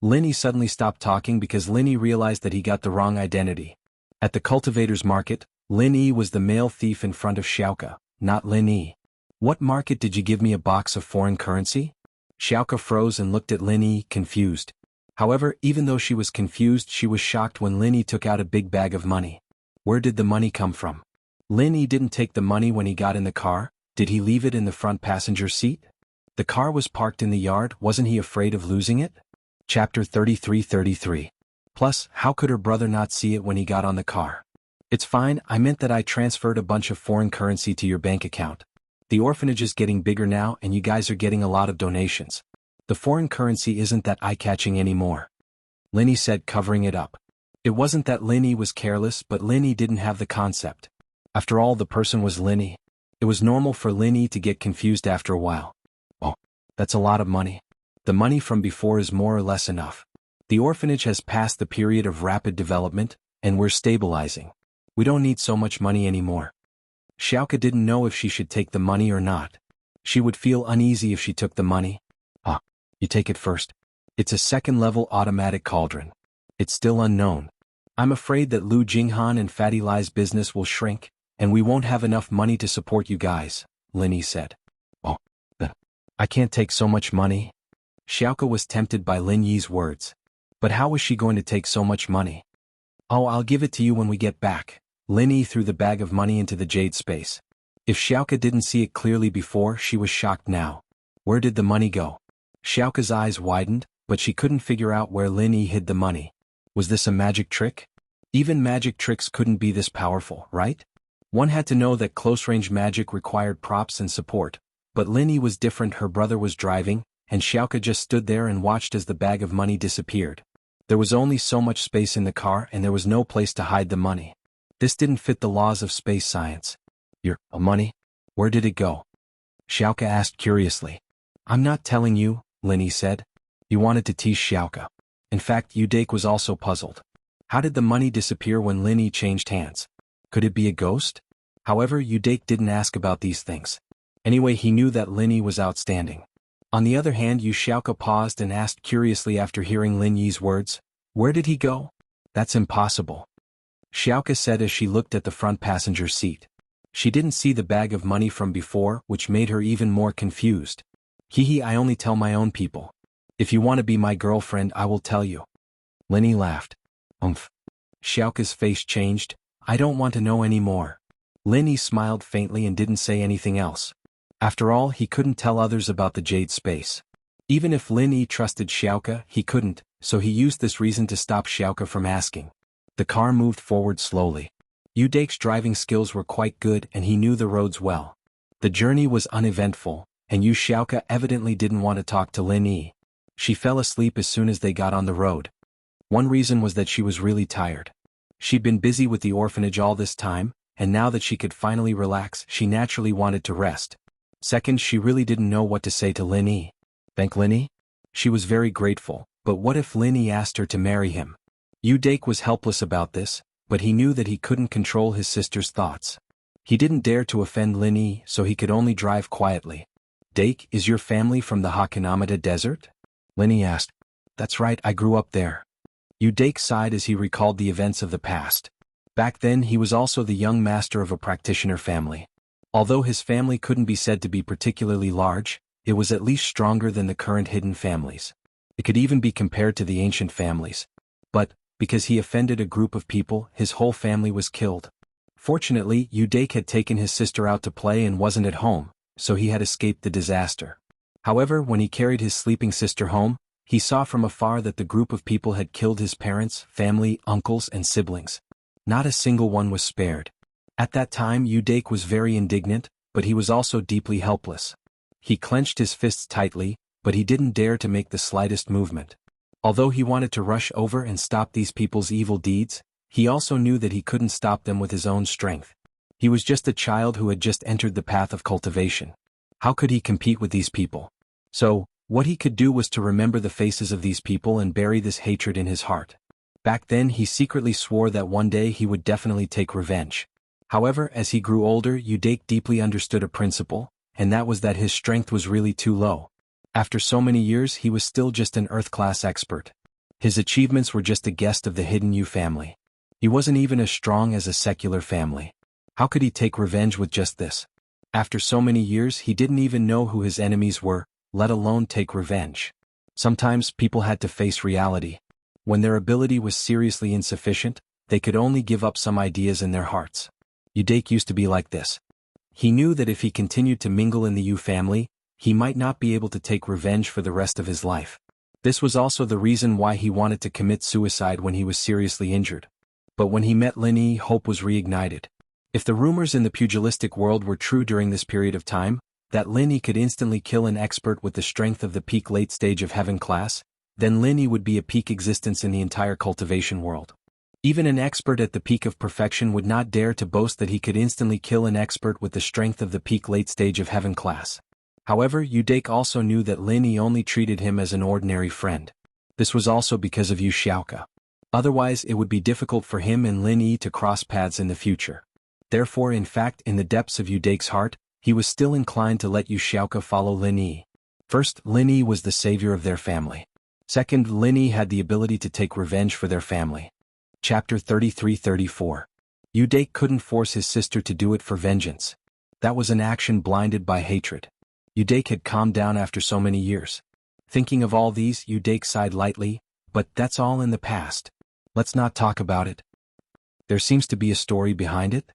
Lin Yi suddenly stopped talking because Lin Yi realized that he got the wrong identity. At the cultivator's market, Lin Yi was the male thief in front of Xiaoke, not Lin Yi. What market did you give me a box of foreign currency? Xiaoke froze and looked at Lin Yi, confused. However, even though she was confused, she was shocked when Lin Yi took out a big bag of money. Where did the money come from? Lin Yi didn't take the money when he got in the car, did he leave it in the front passenger seat? The car was parked in the yard, wasn't he afraid of losing it? Chapter 33:33. Plus, how could her brother not see it when he got on the car? It's fine, I meant that I transferred a bunch of foreign currency to your bank account. The orphanage is getting bigger now and you guys are getting a lot of donations. The foreign currency isn't that eye-catching anymore. Lin Yi said, covering it up. It wasn't that Lin Yi was careless, but Lin Yi didn't have the concept. After all, the person was Lin Yi. It was normal for Lin Yi to get confused after a while. Oh, that's a lot of money. The money from before is more or less enough. The orphanage has passed the period of rapid development, and we're stabilizing. We don't need so much money anymore. Xiaoke didn't know if she should take the money or not. She would feel uneasy if she took the money. You take it first. It's a second-level automatic cauldron. It's still unknown. I'm afraid that Lu Jinghan and Fatty Lai's business will shrink, and we won't have enough money to support you guys, Lin Yi said. I can't take so much money. Xiaoke was tempted by Lin Yi's words. But how was she going to take so much money? I'll give it to you when we get back. Lin Yi threw the bag of money into the jade space. If Xiaoke didn't see it clearly before, she was shocked now. Where did the money go? Xiaoke's eyes widened, but she couldn't figure out where Lin Yi hid the money. Was this a magic trick? Even magic tricks couldn't be this powerful, right? One had to know that close-range magic required props and support, but Lin Yi was different. Her brother was driving, and Xiaoke just stood there and watched as the bag of money disappeared. There was only so much space in the car and there was no place to hide the money. This didn't fit the laws of space science. Your money? Where did it go? Xiaoka asked curiously. I'm not telling you, Lin said. You wanted to tease Xiaoka. In fact, Udake was also puzzled. How did the money disappear when Lin changed hands? Could it be a ghost? However, Udake didn't ask about these things. Anyway, he knew that Lin was outstanding. On the other hand, Xiaoka paused and asked curiously after hearing Lin Yi's words, where did he go? That's impossible. Xiaoka said as she looked at the front passenger seat. She didn't see the bag of money from before, which made her even more confused. Hehe, I only tell my own people. If you want to be my girlfriend, I will tell you. Lin laughed. Umph. Xiaoka's face changed. I don't want to know any more. Lin smiled faintly and didn't say anything else. After all, he couldn't tell others about the Jade Space. Even if Lin trusted Xiaoka, he couldn't, so he used this reason to stop Xiaoka from asking. The car moved forward slowly. Udake's driving skills were quite good and he knew the roads well. The journey was uneventful, and Xiaoka evidently didn't want to talk to Lin. She fell asleep as soon as they got on the road. One reason was that she was really tired. She'd been busy with the orphanage all this time, and now that she could finally relax, she naturally wanted to rest. Second, she really didn't know what to say to Lin. Thank Lin? She was very grateful, but what if Lin asked her to marry him? Udake was helpless about this, but he knew that he couldn't control his sister's thoughts. He didn't dare to offend Lin, so he could only drive quietly. Dake, is your family from the Hakanamata Desert? Lin asked. That's right, I grew up there. Udake sighed as he recalled the events of the past. Back then he was also the young master of a practitioner family. Although his family couldn't be said to be particularly large, it was at least stronger than the current hidden families. It could even be compared to the ancient families. But, because he offended a group of people, his whole family was killed. Fortunately, Udake had taken his sister out to play and wasn't at home, so he had escaped the disaster. However, when he carried his sleeping sister home, he saw from afar that the group of people had killed his parents, family, uncles, and siblings. Not a single one was spared. At that time, Udake was very indignant, but he was also deeply helpless. He clenched his fists tightly, but he didn't dare to make the slightest movement. Although he wanted to rush over and stop these people's evil deeds, he also knew that he couldn't stop them with his own strength. He was just a child who had just entered the path of cultivation. How could he compete with these people? So, what he could do was to remember the faces of these people and bury this hatred in his heart. Back then he secretly swore that one day he would definitely take revenge. However, as he grew older, Udake deeply understood a principle, and that was that his strength was really too low. After so many years, he was still just an Earth-class expert. His achievements were just a guest of the hidden Yu family. He wasn't even as strong as a secular family. How could he take revenge with just this? After so many years, he didn't even know who his enemies were, let alone take revenge. Sometimes people had to face reality. When their ability was seriously insufficient, they could only give up some ideas in their hearts. Udake used to be like this. He knew that if he continued to mingle in the Yu family, he might not be able to take revenge for the rest of his life. This was also the reason why he wanted to commit suicide when he was seriously injured. But when he met Lin, hope was reignited. If the rumors in the pugilistic world were true during this period of time, that Lin could instantly kill an expert with the strength of the peak late stage of heaven class, then Lin would be a peak existence in the entire cultivation world. Even an expert at the peak of perfection would not dare to boast that he could instantly kill an expert with the strength of the peak late stage of heaven class. However, Udake also knew that Lin only treated him as an ordinary friend. This was also because of Yu Xiaoka. Otherwise, it would be difficult for him and Lin to cross paths in the future. Therefore, in fact, in the depths of Udake's heart, he was still inclined to let Yu Xiaoka follow Lin. First, Lin was the savior of their family. Second, Lin had the ability to take revenge for their family. Chapter 33-34. Udake couldn't force his sister to do it for vengeance. That was an action blinded by hatred. Udake had calmed down after so many years. Thinking of all these, Udake sighed lightly, but that's all in the past. Let's not talk about it. There seems to be a story behind it?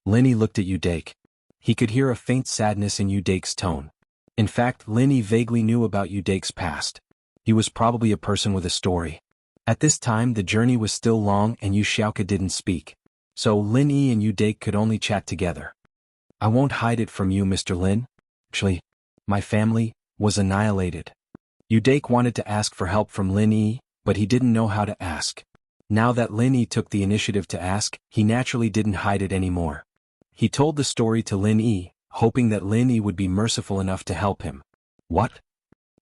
Lin looked at Udake. He could hear a faint sadness in Udake's tone. In fact, Lin vaguely knew about Udake's past. He was probably a person with a story. At this time the journey was still long and Yu Xiaoka didn't speak. So Lin and Udake could only chat together. I won't hide it from you, Mr. Lin. Actually, my family was annihilated. Udake wanted to ask for help from Lin, but he didn't know how to ask. Now that Lin Yi took the initiative to ask, he naturally didn't hide it anymore. He told the story to Lin Yi, hoping that Lin Yi would be merciful enough to help him. What?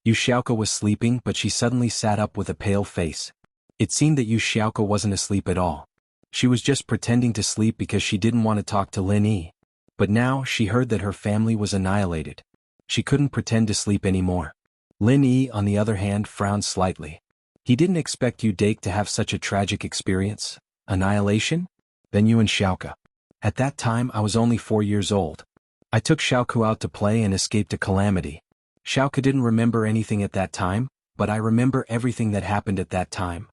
Yu Xiaoke was sleeping, but she suddenly sat up with a pale face. It seemed that Yu Xiaoke wasn't asleep at all. She was just pretending to sleep because she didn't want to talk to Lin Yi. But now she heard that her family was annihilated. She couldn't pretend to sleep anymore. Lin Yi, on the other hand, frowned slightly. He didn't expect Yu Dake to have such a tragic experience. Annihilation? Then Yu and Xiaoke. At that time I was only 4 years old. I took Xiaoke out to play and escaped a calamity. Xiaoke didn't remember anything at that time, but I remember everything that happened at that time.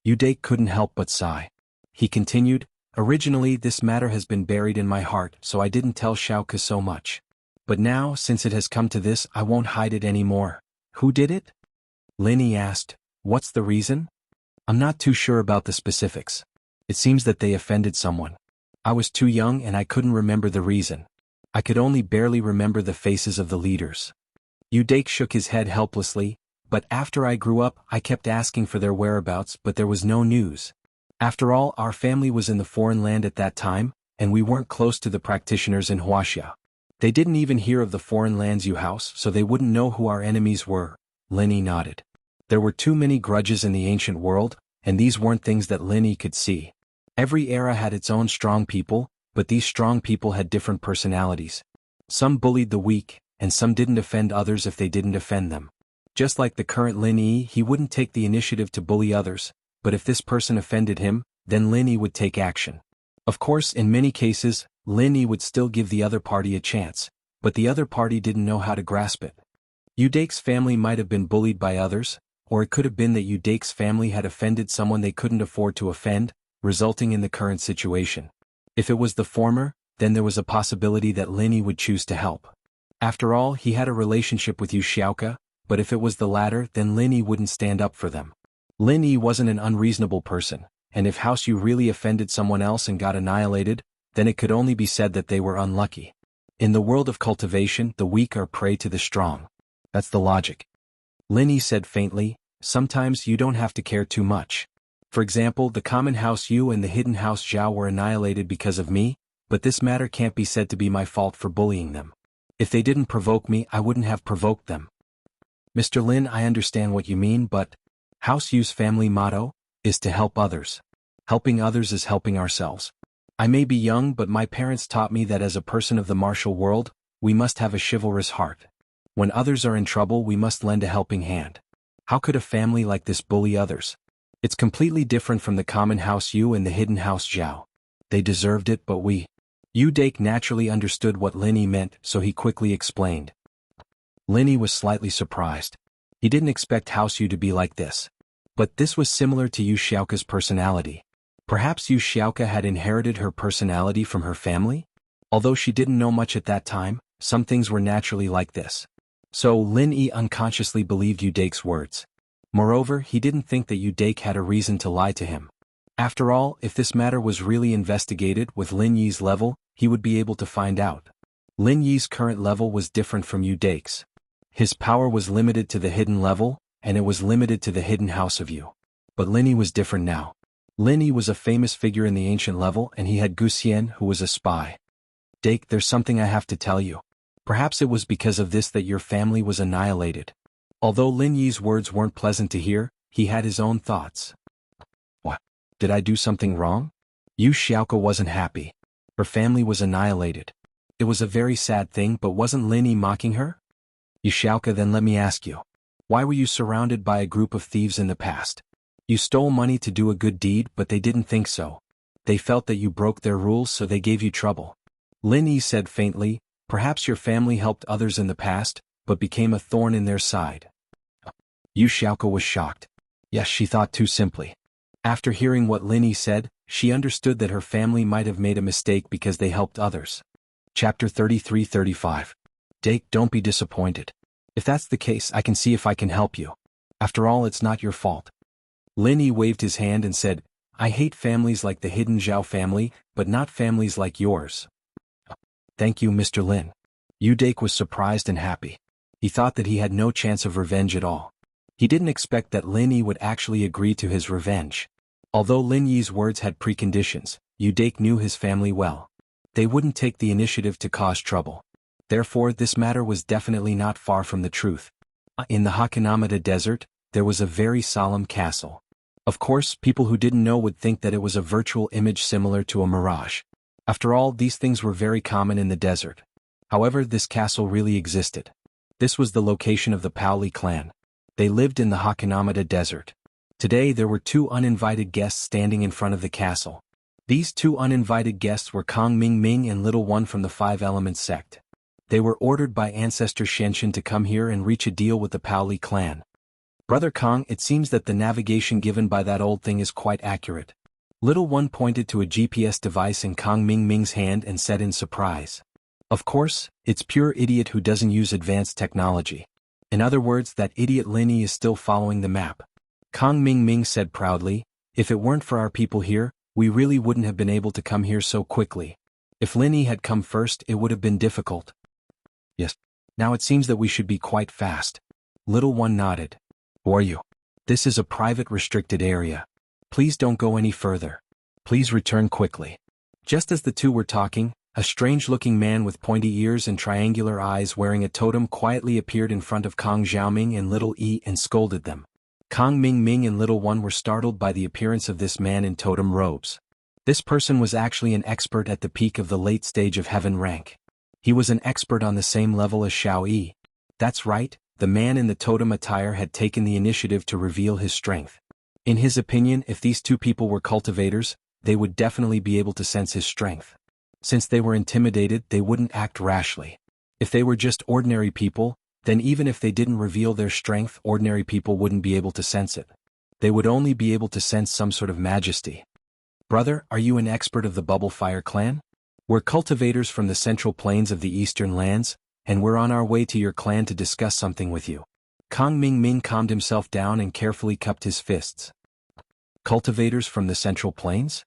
Yu Dake couldn't help but sigh. He continued, originally this matter has been buried in my heart, so I didn't tell Xiaoke so much. But now, since it has come to this, I won't hide it anymore. Who did it? Lin Yi asked. What's the reason? I'm not too sure about the specifics. It seems that they offended someone. I was too young and I couldn't remember the reason. I could only barely remember the faces of the leaders. Yu Dake shook his head helplessly, but after I grew up I kept asking for their whereabouts, but there was no news. After all, our family was in the foreign land at that time, and we weren't close to the practitioners in Wuxia. They didn't even hear of the foreign lands Yu house, so they wouldn't know who our enemies were. Lin Yi nodded. There were too many grudges in the ancient world, and these weren't things that Lin Yi could see. Every era had its own strong people, but these strong people had different personalities. Some bullied the weak, and some didn't offend others if they didn't offend them. Just like the current Lin Yi, he wouldn't take the initiative to bully others, but if this person offended him, then Lin Yi would take action. Of course, in many cases, Lin Yi would still give the other party a chance, but the other party didn't know how to grasp it. Yu Dake's family might have been bullied by others, or it could have been that Yu Dake's family had offended someone they couldn't afford to offend, resulting in the current situation. If it was the former, then there was a possibility that Lin Yi would choose to help. After all, he had a relationship with Yu Xiaoke, but if it was the latter, then Lin Yi wouldn't stand up for them. Lin Yi wasn't an unreasonable person, and if House Yu really offended someone else and got annihilated, then it could only be said that they were unlucky. In the world of cultivation, the weak are prey to the strong. That's the logic. Lin Yi said faintly, sometimes you don't have to care too much. For example, the common House Yu and the hidden House Zhao were annihilated because of me, but this matter can't be said to be my fault for bullying them. If they didn't provoke me, I wouldn't have provoked them. Mr. Lin, I understand what you mean, but House Yu's family motto is to help others. Helping others is helping ourselves. I may be young, but my parents taught me that as a person of the martial world, we must have a chivalrous heart. When others are in trouble, we must lend a helping hand. How could a family like this bully others? It's completely different from the common House Yu and the hidden House Zhao. They deserved it, but we. Yu Dake naturally understood what Lin Yi meant, so he quickly explained. Lin Yi was slightly surprised. He didn't expect House Yu to be like this. But this was similar to Yu Xiaoke's personality. Perhaps Yu Xiaoke had inherited her personality from her family? Although she didn't know much at that time, some things were naturally like this. So Lin Yi unconsciously believed Yu Dake's words. Moreover, he didn't think that Yu Dake had a reason to lie to him. After all, if this matter was really investigated with Lin Yi's level, he would be able to find out. Lin Yi's current level was different from Yu Dake's. His power was limited to the hidden level, and it was limited to the hidden house of Yu. But Lin Yi was different now. Lin Yi was a famous figure in the ancient level, and he had Gu Xian, who was a spy. Dake, there's something I have to tell you. Perhaps it was because of this that your family was annihilated. Although Lin Yi's words weren't pleasant to hear, he had his own thoughts. What? Did I do something wrong? Yu Xiaoke wasn't happy. Her family was annihilated. It was a very sad thing, but wasn't Lin Yi mocking her? Yu Xiaoke, then let me ask you. Why were you surrounded by a group of thieves in the past? You stole money to do a good deed, but they didn't think so. They felt that you broke their rules, so they gave you trouble. Lin Yi said faintly, perhaps your family helped others in the past, but became a thorn in their side. Yu Xiaoke was shocked. Yes, she thought too simply. After hearing what Lin Yi said, she understood that her family might have made a mistake because they helped others. Chapter 33-35. Dake, don't be disappointed. If that's the case, I can see if I can help you. After all, it's not your fault. Lin Yi waved his hand and said, I hate families like the hidden Zhao family, but not families like yours. Thank you, Mr. Lin. Yu Dake was surprised and happy. He thought that he had no chance of revenge at all. He didn't expect that Lin Yi would actually agree to his revenge. Although Lin Yi's words had preconditions, Yu Dake knew his family well. They wouldn't take the initiative to cause trouble. Therefore, this matter was definitely not far from the truth. In the Hakanamada Desert, there was a very solemn castle. Of course, people who didn't know would think that it was a virtual image similar to a mirage. After all, these things were very common in the desert. However, this castle really existed. This was the location of the Paoli clan. They lived in the Hakanamada Desert. Today there were two uninvited guests standing in front of the castle. These two uninvited guests were Kong Ming Ming and Little One from the Five Elements sect. They were ordered by Ancestor Shenshin to come here and reach a deal with the Paoli clan. Brother Kong, it seems that the navigation given by that old thing is quite accurate. Little One pointed to a GPS device in Kong Ming Ming's hand and said in surprise. Of course, it's pure idiot who doesn't use advanced technology. In other words, that idiot Lin Yi is still following the map. Kong Ming Ming said proudly, if it weren't for our people here, we really wouldn't have been able to come here so quickly. If Lin Yi had come first, it would have been difficult. Yes. Now it seems that we should be quite fast. Little One nodded. Who are you? This is a private restricted area. Please don't go any further. Please return quickly. Just as the two were talking, a strange-looking man with pointy ears and triangular eyes wearing a totem quietly appeared in front of Kong Xiaoming and Little Yi and scolded them. Kong Ming Ming and Little One were startled by the appearance of this man in totem robes. This person was actually an expert at the peak of the late stage of heaven rank. He was an expert on the same level as Xiao Yi. That's right, the man in the totem attire had taken the initiative to reveal his strength. In his opinion, if these two people were cultivators, they would definitely be able to sense his strength. Since they were intimidated, they wouldn't act rashly. If they were just ordinary people, then even if they didn't reveal their strength, ordinary people wouldn't be able to sense it. They would only be able to sense some sort of majesty. Brother, are you an expert of the Bubble Fire clan? We're cultivators from the central plains of the eastern lands, and we're on our way to your clan to discuss something with you. Kong Ming Ming calmed himself down and carefully cupped his fists. Cultivators from the central plains?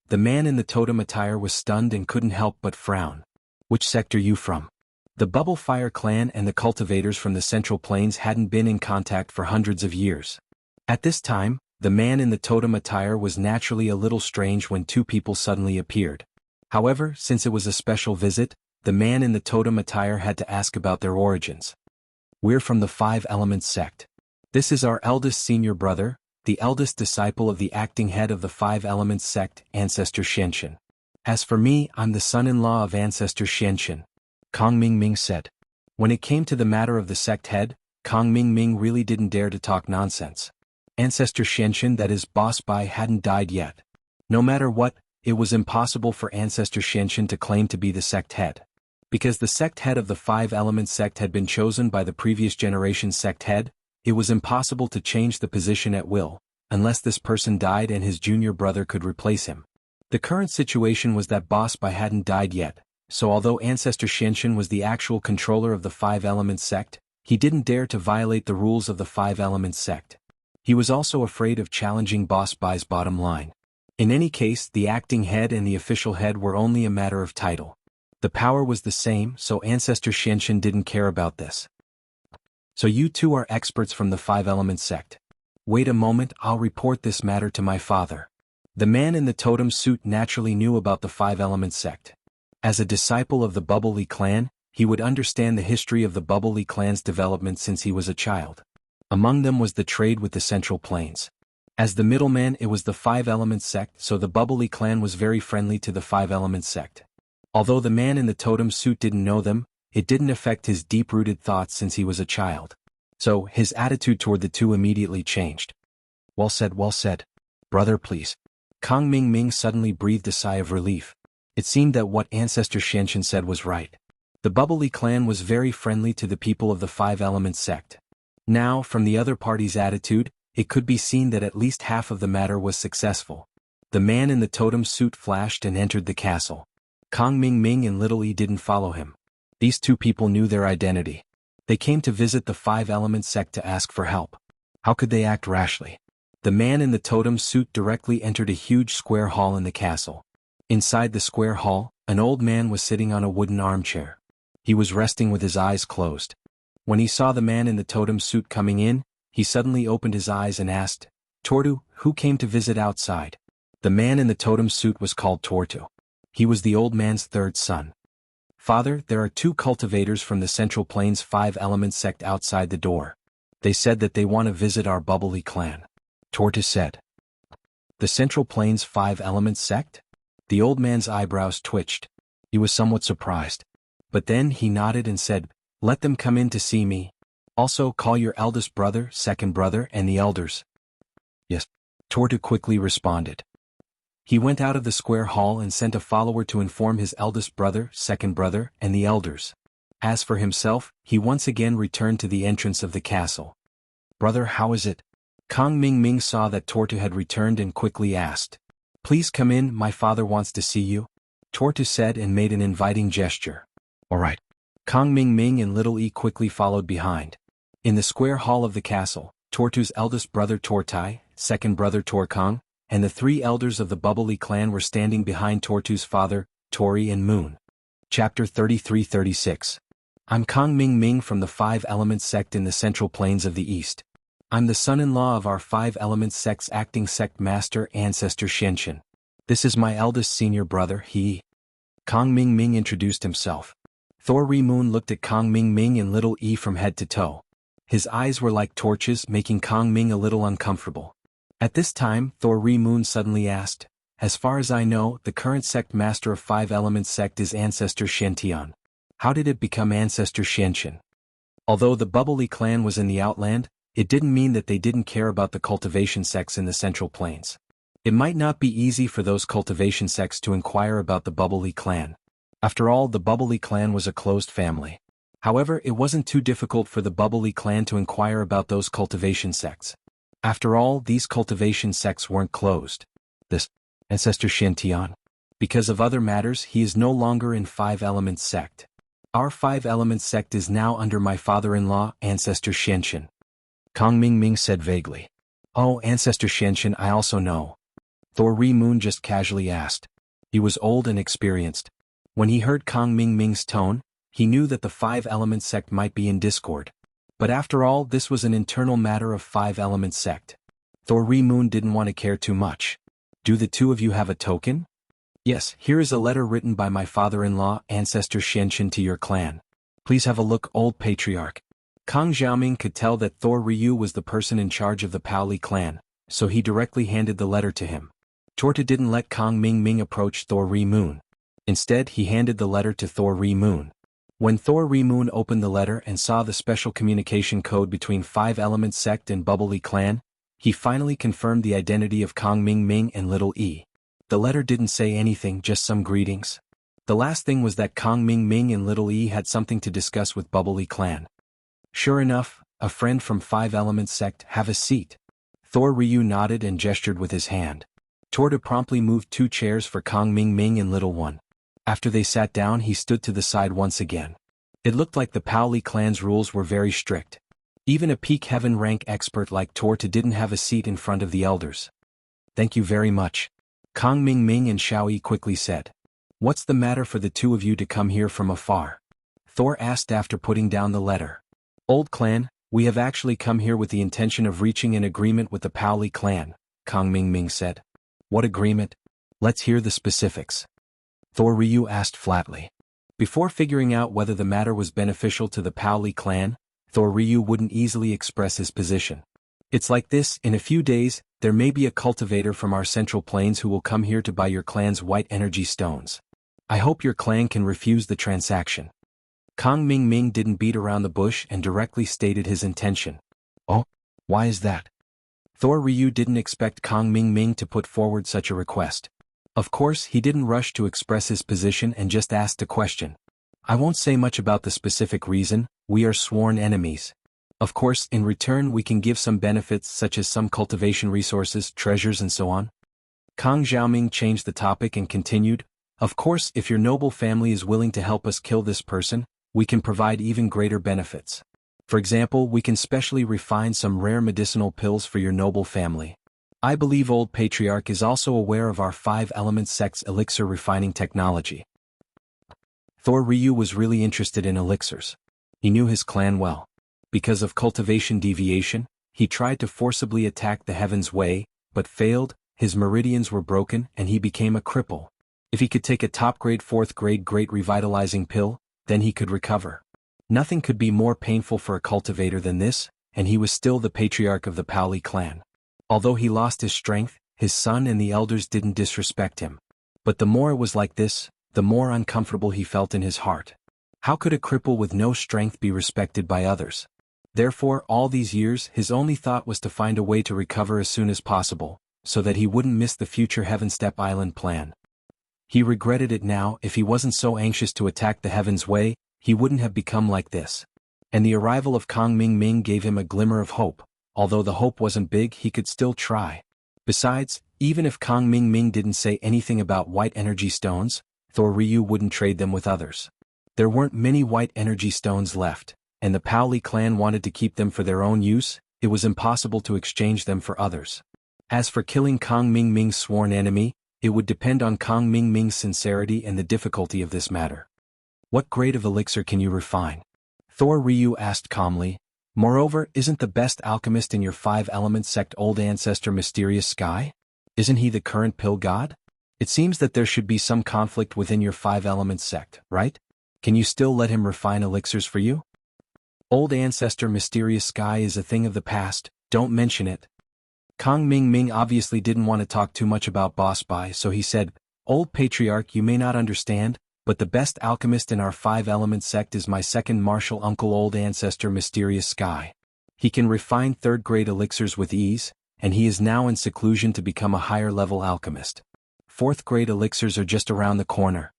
The man in the totem attire was stunned and couldn't help but frown. Which sect are you from? The Bubble Fire clan and the cultivators from the central plains hadn't been in contact for hundreds of years. At this time, the man in the totem attire was naturally a little strange when two people suddenly appeared. However, since it was a special visit, the man in the totem attire had to ask about their origins. We're from the Five Elements sect. This is our eldest senior brother, the eldest disciple of the acting head of the Five Elements sect, Ancestor Shenshin. As for me, I'm the son-in-law of Ancestor Shenshin. Kong Ming Ming said. When it came to the matter of the sect head, Kong Ming Ming really didn't dare to talk nonsense. Ancestor Shenshin, that is Boss Bai, hadn't died yet. No matter what, it was impossible for Ancestor Shenshin to claim to be the sect head. Because the sect head of the Five Elements sect had been chosen by the previous generation's sect head, it was impossible to change the position at will, unless this person died and his junior brother could replace him. The current situation was that Boss Bai hadn't died yet, so although Ancestor Shenshin was the actual controller of the Five Elements sect, he didn't dare to violate the rules of the Five Elements sect. He was also afraid of challenging Boss Bai's bottom line. In any case, the acting head and the official head were only a matter of title. The power was the same, so Ancestor Shenshin didn't care about this. So you two are experts from the Five Elements sect. Wait a moment, I'll report this matter to my father. The man in the totem suit naturally knew about the Five Elements sect. As a disciple of the Bubbly clan, he would understand the history of the Bubbly clan's development since he was a child. Among them was the trade with the Central Plains. As the middleman, it was the Five Elements sect, so the Bubbly clan was very friendly to the Five Elements sect. Although the man in the totem suit didn't know them, it didn't affect his deep-rooted thoughts since he was a child. So, his attitude toward the two immediately changed. Well said. Brother, please. Kong Ming Ming suddenly breathed a sigh of relief. It seemed that what Ancestor Shenshin said was right. The Bubbly clan was very friendly to the people of the Five Elements sect. Now, from the other party's attitude, it could be seen that at least half of the matter was successful. The man in the totem suit flashed and entered the castle. Kong Ming Ming and Little E didn't follow him. These two people knew their identity. They came to visit the Five Elements sect to ask for help. How could they act rashly? The man in the totem suit directly entered a huge square hall in the castle. Inside the square hall, an old man was sitting on a wooden armchair. He was resting with his eyes closed. When he saw the man in the totem suit coming in, he suddenly opened his eyes and asked, Tortu, who came to visit outside. The man in the totem suit was called Tortu. He was the old man's third son. Father, there are 2 cultivators from the Central Plains 5-element sect outside the door. They said that they want to visit our bubbly clan. Tortu said. The Central Plains 5-element sect? The old man's eyebrows twitched. He was somewhat surprised. But then he nodded and said, let them come in to see me. Also call your eldest brother, second brother, and the elders. Yes. Tortu quickly responded. He went out of the square hall and sent a follower to inform his eldest brother, second brother, and the elders. As for himself, he once again returned to the entrance of the castle. Brother, how is it? Kong Ming saw that Tortu had returned and quickly asked. Please come in, my father wants to see you. Tortu said and made an inviting gesture. All right. Kong Ming and Little E quickly followed behind. In the square hall of the castle, Tortu's eldest brother Tortai, second brother Torkong, and the 3 elders of the Bubbly clan were standing behind Tortu's father, Tori and Moon. Chapter 33-36. I'm Kong Ming from the 5-element sect in the Central Plains of the East. I'm the son-in-law of our 5-element sect's acting sect master ancestor Xianqian. This is my eldest senior brother, he. Kong Ming introduced himself. Thor Moon looked at Kong Ming and Little E from head to toe. His eyes were like torches, making Kong Ming a little uncomfortable. At this time, Thor Moon suddenly asked, as far as I know, the current sect master of 5-element sect is ancestor Xiantian. How did it become ancestor Xianqian? Although the Bubbly clan was in the Outland, it didn't mean that they didn't care about the cultivation sects in the Central Plains. It might not be easy for those cultivation sects to inquire about the Bubbly clan. After all, the Bubbly clan was a closed family. However, it wasn't too difficult for the Bubbly clan to inquire about those cultivation sects. After all, these cultivation sects weren't closed. This ancestor Xiantian. Because of other matters, he is no longer in 5-element sect. Our 5-element sect is now under my father-in-law, ancestor Xianqian. Kong Ming said vaguely. Oh, ancestor Xianqian, I also know. Thor Moon just casually asked. He was old and experienced. When he heard Kong Ming's tone, he knew that the 5-element sect might be in discord. But after all, this was an internal matter of 5-element sect. Thor Moon didn't want to care too much. Do the 2 of you have a token? Yes, here is a letter written by my father-in-law, ancestor Xianqian, to your clan. Please have a look, old patriarch. Kong Xiaoming could tell that Thor Ryu was the person in charge of the Paoli clan, so he directly handed the letter to him. Tortu didn't let Kong Ming approach Thor Moon. Instead, he handed the letter to Thor Moon. When Thor Moon opened the letter and saw the special communication code between 5-element sect and Bubbly clan, he finally confirmed the identity of Kong Ming and Little E. The letter didn't say anything, just some greetings. The last thing was that Kong Ming and Little E had something to discuss with Bubbly clan. Sure enough, a friend from 5-element sect, have a seat. Thor Ryu nodded and gestured with his hand. Tortu promptly moved 2 chairs for Kong Ming and Little One. After they sat down, he stood to the side once again. It looked like the Paoli clan's rules were very strict. Even a peak heaven rank expert like Tortu didn't have a seat in front of the elders. Thank you very much. Kong Ming and Xiao Yi quickly said. What's the matter for the 2 of you to come here from afar? Thor asked after putting down the letter. Old clan, we have actually come here with the intention of reaching an agreement with the Paoli clan, Kong Ming said. What agreement? Let's hear the specifics. Thor Ryu asked flatly. Before figuring out whether the matter was beneficial to the Paoli clan, Thor Ryu wouldn't easily express his position. It's like this, in a few days, there may be a cultivator from our Central Plains who will come here to buy your clan's white energy stones. I hope your clan can refuse the transaction. Kong Ming didn't beat around the bush and directly stated his intention. Oh? Why is that? Thor Ryu didn't expect Kong Ming to put forward such a request. Of course, he didn't rush to express his position and just asked a question. I won't say much about the specific reason, we are sworn enemies. Of course, in return we can give some benefits such as some cultivation resources, treasures and so on. Kong Xiaoming changed the topic and continued, of course, if your noble family is willing to help us kill this person, we can provide even greater benefits. For example, we can specially refine some rare medicinal pills for your noble family. I believe Old Patriarch is also aware of our 5-element sect's elixir refining technology. Thor Ryu was really interested in elixirs. He knew his clan well. Because of cultivation deviation, He tried to forcibly attack the Heaven's Way, but failed. His meridians were broken and he became a cripple. If he could take a top-grade 4th-grade great revitalizing pill, then he could recover. Nothing could be more painful for a cultivator than this, and he was still the patriarch of the Paoli clan. Although he lost his strength, his son and the elders didn't disrespect him. But the more it was like this, the more uncomfortable he felt in his heart. How could a cripple with no strength be respected by others? Therefore, all these years, his only thought was to find a way to recover as soon as possible, so that he wouldn't miss the future Heaven Step Island plan. He regretted it now. If he wasn't so anxious to attack the Heaven's Way, he wouldn't have become like this. And the arrival of Kong Ming Ming gave him a glimmer of hope. Although the hope wasn't big, he could still try. Besides, even if Kong Ming Ming didn't say anything about white energy stones, Thor Ryu wouldn't trade them with others. There weren't many white energy stones left, and the Paoli clan wanted to keep them for their own use. It was impossible to exchange them for others. As for killing Kong Ming Ming's sworn enemy, it would depend on Kong Ming Ming's sincerity and the difficulty of this matter. What grade of elixir can you refine? Thor Ryu asked calmly. Moreover, isn't the best alchemist in your 5-element sect old ancestor Mysterious Sky? Isn't he the current pill god? It seems that there should be some conflict within your 5-element sect, right? Can you still let him refine elixirs for you? Old ancestor Mysterious Sky is a thing of the past, don't mention it. Kong Ming Ming obviously didn't want to talk too much about Boss Bai, so he said, Old Patriarch, you may not understand, but the best alchemist in our 5-element sect is my second martial uncle old ancestor Mysterious Sky. He can refine 3rd-grade elixirs with ease, and he is now in seclusion to become a higher-level alchemist. 4th-grade elixirs are just around the corner.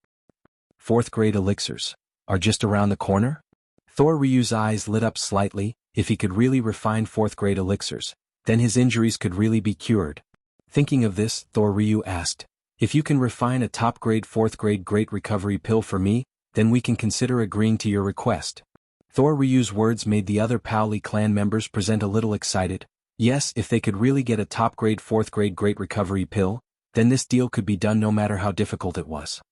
4th-grade elixirs are just around the corner? Thor Ryu's eyes lit up slightly. If he could really refine 4th-grade elixirs, then his injuries could really be cured. Thinking of this, Thor Ryu asked, if you can refine a top-grade 4th-grade great recovery pill for me, then we can consider agreeing to your request. Thor Ryu's words made the other Paoli clan members present a little excited. Yes, if they could really get a top-grade 4th-grade great recovery pill, then this deal could be done no matter how difficult it was.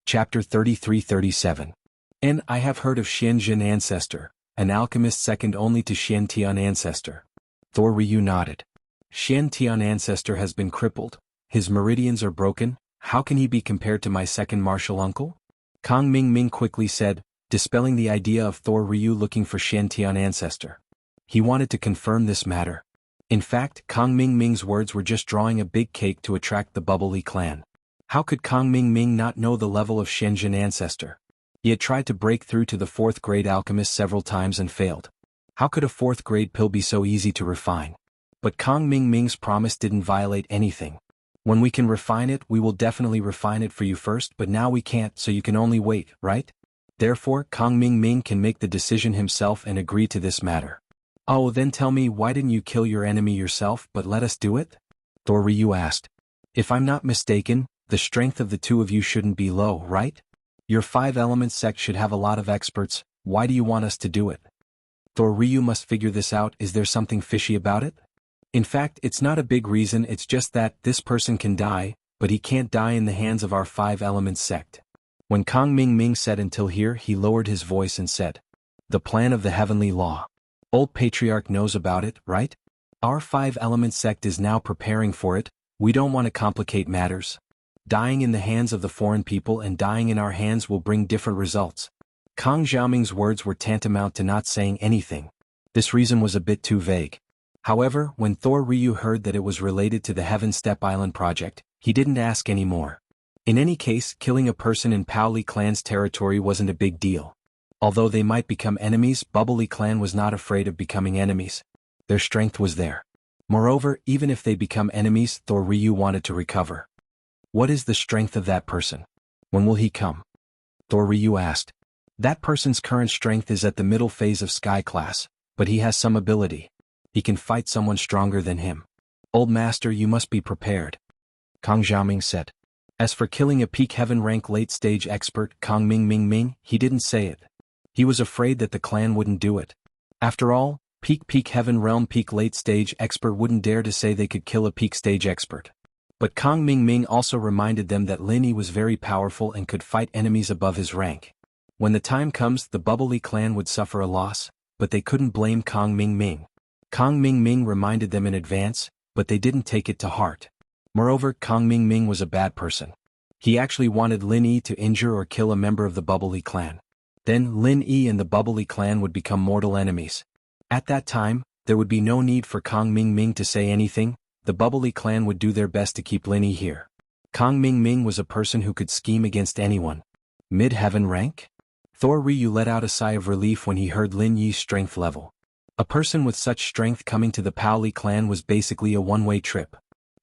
Chapter 33-37. And I have heard of Xianjin Ancestor, an alchemist second only to Xiantian Ancestor. Thor Ryu nodded. Xiantian Ancestor has been crippled. His meridians are broken. How can he be compared to my second martial uncle? Kong Ming Ming quickly said, dispelling the idea of Thor Ryu looking for Xiantian Ancestor. He wanted to confirm this matter. In fact, Kong Ming Ming's words were just drawing a big cake to attract the Bubbly clan. How could Kong Ming Ming not know the level of Xianjin Ancestor? He had tried to break through to the 4th-grade alchemist several times and failed. How could a 4th-grade pill be so easy to refine? But Kong Ming Ming's promise didn't violate anything. When we can refine it, we will definitely refine it for you first, but now we can't, so you can only wait, right? Therefore, Kong Ming Ming can make the decision himself and agree to this matter. Oh, then tell me, why didn't you kill your enemy yourself but let us do it? Thor Ryu asked. If I'm not mistaken, the strength of the two of you shouldn't be low, right? Your 5-element sect should have a lot of experts. Why do you want us to do it? Thor Ryu must figure this out. Is there something fishy about it? In fact, it's not a big reason, it's just that this person can die, but he can't die in the hands of our 5-element sect. When Kong Ming Ming said until here, he lowered his voice and said, the plan of the heavenly law. Old Patriarch knows about it, right? Our 5-element sect is now preparing for it. We don't want to complicate matters. Dying in the hands of the foreign people and dying in our hands will bring different results. Kong Xiaoming's words were tantamount to not saying anything. This reason was a bit too vague. However, when Thor Ryu heard that it was related to the Heaven Step Island project, he didn't ask any more. In any case, killing a person in Paoli clan's territory wasn't a big deal. Although they might become enemies, Bubbly clan was not afraid of becoming enemies. Their strength was there. Moreover, even if they become enemies, Thor Ryu wanted to recover. What is the strength of that person? When will he come? Thor Ryu asked. That person's current strength is at the middle phase of Sky class, but he has some ability. He can fight someone stronger than him. Old Master, you must be prepared. Kong Xiaoming said. As for killing a peak heaven rank late-stage expert, Kong Ming Ming Ming, he didn't say it. He was afraid that the clan wouldn't do it. After all, peak heaven realm peak late-stage expert wouldn't dare to say they could kill a peak stage expert. But Kong Ming Ming also reminded them that Lin Yi was very powerful and could fight enemies above his rank. When the time comes, the Bubbly clan would suffer a loss, but they couldn't blame Kong Ming Ming. Kang Ming Ming reminded them in advance, but they didn't take it to heart. Moreover, Kang Ming Ming was a bad person. He actually wanted Lin Yi to injure or kill a member of the Bubbly clan. Then Lin Yi and the Bubbly clan would become mortal enemies. At that time, there would be no need for Kang Ming Ming to say anything. The Bubbly clan would do their best to keep Lin Yi here. Kang Ming Ming was a person who could scheme against anyone. Mid-heaven rank? Thor Ryu let out a sigh of relief when he heard Lin Yi's strength level. A person with such strength coming to the Paoli clan was basically a one-way trip.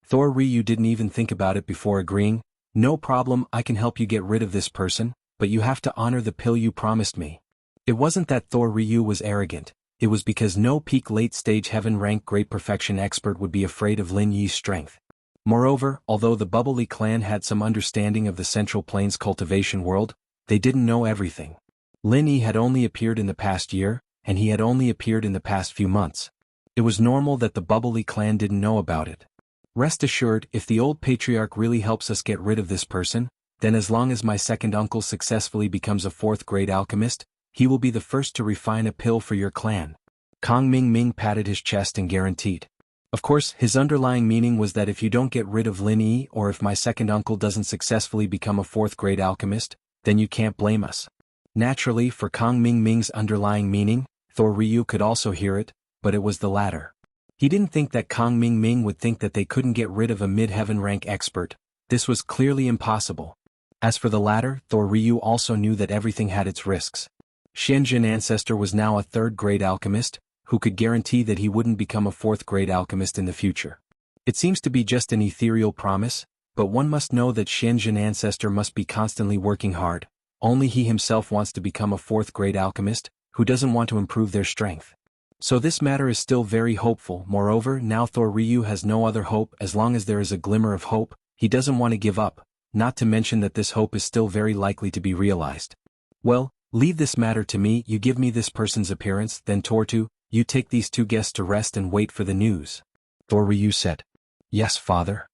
Thor Ryu didn't even think about it before agreeing. No problem, I can help you get rid of this person, but you have to honor the pill you promised me. It wasn't that Thor Ryu was arrogant, it was because no peak late-stage heaven rank great perfection expert would be afraid of Lin Yi's strength. Moreover, although the Bubbly clan had some understanding of the Central Plains cultivation world, they didn't know everything. Lin Yi had only appeared in the past year, and he had only appeared in the past few months. It was normal that the Bubbly clan didn't know about it. Rest assured, if the old patriarch really helps us get rid of this person, then as long as my second uncle successfully becomes a fourth-grade alchemist, he will be the first to refine a pill for your clan. Kang Ming Ming patted his chest and guaranteed. Of course, his underlying meaning was that if you don't get rid of Lin Yi or if my second uncle doesn't successfully become a fourth-grade alchemist, then you can't blame us. Naturally, for Kang Ming Ming's underlying meaning, Thor Ryu could also hear it, but it was the latter. He didn't think that Kang Ming Ming would think that they couldn't get rid of a mid-heaven rank expert. This was clearly impossible. As for the latter, Thor Ryu also knew that everything had its risks. Xianjin Ancestor was now a third-grade alchemist, who could guarantee that he wouldn't become a fourth-grade alchemist in the future. It seems to be just an ethereal promise, but one must know that Xianjin Ancestor must be constantly working hard. Only he himself wants to become a fourth-grade alchemist, who doesn't want to improve their strength. So this matter is still very hopeful. Moreover, now Thor Ryu has no other hope. As long as there is a glimmer of hope, he doesn't want to give up, not to mention that this hope is still very likely to be realized. Well, leave this matter to me. You give me this person's appearance, then Tortu, you take these two guests to rest and wait for the news. Thor Ryu said. Yes, father.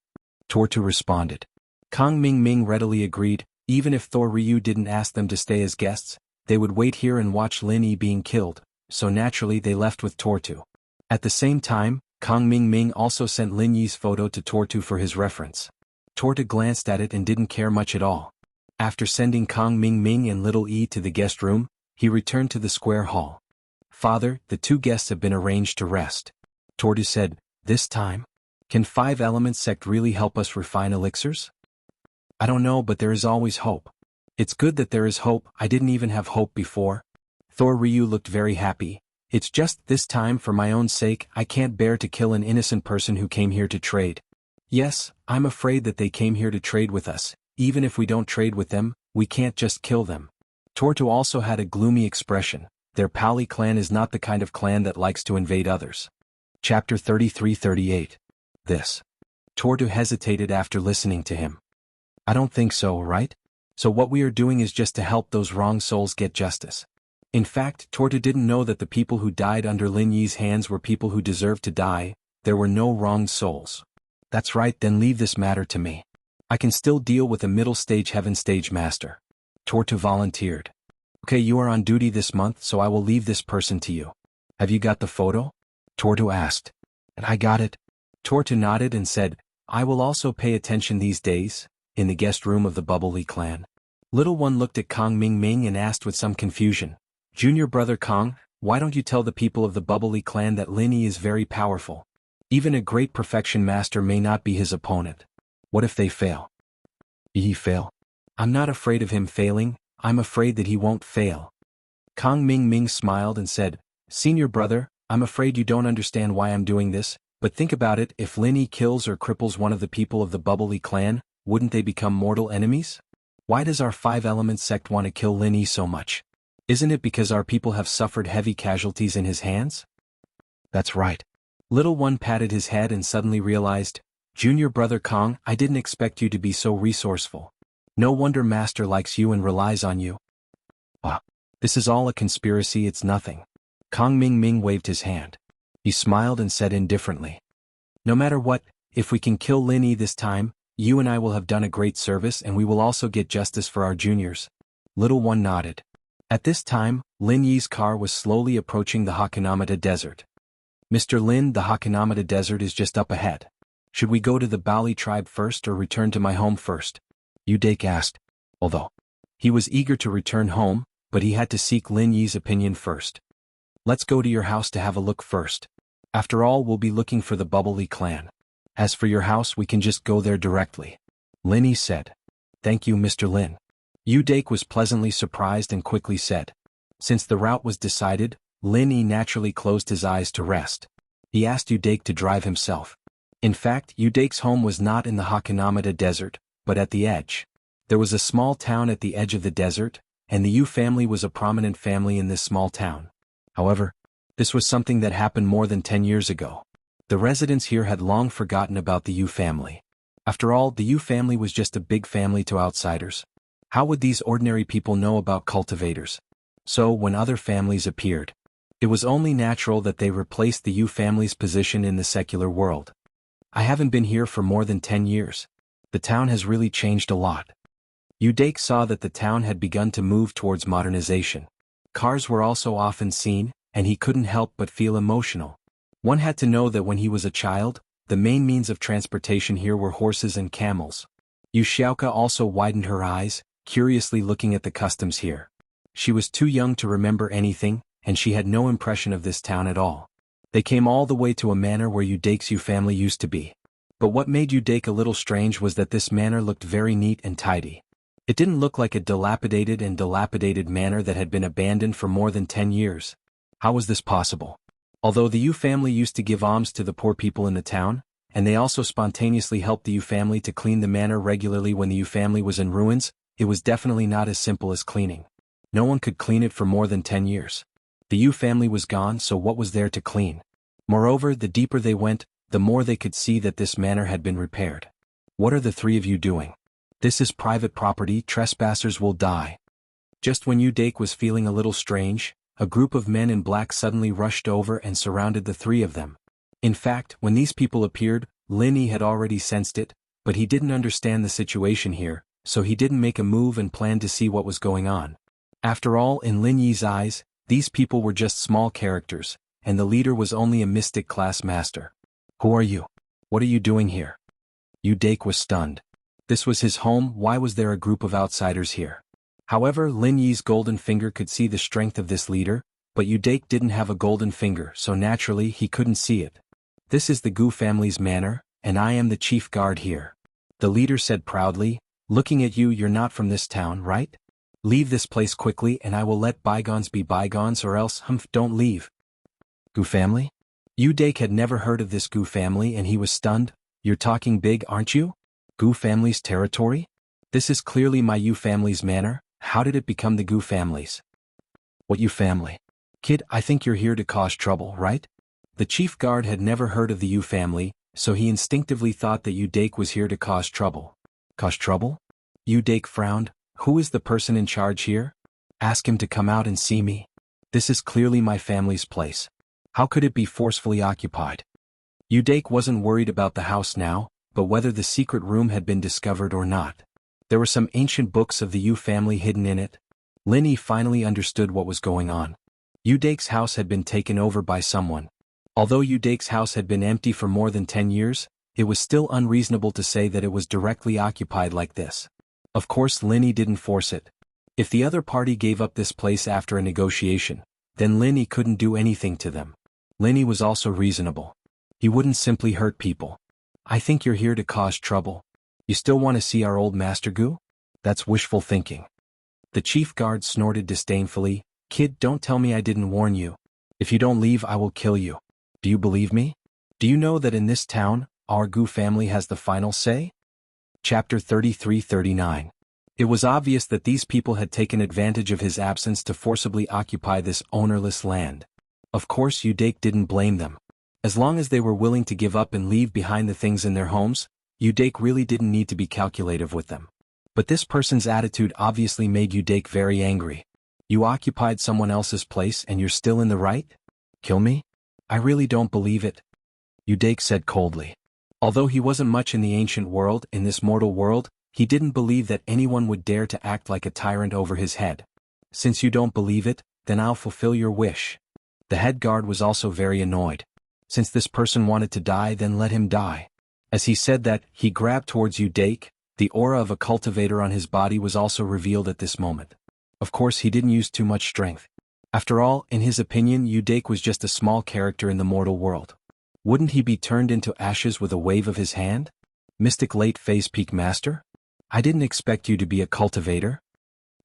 Tortu responded. Kang Ming Ming readily agreed. Even if Thor Ryu didn't ask them to stay as guests, they would wait here and watch Lin Yi being killed, so naturally they left with Tortu. At the same time, Kang Ming Ming also sent Lin Yi's photo to Tortu for his reference. Tortu glanced at it and didn't care much at all. After sending Kang Ming Ming and Little E to the guest room, he returned to the square hall. Father, the two guests have been arranged to rest. Tortu said, this time? Can 5 Elements sect really help us refine elixirs? I don't know, but there is always hope. It's good that there is hope. I didn't even have hope before. Thor Ryu looked very happy. It's just this time for my own sake I can't bear to kill an innocent person who came here to trade. Yes, I'm afraid that they came here to trade with us. Even if we don't trade with them, we can't just kill them. Tortu also had a gloomy expression. Their Paoli clan is not the kind of clan that likes to invade others. Chapter 33-38. This. Tortu hesitated after listening to him. I don't think so, right? So what we are doing is just to help those wrong souls get justice. In fact, Tortu didn't know that the people who died under Lin Yi's hands were people who deserved to die. There were no wronged souls. That's right, then leave this matter to me. I can still deal with a middle-stage heaven stage master. Tortu volunteered. Okay, you are on duty this month, so I will leave this person to you. Have you got the photo? Tortu asked. And I got it. Tortu nodded and said, I will also pay attention these days. In the guest room of the Bubbly clan. Little One looked at Kang Ming Ming and asked with some confusion, Junior brother Kang, why don't you tell the people of the Bubbly clan that Lin Yi is very powerful? Even a great perfection master may not be his opponent. What if they fail? He fail? I'm not afraid of him failing, I'm afraid that he won't fail. Kang Ming Ming smiled and said, Senior brother, I'm afraid you don't understand why I'm doing this, but think about it, if Lin Yi kills or cripples one of the people of the Bubbly clan, wouldn't they become mortal enemies? Why does our 5 Elements sect want to kill Lin Yi so much? Isn't it because our people have suffered heavy casualties in his hands? That's right. Little One patted his head and suddenly realized, Junior brother Kang, I didn't expect you to be so resourceful. No wonder Master likes you and relies on you. Ah, this is all a conspiracy, it's nothing. Kang Ming Ming waved his hand. He smiled and said indifferently. No matter what, if we can kill Lin Yi this time, you and I will have done a great service and we will also get justice for our juniors. Little One nodded. At this time, Lin Yi's car was slowly approaching the Hakanamata desert. Mr. Lin, the Hakanamata Desert is just up ahead. Should we go to the Bali tribe first or return to my home first? Udake asked. Although he was eager to return home, but he had to seek Lin Yi's opinion first. Let's go to your house to have a look first. After all, we'll be looking for the Bubbly clan. As for your house, we can just go there directly. Lin Yi said. Thank you, Mr. Lin. Udake was pleasantly surprised and quickly said. Since the route was decided, Lin Yi naturally closed his eyes to rest. He asked Udake to drive himself. In fact, Udake's home was not in the Hakanamata Desert, but at the edge. There was a small town at the edge of the desert, and the Yu family was a prominent family in this small town. However, this was something that happened more than 10 years ago. The residents here had long forgotten about the Yu family. After all, the Yu family was just a big family to outsiders. How would these ordinary people know about cultivators? So, when other families appeared, it was only natural that they replaced the Yu family's position in the secular world. I haven't been here for more than 10 years. The town has really changed a lot. Udake saw that the town had begun to move towards modernization. Cars were also often seen, and he couldn't help but feel emotional. One had to know that when he was a child, the main means of transportation here were horses and camels. Yu Xiaoka also widened her eyes, curiously looking at the customs here. She was too young to remember anything, and she had no impression of this town at all. They came all the way to a manor where Udake's Yu family used to be. But what made Udake a little strange was that this manor looked very neat and tidy. It didn't look like a dilapidated manor that had been abandoned for more than 10 years. How was this possible? Although the Yu family used to give alms to the poor people in the town, and they also spontaneously helped the Yu family to clean the manor regularly when the Yu family was in ruins, it was definitely not as simple as cleaning. No one could clean it for more than 10 years. The Yu family was gone, so what was there to clean? Moreover, the deeper they went, the more they could see that this manor had been repaired. What are the three of you doing? This is private property, trespassers will die. Just when Udake was feeling a little strange, a group of men in black suddenly rushed over and surrounded the three of them. In fact, when these people appeared, Lin Yi had already sensed it, but he didn't understand the situation here, so he didn't make a move and planned to see what was going on. After all, in Lin Yi's eyes, these people were just small characters, and the leader was only a mystic class master. Who are you? What are you doing here? Udake was stunned. This was his home, why was there a group of outsiders here? However, Lin Yi's golden finger could see the strength of this leader, but Udake didn't have a golden finger, so naturally he couldn't see it. This is the Gu family's manor, and I am the chief guard here. The leader said proudly, looking at you, you're not from this town, right? Leave this place quickly and I will let bygones be bygones, or else, don't leave. Gu family? Udake had never heard of this Gu family and he was stunned. You're talking big, aren't you? Gu family's territory? This is clearly my Yu family's manor. How did it become the Gu family's? What Yu family? Kid, I think you're here to cause trouble, right? The chief guard had never heard of the Yu family, so he instinctively thought that Udake was here to cause trouble. Cause trouble? Udake frowned. Who is the person in charge here? Ask him to come out and see me. This is clearly my family's place. How could it be forcefully occupied? Udake wasn't worried about the house now, but whether the secret room had been discovered or not. There were some ancient books of the Yu family hidden in it. Lin Yi finally understood what was going on. Udake's house had been taken over by someone. Although Udake's house had been empty for more than 10 years, it was still unreasonable to say that it was directly occupied like this. Of course, Lin Yi didn't force it. If the other party gave up this place after a negotiation, then Lin Yi couldn't do anything to them. Lin Yi was also reasonable. He wouldn't simply hurt people. I think you're here to cause trouble. You still want to see our old Master Gu? That's wishful thinking. The chief guard snorted disdainfully. Kid, don't tell me I didn't warn you. If you don't leave, I will kill you. Do you believe me? Do you know that in this town, our Gu family has the final say? Chapter 33-39. It was obvious that these people had taken advantage of his absence to forcibly occupy this ownerless land. Of course, Udake didn't blame them. As long as they were willing to give up and leave behind the things in their homes, Udake really didn't need to be calculative with them. But this person's attitude obviously made Udake very angry. You occupied someone else's place and you're still in the right? Kill me? I really don't believe it. Udake said coldly. Although he wasn't much in the ancient world, in this mortal world, he didn't believe that anyone would dare to act like a tyrant over his head. Since you don't believe it, then I'll fulfill your wish. The head guard was also very annoyed. Since this person wanted to die, then let him die. As he said that, he grabbed towards Udake. The aura of a cultivator on his body was also revealed at this moment. Of course, he didn't use too much strength. After all, in his opinion, Udake was just a small character in the mortal world. Wouldn't he be turned into ashes with a wave of his hand? Mystic Late Phase Peak Master? I didn't expect you to be a cultivator.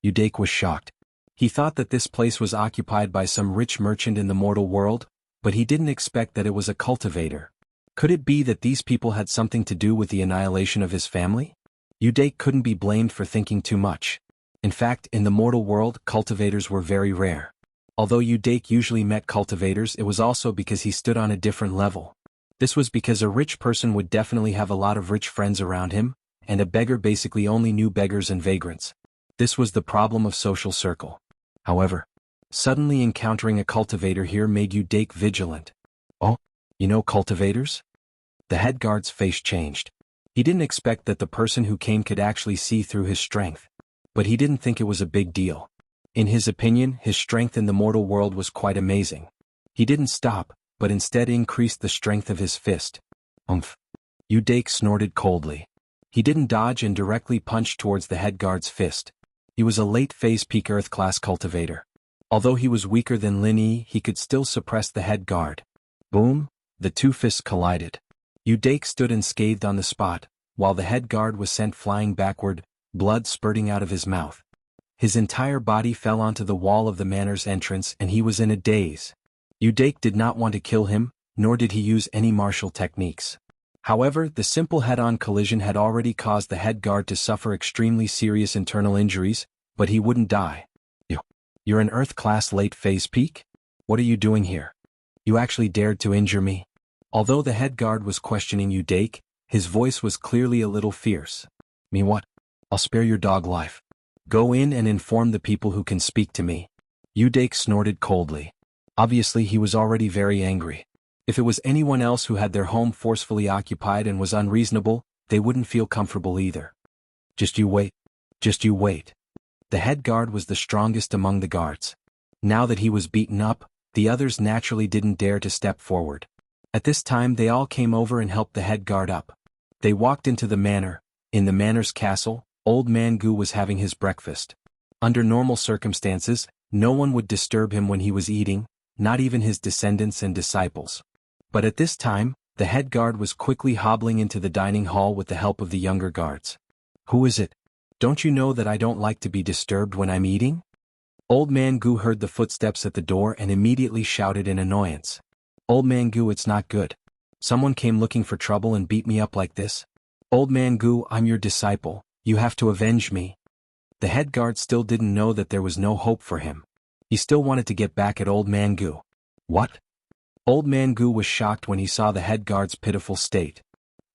Udake was shocked. He thought that this place was occupied by some rich merchant in the mortal world, but he didn't expect that it was a cultivator. Could it be that these people had something to do with the annihilation of his family? Udake couldn't be blamed for thinking too much. In fact, in the mortal world, cultivators were very rare. Although Udake usually met cultivators, it was also because he stood on a different level. This was because a rich person would definitely have a lot of rich friends around him, and a beggar basically only knew beggars and vagrants. This was the problem of social circle. However, suddenly encountering a cultivator here made Udake vigilant. Oh, you know cultivators? The head guard's face changed. He didn't expect that the person who came could actually see through his strength. But he didn't think it was a big deal. In his opinion, his strength in the mortal world was quite amazing. He didn't stop, but instead increased the strength of his fist. Umph. Udake snorted coldly. He didn't dodge and directly punched towards the head guard's fist. He was a late phase peak earth class cultivator. Although he was weaker than Lin Yi, he could still suppress the head guard. Boom! The two fists collided. Udake stood unscathed on the spot, while the head guard was sent flying backward, blood spurting out of his mouth. His entire body fell onto the wall of the manor's entrance and he was in a daze. Udake did not want to kill him, nor did he use any martial techniques. However, the simple head-on collision had already caused the head guard to suffer extremely serious internal injuries, but he wouldn't die. You're an Earth class late phase peak? What are you doing here? You actually dared to injure me? Although the head guard was questioning Udake, his voice was clearly a little fierce. Me what? I'll spare your dog life. Go in and inform the people who can speak to me. Udake snorted coldly. Obviously he was already very angry. If it was anyone else who had their home forcefully occupied and was unreasonable, they wouldn't feel comfortable either. Just you wait. Just you wait. The head guard was the strongest among the guards. Now that he was beaten up, the others naturally didn't dare to step forward. At this time they all came over and helped the head guard up. They walked into the manor. In the manor's castle, Old Man Gu was having his breakfast. Under normal circumstances, no one would disturb him when he was eating, not even his descendants and disciples. But at this time, the head guard was quickly hobbling into the dining hall with the help of the younger guards. Who is it? Don't you know that I don't like to be disturbed when I'm eating? Old Man Gu heard the footsteps at the door and immediately shouted in annoyance. Old Man Gu, it's not good. Someone came looking for trouble and beat me up like this. Old Man Gu, I'm your disciple. You have to avenge me. The head guard still didn't know that there was no hope for him. He still wanted to get back at Old Man Gu. What? Old Man Gu was shocked when he saw the head guard's pitiful state.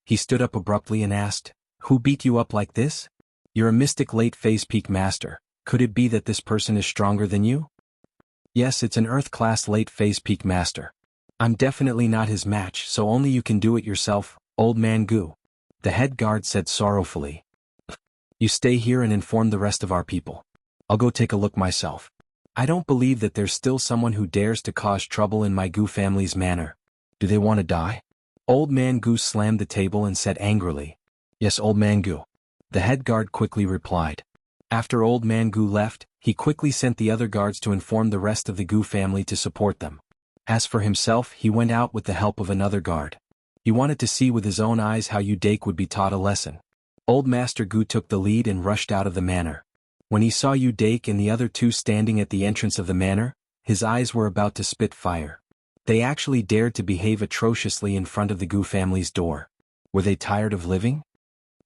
He stood up abruptly and asked, Who beat you up like this? You're a mystic late phase peak master. Could it be that this person is stronger than you? Yes, it's an Earth class late phase peak master. I'm definitely not his match, so only you can do it yourself, Old Man Gu. The head guard said sorrowfully. You stay here and inform the rest of our people. I'll go take a look myself. I don't believe that there's still someone who dares to cause trouble in my Gu family's manor. Do they want to die? Old Man Gu slammed the table and said angrily. Yes, Old Man Gu. The head guard quickly replied. After Old Man Gu left, he quickly sent the other guards to inform the rest of the Gu family to support them. As for himself, he went out with the help of another guard. He wanted to see with his own eyes how Udake would be taught a lesson. Old Master Gu took the lead and rushed out of the manor. When he saw Udake and the other two standing at the entrance of the manor, his eyes were about to spit fire. They actually dared to behave atrociously in front of the Gu family's door. Were they tired of living?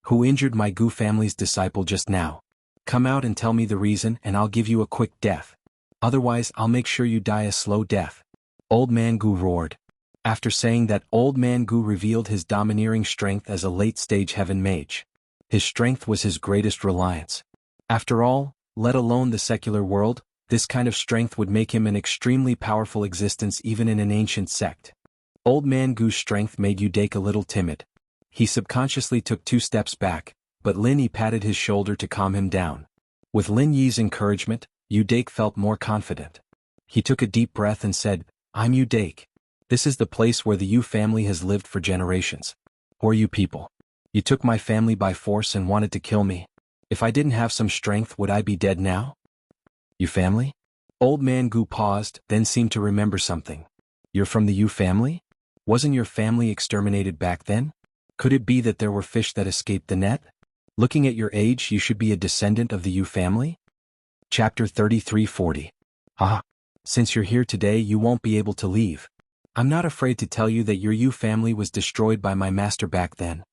Who injured my Gu family's disciple just now? Come out and tell me the reason and I'll give you a quick death. Otherwise I'll make sure you die a slow death. Old Man Gu roared. After saying that, Old Man Gu revealed his domineering strength as a late-stage heaven mage. His strength was his greatest reliance. After all, let alone the secular world, this kind of strength would make him an extremely powerful existence even in an ancient sect. Old Man Gu's strength made Udake a little timid. He subconsciously took 2 steps back, but Lin Yi patted his shoulder to calm him down. With Lin Yi's encouragement, Udake felt more confident. He took a deep breath and said, I'm Udake. This is the place where the Yu family has lived for generations. Who are you people? You took my family by force and wanted to kill me. If I didn't have some strength, would I be dead now? Yu family? Old man Gu paused, then seemed to remember something. You're from the Yu family? Wasn't your family exterminated back then? Could it be that there were fish that escaped the net? Looking at your age, you should be a descendant of the Yu family? Chapter 33:40. Ah, since you're here today, you won't be able to leave. I'm not afraid to tell you that your Yu family was destroyed by my master back then.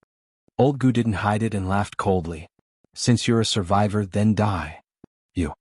Old Gu didn't hide it and laughed coldly. Since you're a survivor, then die. Yu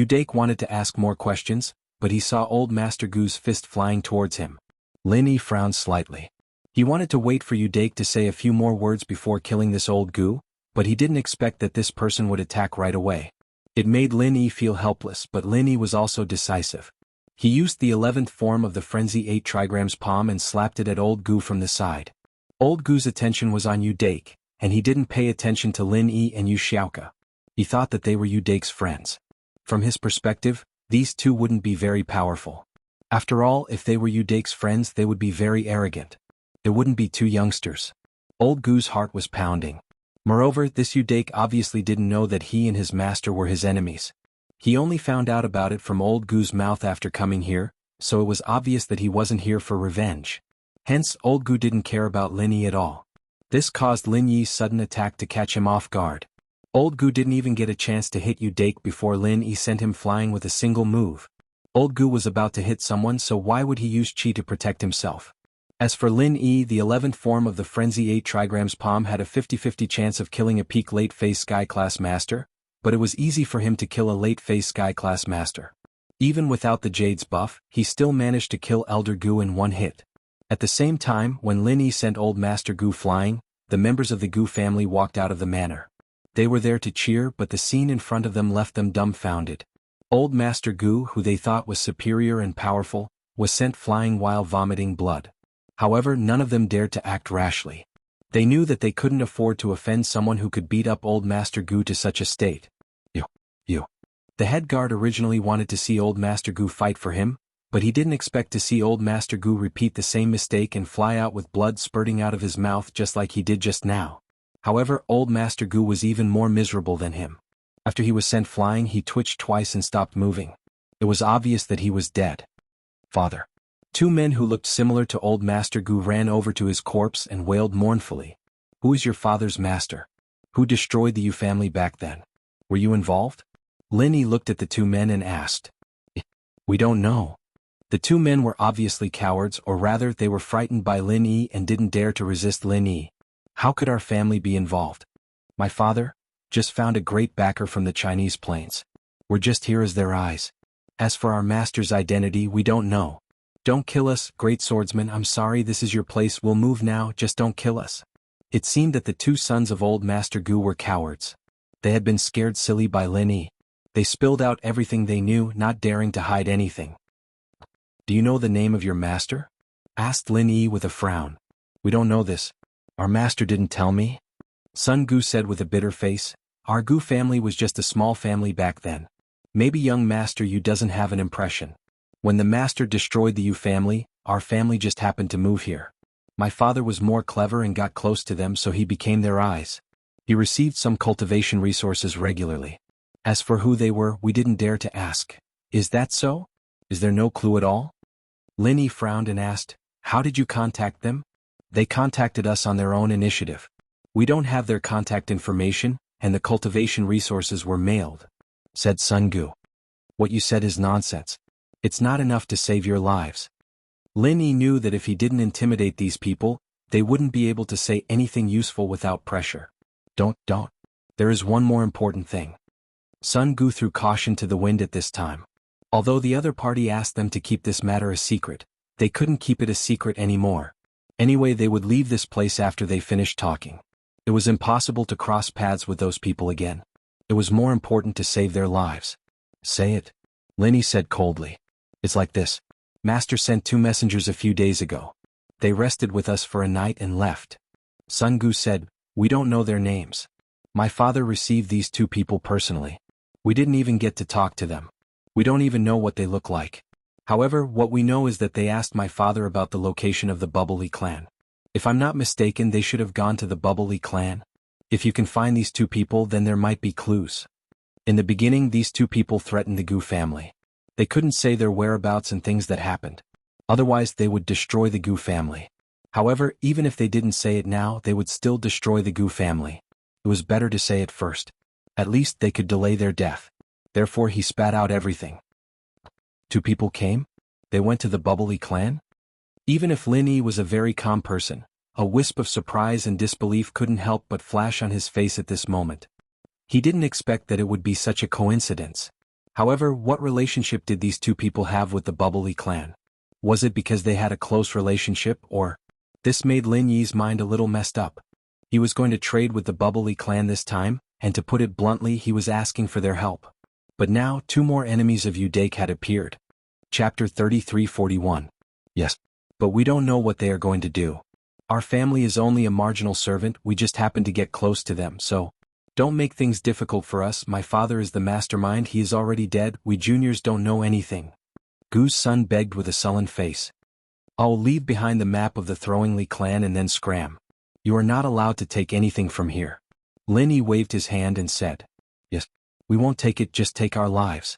Dake wanted to ask more questions, but he saw old Master Gu's fist flying towards him. Lin Yi frowned slightly. He wanted to wait for Yu Dake to say a few more words before killing this old Gu, but he didn't expect that this person would attack right away. It made Lin Yi feel helpless, but Lin Yi was also decisive. He used the 11th form of the Frenzy 8 trigrams palm and slapped it at old Gu from the side. Old Gu's attention was on Yu Dake, and he didn't pay attention to Lin Yi and Yu Xiaoke. He thought that they were Yu Dake's friends. From his perspective, these two wouldn't be very powerful. After all, if they were Yu Dake's friends, they would be very arrogant. It wouldn't be two youngsters. Old Gu's heart was pounding. Moreover, this Yu Dake obviously didn't know that he and his master were his enemies. He only found out about it from old Gu's mouth after coming here, so it was obvious that he wasn't here for revenge. Hence, old Gu didn't care about Lin Yi at all. This caused Lin Yi's sudden attack to catch him off guard. Old Gu didn't even get a chance to hit Yu Dake before Lin Yi sent him flying with a single move. Old Gu was about to hit someone, so why would he use Qi to protect himself? As for Lin Yi, the 11th form of the Frenzy 8 trigrams palm had a 50-50 chance of killing a peak late phase Sky Class Master, but it was easy for him to kill a late phase Sky Class Master. Even without the Jade's buff, he still managed to kill Elder Gu in one hit. At the same time, when Lin Yi sent old Master Gu flying, the members of the Gu family walked out of the manor. They were there to cheer, but the scene in front of them left them dumbfounded. Old Master Gu, who they thought was superior and powerful, was sent flying while vomiting blood. However, none of them dared to act rashly. They knew that they couldn't afford to offend someone who could beat up old Master Gu to such a state. The head guard originally wanted to see old Master Gu fight for him, but he didn't expect to see old Master Gu repeat the same mistake and fly out with blood spurting out of his mouth just like he did just now. However, old Master Gu was even more miserable than him. After he was sent flying, he twitched twice and stopped moving. It was obvious that he was dead. Father. Two men who looked similar to old Master Gu ran over to his corpse and wailed mournfully. Who is your father's master? Who destroyed the Yu family back then? Were you involved? Lin Yi looked at the two men and asked. We don't know. The two men were obviously cowards, or rather they were frightened by Lin Yi and didn't dare to resist Lin Yi. How could our family be involved? My father just found a great backer from the Chinese plains. We're just here as their eyes. As for our master's identity, we don't know. Don't kill us, great swordsman, I'm sorry, this is your place, we'll move now, just don't kill us. It seemed that the two sons of old Master Gu were cowards. They had been scared silly by Lin Yi. They spilled out everything they knew, not daring to hide anything. Do you know the name of your master? Asked Lin Yi with a frown. We don't know this. Our master didn't tell me. Sun Gu said with a bitter face. Our Gu family was just a small family back then. Maybe young Master Yu doesn't have an impression. When the master destroyed the Yu family, our family just happened to move here. My father was more clever and got close to them, so he became their eyes. He received some cultivation resources regularly. As for who they were, we didn't dare to ask. Is that so? Is there no clue at all? Lin Yi frowned and asked, how did you contact them? They contacted us on their own initiative. We don't have their contact information, and the cultivation resources were mailed, said Sun Gu. What you said is nonsense. It's not enough to save your lives. Lin Yi knew that if he didn't intimidate these people, they wouldn't be able to say anything useful without pressure. Don't. There is one more important thing. Sun Gu threw caution to the wind at this time. Although the other party asked them to keep this matter a secret, they couldn't keep it a secret anymore. Anyway, they would leave this place after they finished talking. It was impossible to cross paths with those people again. It was more important to save their lives. Say it. Lin Yi said coldly. It's like this. Master sent 2 messengers a few days ago. They rested with us for a night and left. Sun Gu said, we don't know their names. My father received these 2 people personally. We didn't even get to talk to them. We don't even know what they look like. However, what we know is that they asked my father about the location of the Bubbly clan. If I'm not mistaken, they should have gone to the Bubbly clan. If you can find these two people, then there might be clues. In the beginning, these two people threatened the Gu family. They couldn't say their whereabouts and things that happened. Otherwise, they would destroy the Gu family. However, even if they didn't say it now, they would still destroy the Gu family. It was better to say it first. At least they could delay their death. Therefore, he spat out everything. Two people came? They went to the Bubbly clan? Even if Lin Yi was a very calm person, a wisp of surprise and disbelief couldn't help but flash on his face at this moment. He didn't expect that it would be such a coincidence. However, what relationship did these two people have with the Bubbly clan? Was it because they had a close relationship, or? This made Lin Yi's mind a little messed up. He was going to trade with the Bubbly clan this time, and to put it bluntly, he was asking for their help. But now, two more enemies of Udake had appeared. Chapter 3341. Yes. But we don't know what they are going to do. Our family is only a marginal servant, we just happen to get close to them, so don't make things difficult for us. My father is the mastermind, he is already dead, we juniors don't know anything. Gu's son begged with a sullen face. I'll leave behind the map of the Throwingly clan and then scram. You are not allowed to take anything from here. Lin Yi waved his hand and said, Yes, we won't take it, just take our lives.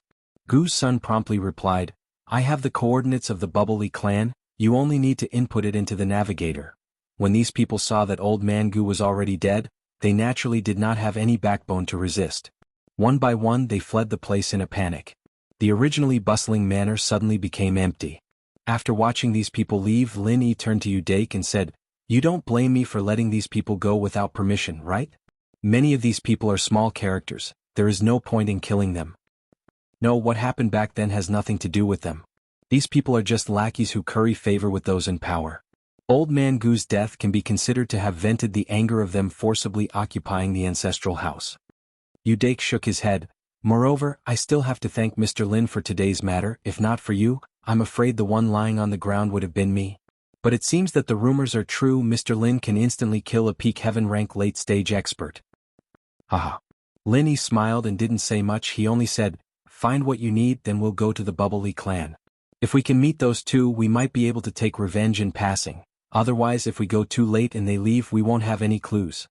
Gu's son promptly replied, I have the coordinates of the Bubbly clan, you only need to input it into the navigator. When these people saw that old man Gu was already dead, they naturally did not have any backbone to resist. One by one they fled the place in a panic. The originally bustling manor suddenly became empty. After watching these people leave, Lin Yi turned to Udake and said, You don't blame me for letting these people go without permission, right? Many of these people are small characters, there is no point in killing them. No, what happened back then has nothing to do with them. These people are just lackeys who curry favor with those in power. Old Man Gu's death can be considered to have vented the anger of them forcibly occupying the ancestral house. Udake shook his head. Moreover, I still have to thank Mr. Lin for today's matter, if not for you, I'm afraid the one lying on the ground would have been me. But it seems that the rumors are true, Mr. Lin can instantly kill a peak heaven rank late stage expert. Haha. Lin Yi smiled and didn't say much, he only said, Find what you need, then we'll go to the Bubbly clan. If we can meet those two, we might be able to take revenge in passing. Otherwise, if we go too late and they leave, we won't have any clues.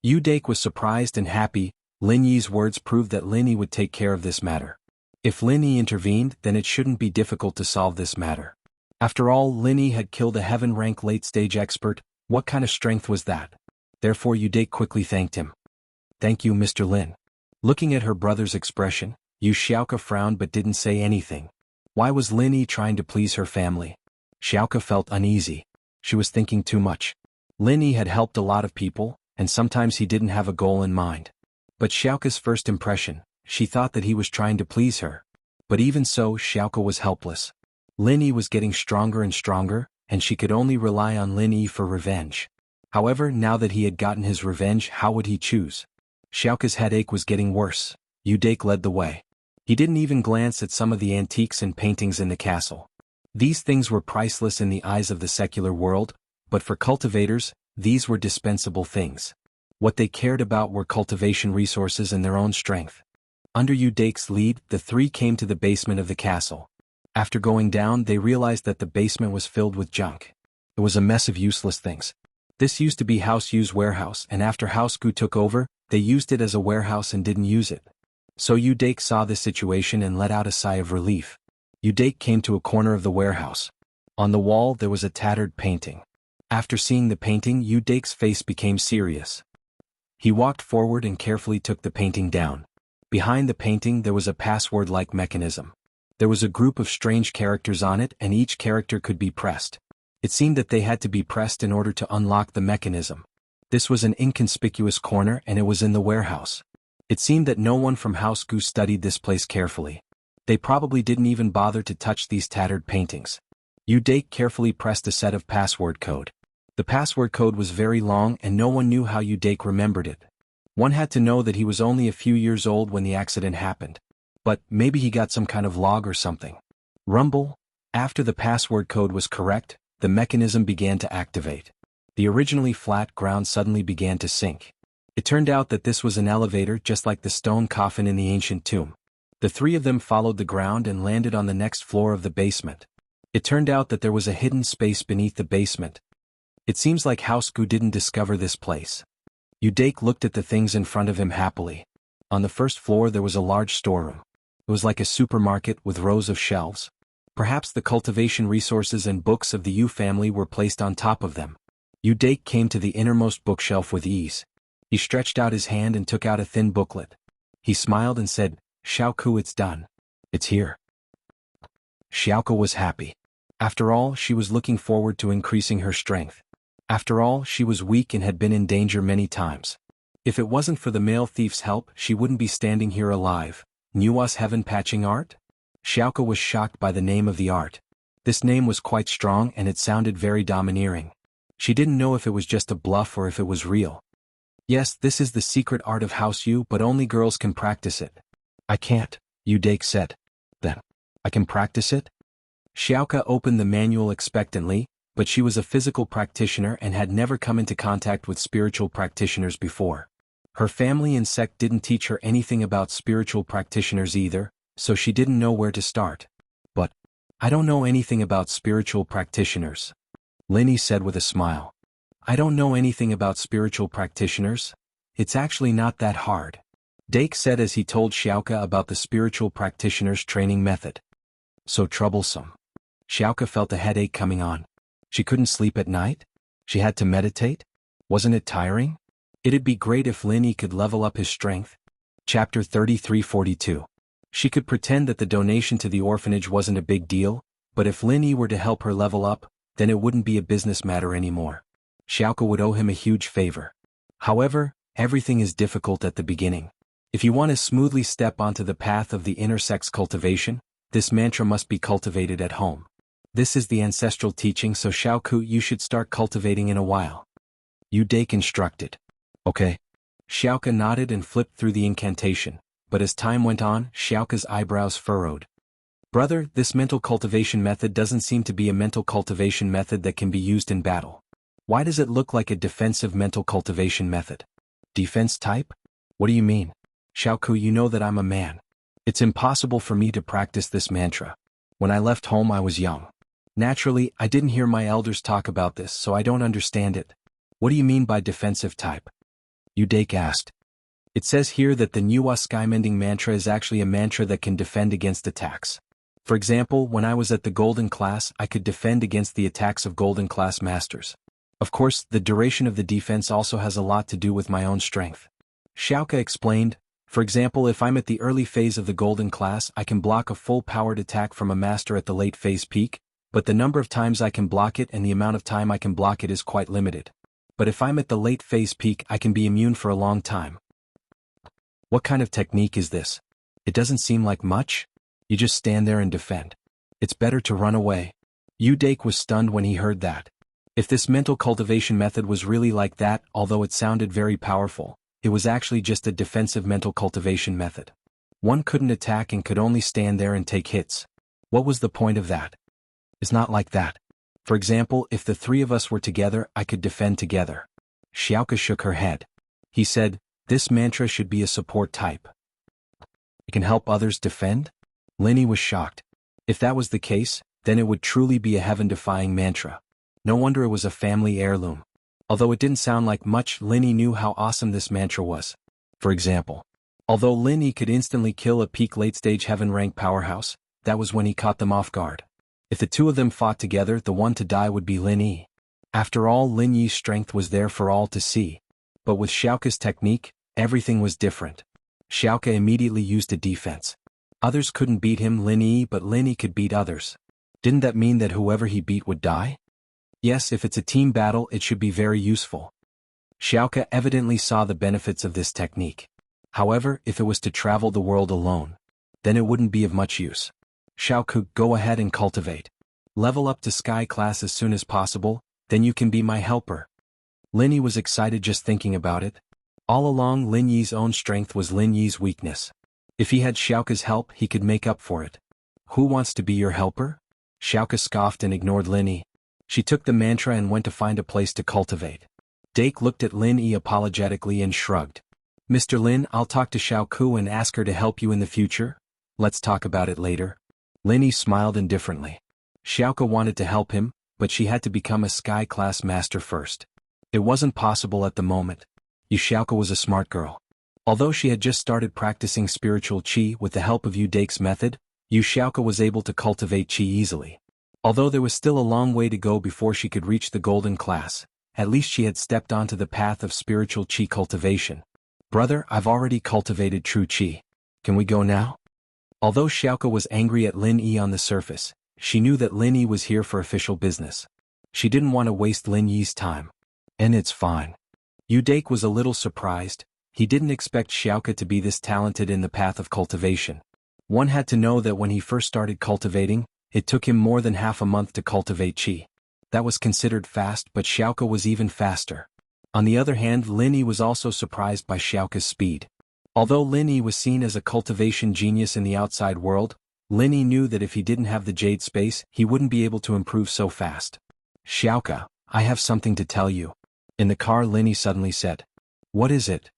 Udake was surprised and happy. Lin Yi's words proved that Lin Yi would take care of this matter. If Lin Yi intervened, then it shouldn't be difficult to solve this matter. After all, Lin Yi had killed a heaven rank late stage expert, what kind of strength was that? Therefore Udake quickly thanked him. Thank you, Mr. Lin. Looking at her brother's expression, Yu Xiaoke frowned but didn't say anything. Why was Lin Yi trying to please her family? Xiaoke felt uneasy. She was thinking too much. Lin Yi had helped a lot of people, and sometimes he didn't have a goal in mind. But Xiaoke's first impression, she thought that he was trying to please her. But even so, Xiaoke was helpless. Lin Yi was getting stronger and stronger, and she could only rely on Lin Yi for revenge. However, now that he had gotten his revenge, how would he choose? Xiaoke's headache was getting worse. Udake led the way. He didn't even glance at some of the antiques and paintings in the castle. These things were priceless in the eyes of the secular world, but for cultivators, these were dispensable things. What they cared about were cultivation resources and their own strength. Under Udake's lead, the three came to the basement of the castle. After going down, they realized that the basement was filled with junk. It was a mess of useless things. This used to be House Yu's warehouse, and after House Gu took over, they used it as a warehouse and didn't use it. So Udake saw this situation and let out a sigh of relief. Udake came to a corner of the warehouse. On the wall there was a tattered painting. After seeing the painting, Udake's face became serious. He walked forward and carefully took the painting down. Behind the painting there was a password-like mechanism. There was a group of strange characters on it, and each character could be pressed. It seemed that they had to be pressed in order to unlock the mechanism. This was an inconspicuous corner, and it was in the warehouse. It seemed that no one from House Gu studied this place carefully. They probably didn't even bother to touch these tattered paintings. Udake carefully pressed a set of password code. The password code was very long, and no one knew how Udake remembered it. One had to know that he was only a few years old when the accident happened. But maybe he got some kind of log or something. Rumble. After the password code was correct, the mechanism began to activate. The originally flat ground suddenly began to sink. It turned out that this was an elevator just like the stone coffin in the ancient tomb. The three of them followed the ground and landed on the next floor of the basement. It turned out that there was a hidden space beneath the basement. It seems like Gu didn't discover this place. Udake looked at the things in front of him happily. On the first floor there was a large storeroom. It was like a supermarket with rows of shelves. Perhaps the cultivation resources and books of the Yu family were placed on top of them. Udake came to the innermost bookshelf with ease. He stretched out his hand and took out a thin booklet. He smiled and said, "Xiaoku, it's done. It's here." Xiaoku was happy. After all, she was looking forward to increasing her strength. After all, she was weak and had been in danger many times. If it wasn't for the male thief's help, she wouldn't be standing here alive. Nua's heaven patching art? Xiaoku was shocked by the name of the art. This name was quite strong and it sounded very domineering. She didn't know if it was just a bluff or if it was real. Yes, this is the secret art of House Yu, but only girls can practice it. I can't, Udake said. Then, I can practice it? Xiaoka opened the manual expectantly, but she was a physical practitioner and had never come into contact with spiritual practitioners before. Her family and sect didn't teach her anything about spiritual practitioners either, so she didn't know where to start. But, I don't know anything about spiritual practitioners, Linny said with a smile. I don't know anything about spiritual practitioners. It's actually not that hard, Dake said as he told Xiaoka about the spiritual practitioner's training method. So troublesome. Xiaoka felt a headache coming on. She couldn't sleep at night? She had to meditate? Wasn't it tiring? It'd be great if Linny could level up his strength. Chapter 3342. She could pretend that the donation to the orphanage wasn't a big deal, but if Linny were to help her level up, then it wouldn't be a business matter anymore. Xiaoka would owe him a huge favor. However, everything is difficult at the beginning. If you want to smoothly step onto the path of the inner sex cultivation, this mantra must be cultivated at home. This is the ancestral teaching, so Xiaoku, you should start cultivating in a while. Udake instructed. Okay. Xiaoka nodded and flipped through the incantation, but as time went on, Xiaoka's eyebrows furrowed. Brother, this mental cultivation method doesn't seem to be a mental cultivation method that can be used in battle. Why does it look like a defensive mental cultivation method? Defense type? What do you mean? Xiaoku, you know that I'm a man. It's impossible for me to practice this mantra. When I left home I was young. Naturally, I didn't hear my elders talk about this, so I don't understand it. What do you mean by defensive type? Udake asked. It says here that the Nuwa Skymending mantra is actually a mantra that can defend against attacks. For example, when I was at the Golden Class, I could defend against the attacks of Golden Class Masters. Of course, the duration of the defense also has a lot to do with my own strength. Xiaoka explained. For example, if I'm at the early phase of the Golden Class, I can block a full-powered attack from a master at the late phase peak, but the number of times I can block it and the amount of time I can block it is quite limited. But if I'm at the late phase peak, I can be immune for a long time. What kind of technique is this? It doesn't seem like much. You just stand there and defend. It's better to run away. Udake was stunned when he heard that. If this mental cultivation method was really like that, although it sounded very powerful, it was actually just a defensive mental cultivation method. One couldn't attack and could only stand there and take hits. What was the point of that? It's not like that. For example, if the three of us were together, I could defend together. Xiaoka shook her head. He said, this mantra should be a support type. It can help others defend? Linny was shocked. If that was the case, then it would truly be a heaven-defying mantra. No wonder it was a family heirloom. Although it didn't sound like much, Linny knew how awesome this mantra was. For example, although Linny could instantly kill a peak late-stage heaven-rank powerhouse, that was when he caught them off guard. If the two of them fought together, the one to die would be Lin Yi. After all, Lin Yi's strength was there for all to see. But with Xiaoka's technique, everything was different. Xiaoka immediately used a defense. Others couldn't beat him, Lin Yi, but Lin Yi could beat others. Didn't that mean that whoever he beat would die? Yes, if it's a team battle, it should be very useful. Xiaoka evidently saw the benefits of this technique. However, if it was to travel the world alone, then it wouldn't be of much use. Xiaoku, go ahead and cultivate. Level up to Sky class as soon as possible, then you can be my helper. Lin Yi was excited just thinking about it. All along, Lin Yi's own strength was Lin Yi's weakness. If he had Xiaoka's help, he could make up for it. Who wants to be your helper? Xiaoka scoffed and ignored Lin Yi. She took the mantra and went to find a place to cultivate. Dake looked at Lin Yi apologetically and shrugged. Mr. Lin, I'll talk to Xiaoku and ask her to help you in the future. Let's talk about it later. Lin Yi smiled indifferently. Xiaoke wanted to help him, but she had to become a sky-class master first. It wasn't possible at the moment. Xiaoke was a smart girl. Although she had just started practicing spiritual qi with the help of Dake's method, Xiaoke was able to cultivate qi easily. Although there was still a long way to go before she could reach the golden class, at least she had stepped onto the path of spiritual qi cultivation. Brother, I've already cultivated true qi. Can we go now? Although Xiaoke was angry at Lin Yi on the surface, she knew that Lin Yi was here for official business. She didn't want to waste Lin Yi's time. And it's fine. Dake was a little surprised. He didn't expect Xiaoke to be this talented in the path of cultivation. One had to know that when he first started cultivating, it took him more than half a month to cultivate qi. That was considered fast, but Xiaoke was even faster. On the other hand, Lin Yi was also surprised by Xiaoke's speed. Although Lin Yi was seen as a cultivation genius in the outside world, Lin Yi knew that if he didn't have the jade space, he wouldn't be able to improve so fast. Xiaoke, I have something to tell you. In the car, Lin Yi suddenly said. What is it?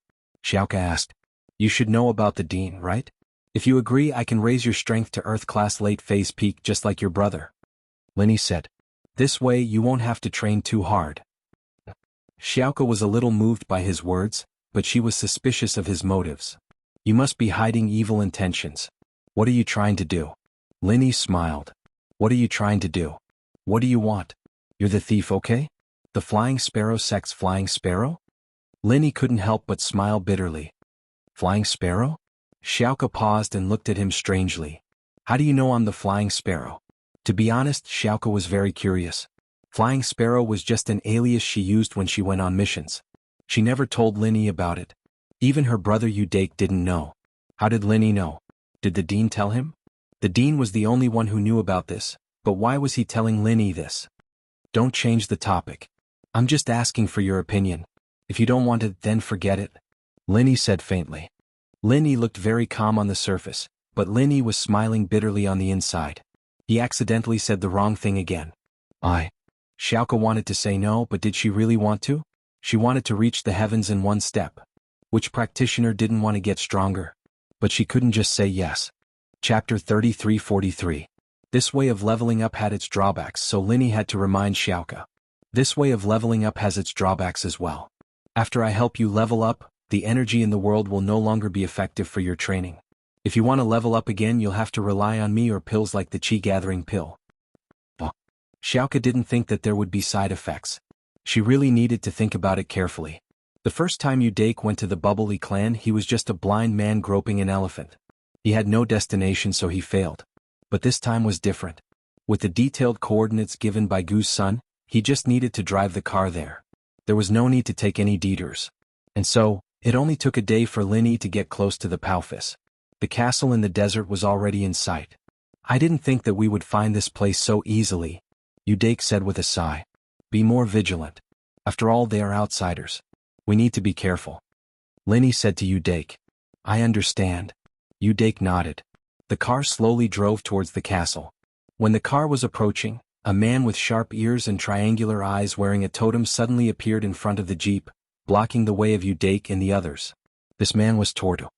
Xiaoke asked. You should know about the dean, right? If you agree, I can raise your strength to Earth class late phase peak just like your brother. Lin Yi said. This way you won't have to train too hard. Xiaoke was a little moved by his words, but she was suspicious of his motives. You must be hiding evil intentions. What are you trying to do? Lin Yi smiled. What are you trying to do? What do you want? You're the thief, okay? The Flying Sparrow sect's Flying Sparrow? Lin Yi couldn't help but smile bitterly. Flying Sparrow? Xiaoke paused and looked at him strangely. How do you know I'm the Flying Sparrow? To be honest, Xiaoke was very curious. Flying Sparrow was just an alias she used when she went on missions. She never told Lin Yi about it. Even her brother Dake didn't know. How did Lin Yi know? Did the dean tell him? The dean was the only one who knew about this, but why was he telling Lin Yi this? Don't change the topic. I'm just asking for your opinion. If you don't want it, then forget it. Lin Yi said faintly. Lin Yi looked very calm on the surface, but Lin Yi was smiling bitterly on the inside. He accidentally said the wrong thing again. Xiaoke wanted to say no, but did she really want to? She wanted to reach the heavens in one step. Which practitioner didn't want to get stronger? But she couldn't just say yes. Chapter 33:43. This way of leveling up had its drawbacks, so Lin Yi had to remind Xiaoke. This way of leveling up has its drawbacks as well. After I help you level up, the energy in the world will no longer be effective for your training. If you want to level up again, you'll have to rely on me or pills like the Qi-gathering pill. Xiaoke didn't think that there would be side effects. She really needed to think about it carefully. The first time Dake went to the Bubbly clan, he was just a blind man groping an elephant. He had no destination, so he failed. But this time was different. With the detailed coordinates given by Gu's son, he just needed to drive the car there. There was no need to take any detours. And so, it only took a day for Lin Yi to get close to the Palfis. The castle in the desert was already in sight. I didn't think that we would find this place so easily, Dake said with a sigh. Be more vigilant. After all, they are outsiders. We need to be careful. Lin Yi said to Dake. I understand. Dake nodded. The car slowly drove towards the castle. When the car was approaching, a man with sharp ears and triangular eyes wearing a totem suddenly appeared in front of the jeep, blocking the way of Dake and the others. This man was Tortu.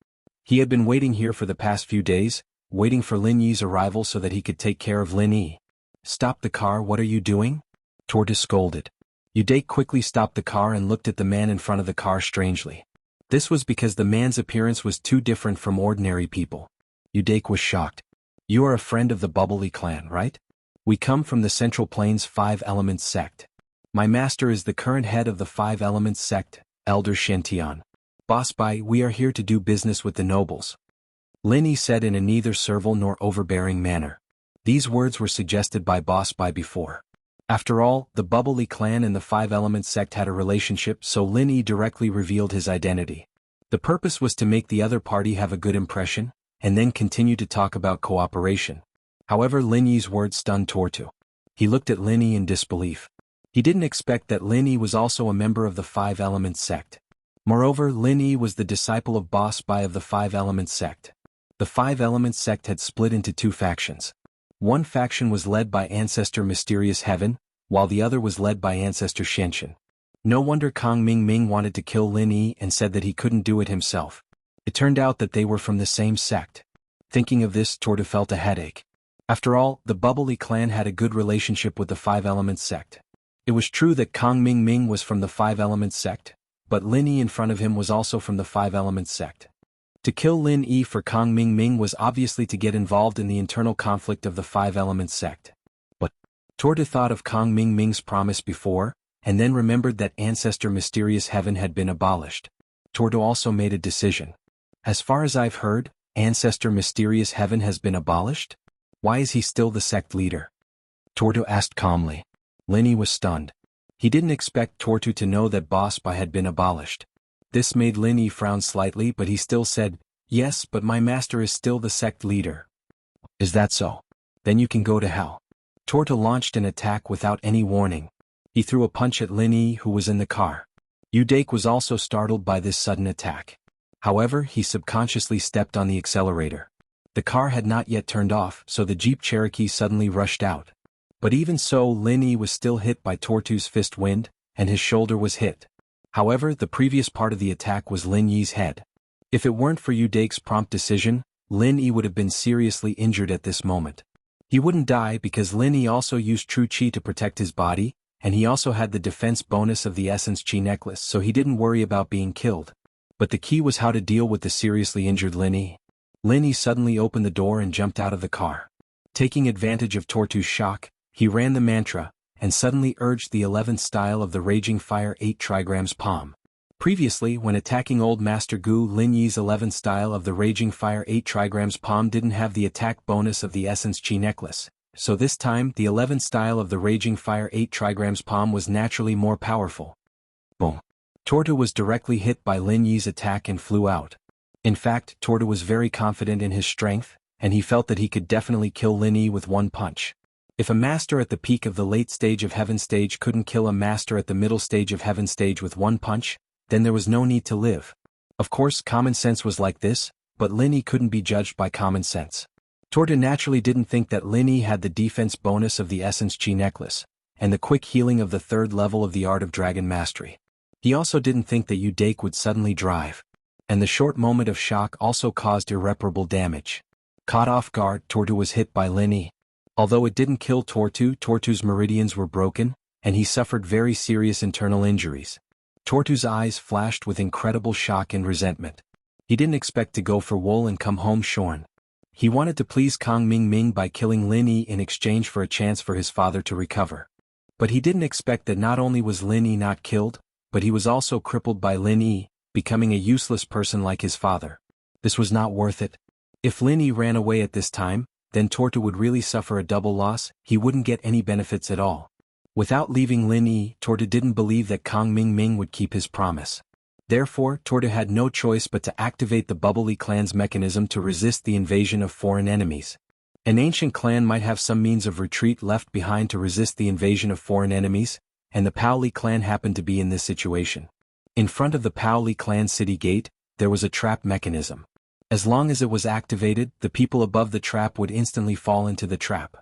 He had been waiting here for the past few days, waiting for Lin Yi's arrival so that he could take care of Lin Yi. Stop the car, what are you doing? Tortu scolded. Dake quickly stopped the car and looked at the man in front of the car strangely. This was because the man's appearance was too different from ordinary people. Dake was shocked. You are a friend of the Bubbly clan, right? We come from the Central Plains 5 Elements sect. My master is the current head of the 5 Elements sect, Elder Shentian. Boss Bai, we are here to do business with the nobles. Lin Yi said in a neither servile nor overbearing manner. These words were suggested by Boss Bai before. After all, the Bubbly clan and the 5 Elements sect had a relationship, so Lin Yi directly revealed his identity. The purpose was to make the other party have a good impression, and then continue to talk about cooperation. However, Lin Yi's words stunned Tortu. He looked at Lin Yi in disbelief. He didn't expect that Lin Yi was also a member of the 5 Elements sect. Moreover, Lin Yi was the disciple of Boss Bai of the 5 Elements sect. The 5 Elements sect had split into 2 factions. One faction was led by Ancestor Mysterious Heaven, while the other was led by Ancestor Shenshin. No wonder Kang Ming wanted to kill Lin Yi and said that he couldn't do it himself. It turned out that they were from the same sect. Thinking of this, Tortu felt a headache. After all, the Bubbly clan had a good relationship with the Five Elements sect. It was true that Kong Ming Ming was from the Five Elements sect, but Lin Yi in front of him was also from the Five Elements sect. To kill Lin Yi for Kong Ming Ming was obviously to get involved in the internal conflict of the Five Elements sect. But Tortu thought of Kong Ming Ming's promise before, and then remembered that Ancestor Mysterious Heaven had been abolished. Tortu also made a decision. As far as I've heard, Ancestor Mysterious Heaven has been abolished? Why is he still the sect leader? Tortu asked calmly. Lin Yi was stunned. He didn't expect Tortu to know that Boss Bai had been abolished. This made Lin Yi frown slightly, but he still said, "Yes, but my master is still the sect leader." "Is that so? Then you can go to hell." Tortu launched an attack without any warning. He threw a punch at Lin Yi, who was in the car. Udake was also startled by this sudden attack. However, he subconsciously stepped on the accelerator. The car had not yet turned off, so the Jeep Cherokee suddenly rushed out. But even so, Lin Yi was still hit by Tortu's fist wind, and his shoulder was hit. However, the previous part of the attack was Lin Yi's head. If it weren't for Udake's prompt decision, Lin Yi would have been seriously injured at this moment. He wouldn't die because Lin Yi also used True Qi to protect his body, and he also had the defense bonus of the Essence Qi necklace, so he didn't worry about being killed. But the key was how to deal with the seriously injured Lin Yi. Lin Yi suddenly opened the door and jumped out of the car. Taking advantage of Tortu's shock, he ran the mantra, and suddenly urged the 11th style of the Raging Fire 8 trigrams palm. Previously, when attacking Old Master Gu, Lin Yi's 11th style of the Raging Fire 8 trigrams palm didn't have the attack bonus of the Essence Qi necklace, so this time the 11th style of the Raging Fire 8 trigrams palm was naturally more powerful. Boom. Tortu was directly hit by Lin Yi's attack and flew out. In fact, Tortu was very confident in his strength, and he felt that he could definitely kill Lin Yi with one punch. If a master at the peak of the late stage of Heaven stage couldn't kill a master at the middle stage of Heaven stage with one punch, then there was no need to live. Of course, common sense was like this, but Lin Yi couldn't be judged by common sense. Tortu naturally didn't think that Lin Yi had the defense bonus of the Essence Qi necklace, and the quick healing of the 3rd level of the Art of Dragon Mastery. He also didn't think that Udake would suddenly drive. And the short moment of shock also caused irreparable damage. Caught off guard, Tortu was hit by Lin Yi. Although it didn't kill Tortu, Tortu's meridians were broken, and he suffered very serious internal injuries. Tortu's eyes flashed with incredible shock and resentment. He didn't expect to go for wool and come home shorn. He wanted to please Kong Ming Ming by killing Lin Yi in exchange for a chance for his father to recover. But he didn't expect that not only was Lin Yi not killed, but he was also crippled by Lin Yi, becoming a useless person like his father. This was not worth it. If Lin Yi ran away at this time, then Tortu would really suffer a double loss. He wouldn't get any benefits at all. Without leaving Lin Yi, Tortu didn't believe that Kong Ming Ming would keep his promise. Therefore, Tortu had no choice but to activate the Bubbly clan's mechanism to resist the invasion of foreign enemies. An ancient clan might have some means of retreat left behind to resist the invasion of foreign enemies, and the Paoli clan happened to be in this situation. In front of the Paoli clan city gate, there was a trap mechanism. As long as it was activated, the people above the trap would instantly fall into the trap.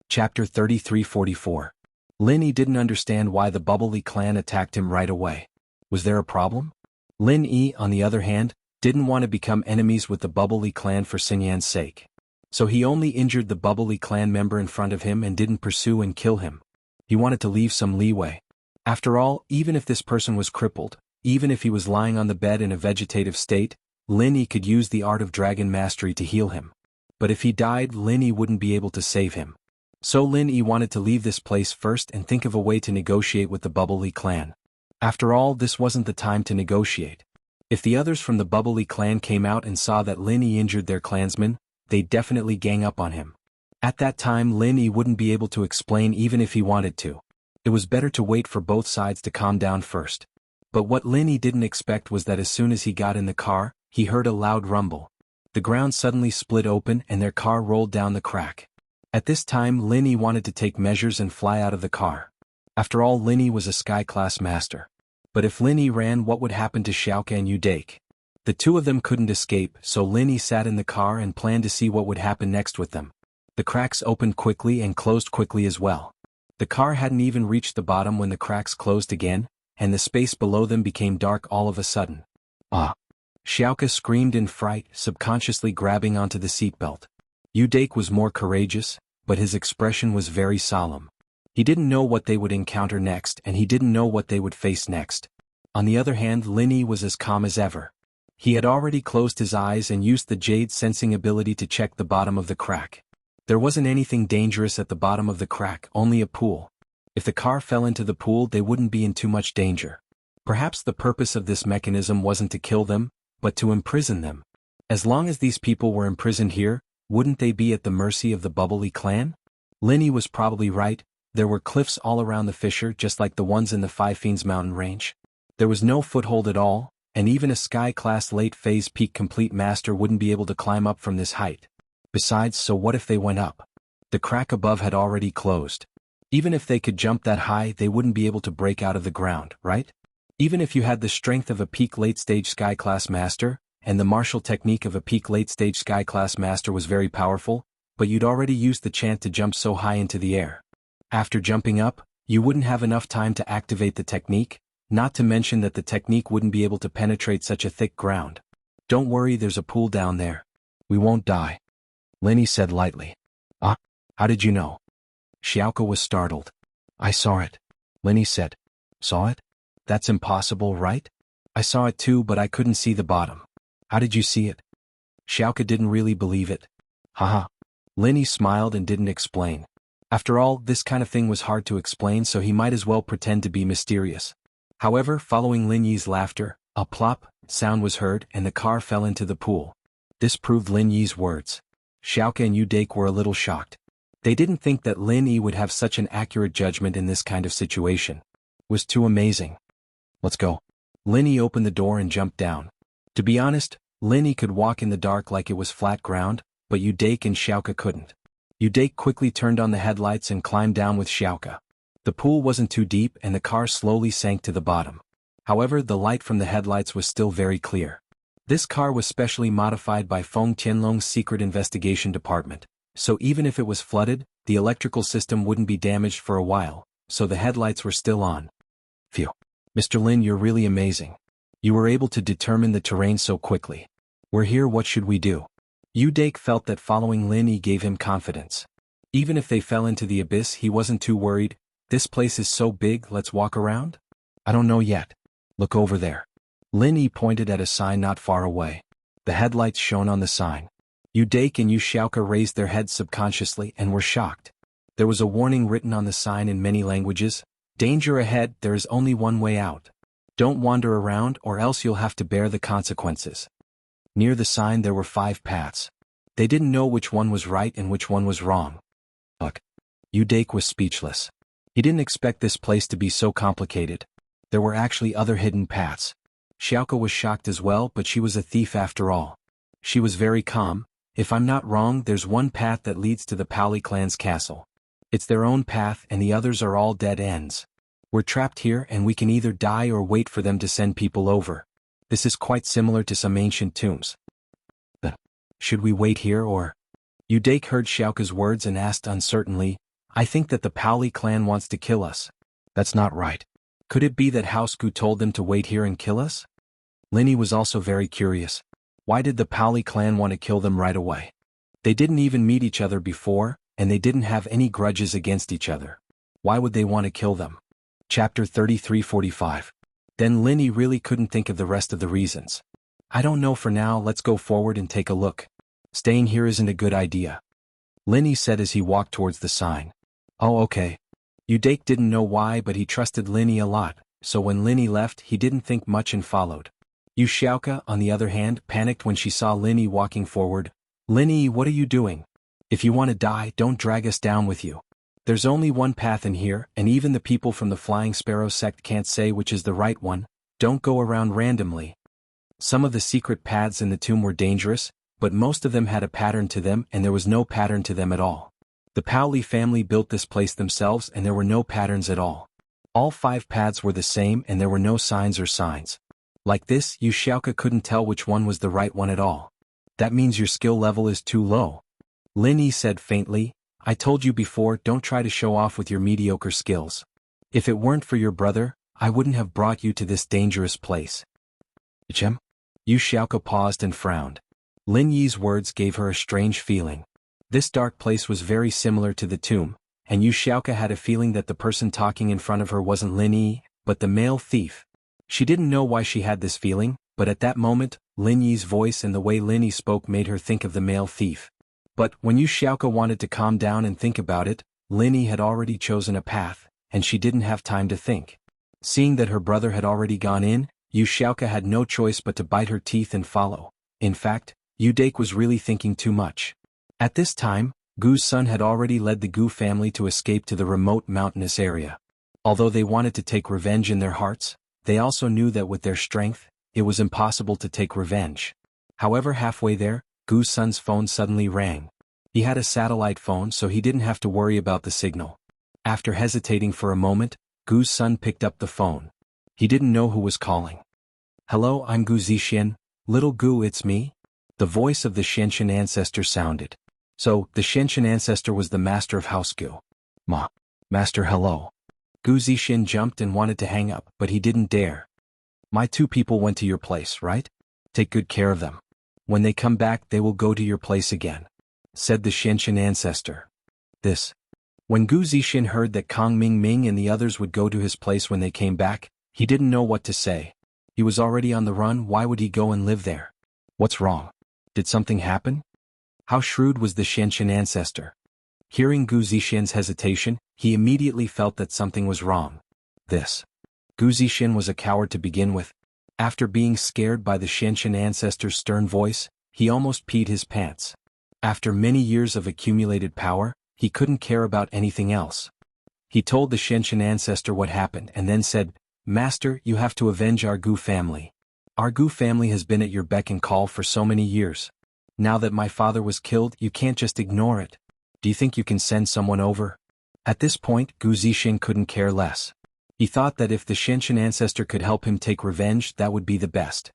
Chapter 3344. Lin Yi didn't understand why the Bubbly clan attacked him right away. Was there a problem? Lin Yi, on the other hand, didn't want to become enemies with the Bubbly clan for Xingyan's sake. So he only injured the Bubbly clan member in front of him and didn't pursue and kill him. He wanted to leave some leeway. After all, even if this person was crippled, even if he was lying on the bed in a vegetative state, Lin Yi could use the Art of Dragon Mastery to heal him. But if he died, Lin Yi wouldn't be able to save him. So Lin Yi wanted to leave this place first and think of a way to negotiate with the Bubbly clan. After all, this wasn't the time to negotiate. If the others from the Bubbly clan came out and saw that Lin Yi injured their clansman, they'd definitely gang up on him. At that time, Lin Yi wouldn't be able to explain even if he wanted to. It was better to wait for both sides to calm down first. But what Lin Yi didn't expect was that as soon as he got in the car, he heard a loud rumble. The ground suddenly split open and their car rolled down the crack. At this time, Lin Yi wanted to take measures and fly out of the car. After all, Lin Yi was a sky-class master. But if Lin Yi ran, what would happen to Xiaoke and Udake? The two of them couldn't escape, so Lin Yi sat in the car and planned to see what would happen next with them. The cracks opened quickly and closed quickly as well. The car hadn't even reached the bottom when the cracks closed again, and the space below them became dark all of a sudden. Ah! Xiaoka screamed in fright, subconsciously grabbing onto the seatbelt. Udake was more courageous, but his expression was very solemn. He didn't know what they would encounter next, and he didn't know what they would face next. On the other hand, Linny was as calm as ever. He had already closed his eyes and used the jade sensing ability to check the bottom of the crack. There wasn't anything dangerous at the bottom of the crack, only a pool. If the car fell into the pool, they wouldn't be in too much danger. Perhaps the purpose of this mechanism wasn't to kill them, but to imprison them. As long as these people were imprisoned here, wouldn't they be at the mercy of the Bubbly clan? Linny was probably right. There were cliffs all around the fissure, just like the ones in the Five Fiends mountain range. There was no foothold at all, and even a Sky-class late-phase peak complete master wouldn't be able to climb up from this height. Besides, so what if they went up? The crack above had already closed. Even if they could jump that high, they wouldn't be able to break out of the ground, right? Even if you had the strength of a peak late-stage Sky-class master, and the martial technique of a peak late-stage Sky-class master was very powerful, but you'd already used the chant to jump so high into the air. After jumping up, you wouldn't have enough time to activate the technique, not to mention that the technique wouldn't be able to penetrate such a thick ground. Don't worry, there's a pool down there. We won't die. Linny said lightly. Ah, how did you know? Xiaoka was startled. I saw it. Linny said. Saw it? That's impossible, right? I saw it too, but I couldn't see the bottom. How did you see it? Xiaoka didn't really believe it. Haha. Linny smiled and didn't explain. After all, this kind of thing was hard to explain, so he might as well pretend to be mysterious. However, following Lin Yi's laughter, a plop sound was heard and the car fell into the pool. This proved Lin Yi's words. Xiaoka and Udake were a little shocked. They didn't think that Lin Yi would have such an accurate judgment in this kind of situation. It was too amazing. Let's go. Lin Yi opened the door and jumped down. To be honest, Lin Yi could walk in the dark like it was flat ground, but Udake and Xiaoka couldn't. Udake quickly turned on the headlights and climbed down with Xiaoka. The pool wasn't too deep and the car slowly sank to the bottom. However, the light from the headlights was still very clear. This car was specially modified by Feng Tianlong's secret investigation department, so even if it was flooded, the electrical system wouldn't be damaged for a while, so the headlights were still on. Phew. Mr. Lin, you're really amazing. You were able to determine the terrain so quickly. We're here, what should we do? Udake felt that following Lin Yi gave him confidence. Even if they fell into the abyss, he wasn't too worried. This place is so big, let's walk around? I don't know yet. Look over there. Lin Yi pointed at a sign not far away. The headlights shone on the sign. Udake and Xiaoka raised their heads subconsciously and were shocked. There was a warning written on the sign in many languages. Danger ahead, there is only one way out. Don't wander around or else you'll have to bear the consequences. Near the sign there were 5 paths. They didn't know which one was right and which one was wrong. Look. Udake was speechless. He didn't expect this place to be so complicated. There were actually other hidden paths. Xiaoka was shocked as well, but she was a thief after all. She was very calm. If I'm not wrong, there's one path that leads to the Paoli clan's castle. It's their own path and the others are all dead ends. We're trapped here and we can either die or wait for them to send people over. This is quite similar to some ancient tombs. But should we wait here or? Udake heard Xiaoka's words and asked uncertainly, I think that the Paoli clan wants to kill us. That's not right. Could it be that Haosku told them to wait here and kill us? Lin Yi was also very curious. Why did the Paoli clan want to kill them right away? They didn't even meet each other before, and they didn't have any grudges against each other. Why would they want to kill them? Chapter 33:45. Then Lin Yi really couldn't think of the rest of the reasons. I don't know for now, let's go forward and take a look. Staying here isn't a good idea. Lin Yi said as he walked towards the sign. Oh okay. Udake didn't know why, but he trusted Lin Yi a lot, so when Lin Yi left he didn't think much and followed. Xiaoka, on the other hand, panicked when she saw Lin Yi walking forward. Lin Yi, what are you doing? If you want to die, don't drag us down with you. There's only one path in here, and even the people from the Flying Sparrow sect can't say which is the right one. Don't go around randomly. Some of the secret paths in the tomb were dangerous, but most of them had a pattern to them and there was no pattern to them at all. The Paoli family built this place themselves and there were no patterns at all. All 5 paths were the same and there were no signs or signs. Like this, Xiaoka couldn't tell which one was the right one at all. That means your skill level is too low. Lin Yi said faintly, I told you before, don't try to show off with your mediocre skills. If it weren't for your brother, I wouldn't have brought you to this dangerous place. Chem? Yu Xiaoke paused and frowned. Lin Yi's words gave her a strange feeling. This dark place was very similar to the tomb, and Yu Xiaoke had a feeling that the person talking in front of her wasn't Lin Yi, but the male thief. She didn't know why she had this feeling, but at that moment, Lin Yi's voice and the way Lin Yi spoke made her think of the male thief. But when Yu Xiaoke wanted to calm down and think about it, Lin Yi had already chosen a path, and she didn't have time to think. Seeing that her brother had already gone in, Yu Xiaoke had no choice but to bite her teeth and follow. In fact, Yu Dake was really thinking too much. At this time, Gu's son had already led the Gu family to escape to the remote mountainous area. Although they wanted to take revenge in their hearts, they also knew that with their strength, it was impossible to take revenge. However, halfway there, Gu's son's phone suddenly rang. He had a satellite phone, so he didn't have to worry about the signal. After hesitating for a moment, Gu's son picked up the phone. He didn't know who was calling. "Hello, I'm Gu Zixin. Little Gu, it's me." The voice of the Shenshin ancestor sounded. So, the Shenshin ancestor was the master of House Gu. Master, hello." Gu Zixin jumped and wanted to hang up, but he didn't dare. "My two people went to your place, right? Take good care of them. When they come back they will go to your place again," said the Shenshin ancestor. When Gu Zixin heard that Kang Ming and the others would go to his place when they came back, he didn't know what to say. He was already on the run, why would he go and live there? What's wrong? Did something happen? How shrewd was the Shenshin ancestor? Hearing Gu Zixin's hesitation, he immediately felt that something was wrong. Gu Zixin was a coward to begin with. After being scared by the Shenshin ancestor's stern voice, he almost peed his pants. After many years of accumulated power, he couldn't care about anything else. He told the Shenshin ancestor what happened and then said, "Master, you have to avenge our Gu family. Our Gu family has been at your beck and call for so many years. Now that my father was killed, you can't just ignore it. Do you think you can send someone over?" At this point, Gu Zixin couldn't care less. He thought that if the Shenshin ancestor could help him take revenge, that would be the best.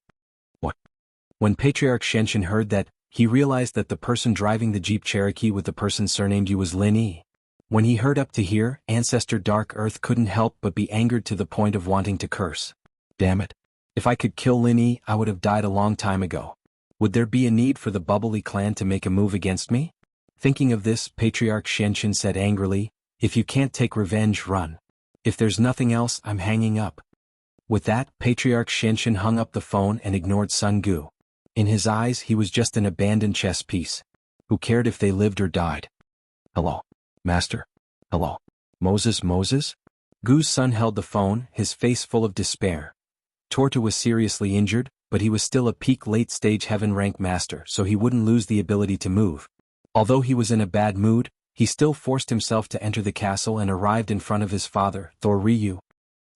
When Patriarch Shenshin heard that, he realized that the person driving the Jeep Cherokee with the person surnamed Yu was Lin Yi. When he heard up to here, Ancestor Dark Earth couldn't help but be angered to the point of wanting to curse. Damn it. If I could kill Lin Yi, I would have died a long time ago. Would there be a need for the Bubbly clan to make a move against me? Thinking of this, Patriarch Shenshin said angrily, "If you can't take revenge, run. If there's nothing else, I'm hanging up." With that, Patriarch Shenshin hung up the phone and ignored Sun Gu. In his eyes, he was just an abandoned chess piece. Who cared if they lived or died? "Hello, Master. Hello, Moses. Gu's son held the phone, his face full of despair. Tortu was seriously injured, but he was still a peak late-stage heaven rank master, so he wouldn't lose the ability to move. Although he was in a bad mood, he still forced himself to enter the castle and arrived in front of his father, Thor Ryu.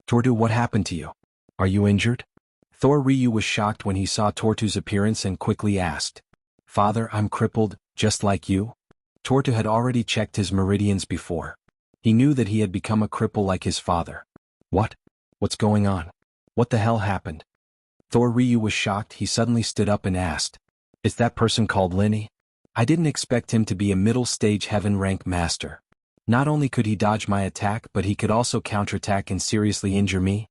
"Tortu, what happened to you? Are you injured?" Thor Ryu was shocked when he saw Tortu's appearance and quickly asked. "Father, I'm crippled, just like you." Tortu had already checked his meridians before. He knew that he had become a cripple like his father. What's going on? What the hell happened? Thor Ryu was shocked. He suddenly stood up and asked. "Is that person called Lin Yi? I didn't expect him to be a middle-stage heaven rank master. Not only could he dodge my attack, but he could also counterattack and seriously injure me."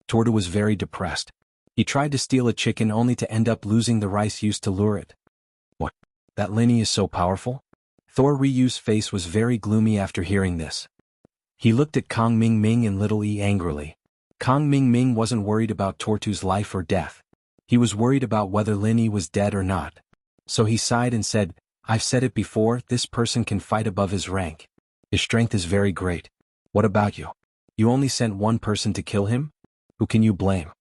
Tortu was very depressed. He tried to steal a chicken only to end up losing the rice used to lure it. That Lin Yi is so powerful? Thor Ryu's face was very gloomy after hearing this. He looked at Kang Ming and Little E angrily. Kang Ming wasn't worried about Tortu's life or death. He was worried about whether Lin Yi was dead or not. So he sighed and said, "I've said it before, this person can fight above his rank. His strength is very great. What about you? You only sent one person to kill him? Who can you blame?"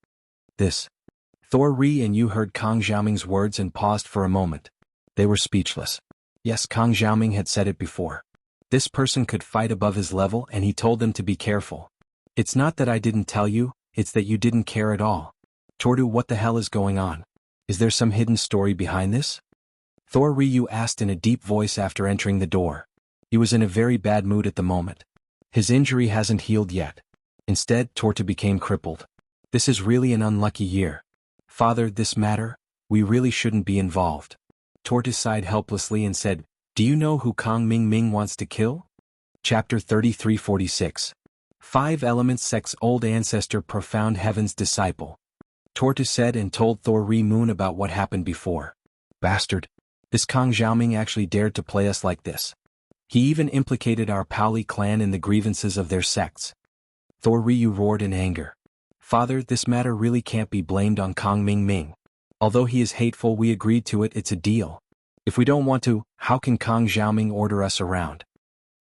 Thor Ryu heard Kang Xiaoming's words and paused for a moment. They were speechless. Yes, Kang Xiaoming had said it before. This person could fight above his level, and he told them to be careful. "It's not that I didn't tell you, it's that you didn't care at all." "Tortu, what the hell is going on? Is there some hidden story behind this?" Thor Ryu asked in a deep voice after entering the door. He was in a very bad mood at the moment. His injury hasn't healed yet. Instead, Tortu became crippled. This is really an unlucky year. "Father, this matter, we really shouldn't be involved." Tortu sighed helplessly and said, "Do you know who Kang Ming wants to kill?" Chapter 3346. 5 Elements Sect's Old Ancestor Profound Heaven's Disciple. Tortoise said and told Thor Moon about what happened before. Bastard. This Kang Xiaoming actually dared to play us like this. He even implicated our Paoli clan in the grievances of their sects. Thor Ryu roared in anger. Father, this matter really can't be blamed on Kang Ming. Although he is hateful, we agreed to it, it's a deal. If we don't want to, how can Kang Xiaoming order us around?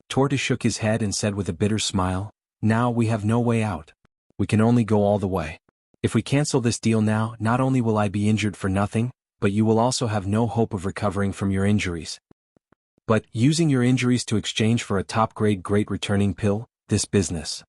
Tortoise shook his head and said with a bitter smile, now we have no way out. We can only go all the way. If we cancel this deal now, not only will I be injured for nothing, but you will also have no hope of recovering from your injuries. But, using your injuries to exchange for a top-grade great returning pill, this business.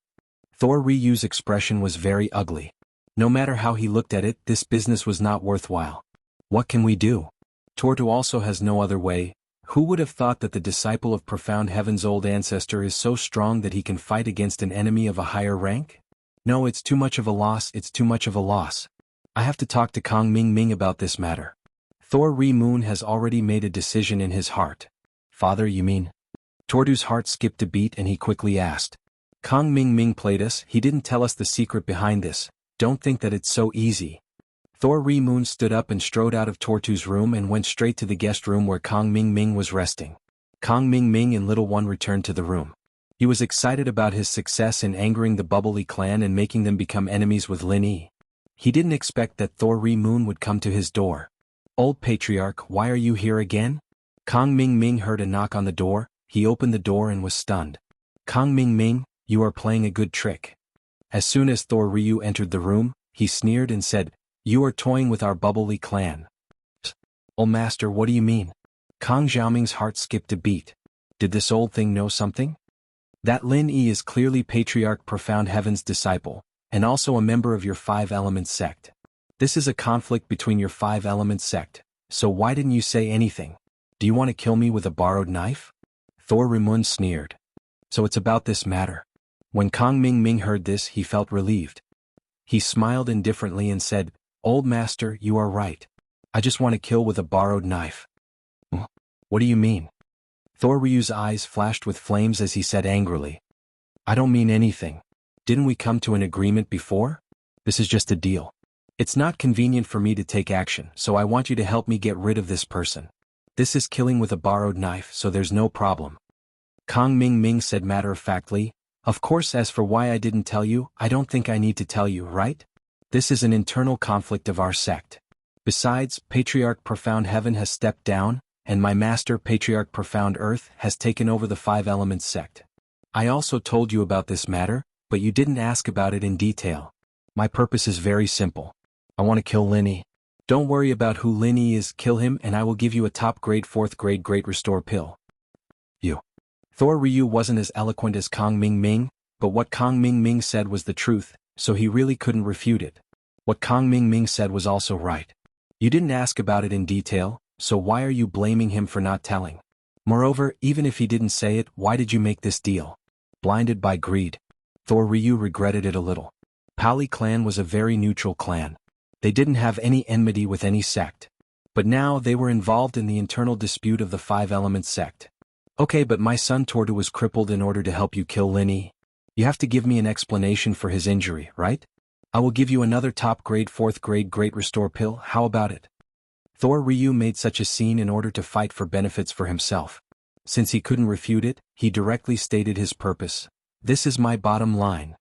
Thor Ryu's expression was very ugly. No matter how he looked at it, this business was not worthwhile. What can we do? Tortu also has no other way. Who would have thought that the disciple of Profound Heaven's old ancestor is so strong that he can fight against an enemy of a higher rank? No, it's too much of a loss, it's too much of a loss. I have to talk to Kang Ming about this matter. Thor Moon has already made a decision in his heart. Father, you mean? Tortu's heart skipped a beat and he quickly asked. Kang Ming played us, he didn't tell us the secret behind this. Don't think that it's so easy. Thor Moon stood up and strode out of Tortu's room and went straight to the guest room where Kang Ming was resting. Kang Ming and Little One returned to the room. He was excited about his success in angering the Bubbly clan and making them become enemies with Lin Yi. He didn't expect that Thor Moon would come to his door. Old Patriarch, why are you here again? Kang Ming heard a knock on the door. He opened the door and was stunned. Kang Ming, you are playing a good trick. As soon as Thor Ryu entered the room, he sneered and said, you are toying with our Bubbly clan. Old master, what do you mean? Kang Xiaoming's heart skipped a beat. Did this old thing know something? That Lin Yi is clearly Patriarch Profound Heaven's disciple, and also a member of your Five Elements sect. This is a conflict between your Five Elements sect, so why didn't you say anything? Do you want to kill me with a borrowed knife? Thor Moon sneered. So it's about this matter. When Kang Ming heard this, he felt relieved. He smiled indifferently and said, Old master, you are right. I just want to kill with a borrowed knife. What do you mean? Thor Ryu's eyes flashed with flames as he said angrily. I don't mean anything. Didn't we come to an agreement before? This is just a deal. It's not convenient for me to take action, so I want you to help me get rid of this person. This is killing with a borrowed knife, so there's no problem. Kang Ming said matter-of-factly, of course, as for why I didn't tell you, I don't think I need to tell you, right? This is an internal conflict of our sect. Besides, Patriarch Profound Heaven has stepped down, and my master Patriarch Profound Earth has taken over the Five Elements sect. I also told you about this matter, but you didn't ask about it in detail. My purpose is very simple. I want to kill Lin Yi. Don't worry about who Lin Yi is, kill him and I will give you a top-grade 4th-grade Great Restore pill. You. Thor Ryu wasn't as eloquent as Kang Ming, but what Kang Ming said was the truth, so he really couldn't refute it. What Kang Ming said was also right. You didn't ask about it in detail, so why are you blaming him for not telling? Moreover, even if he didn't say it, why did you make this deal? Blinded by greed. Thor Ryu regretted it a little. Paoli clan was a very neutral clan. They didn't have any enmity with any sect. But now they were involved in the internal dispute of the Five Elements sect. Okay, but my son Tortu was crippled in order to help you kill Lin Yi. You have to give me an explanation for his injury, right? I will give you another top-grade 4th-grade Great Restore pill, how about it? Thor Ryu made such a scene in order to fight for benefits for himself. Since he couldn't refute it, he directly stated his purpose. This is my bottom line.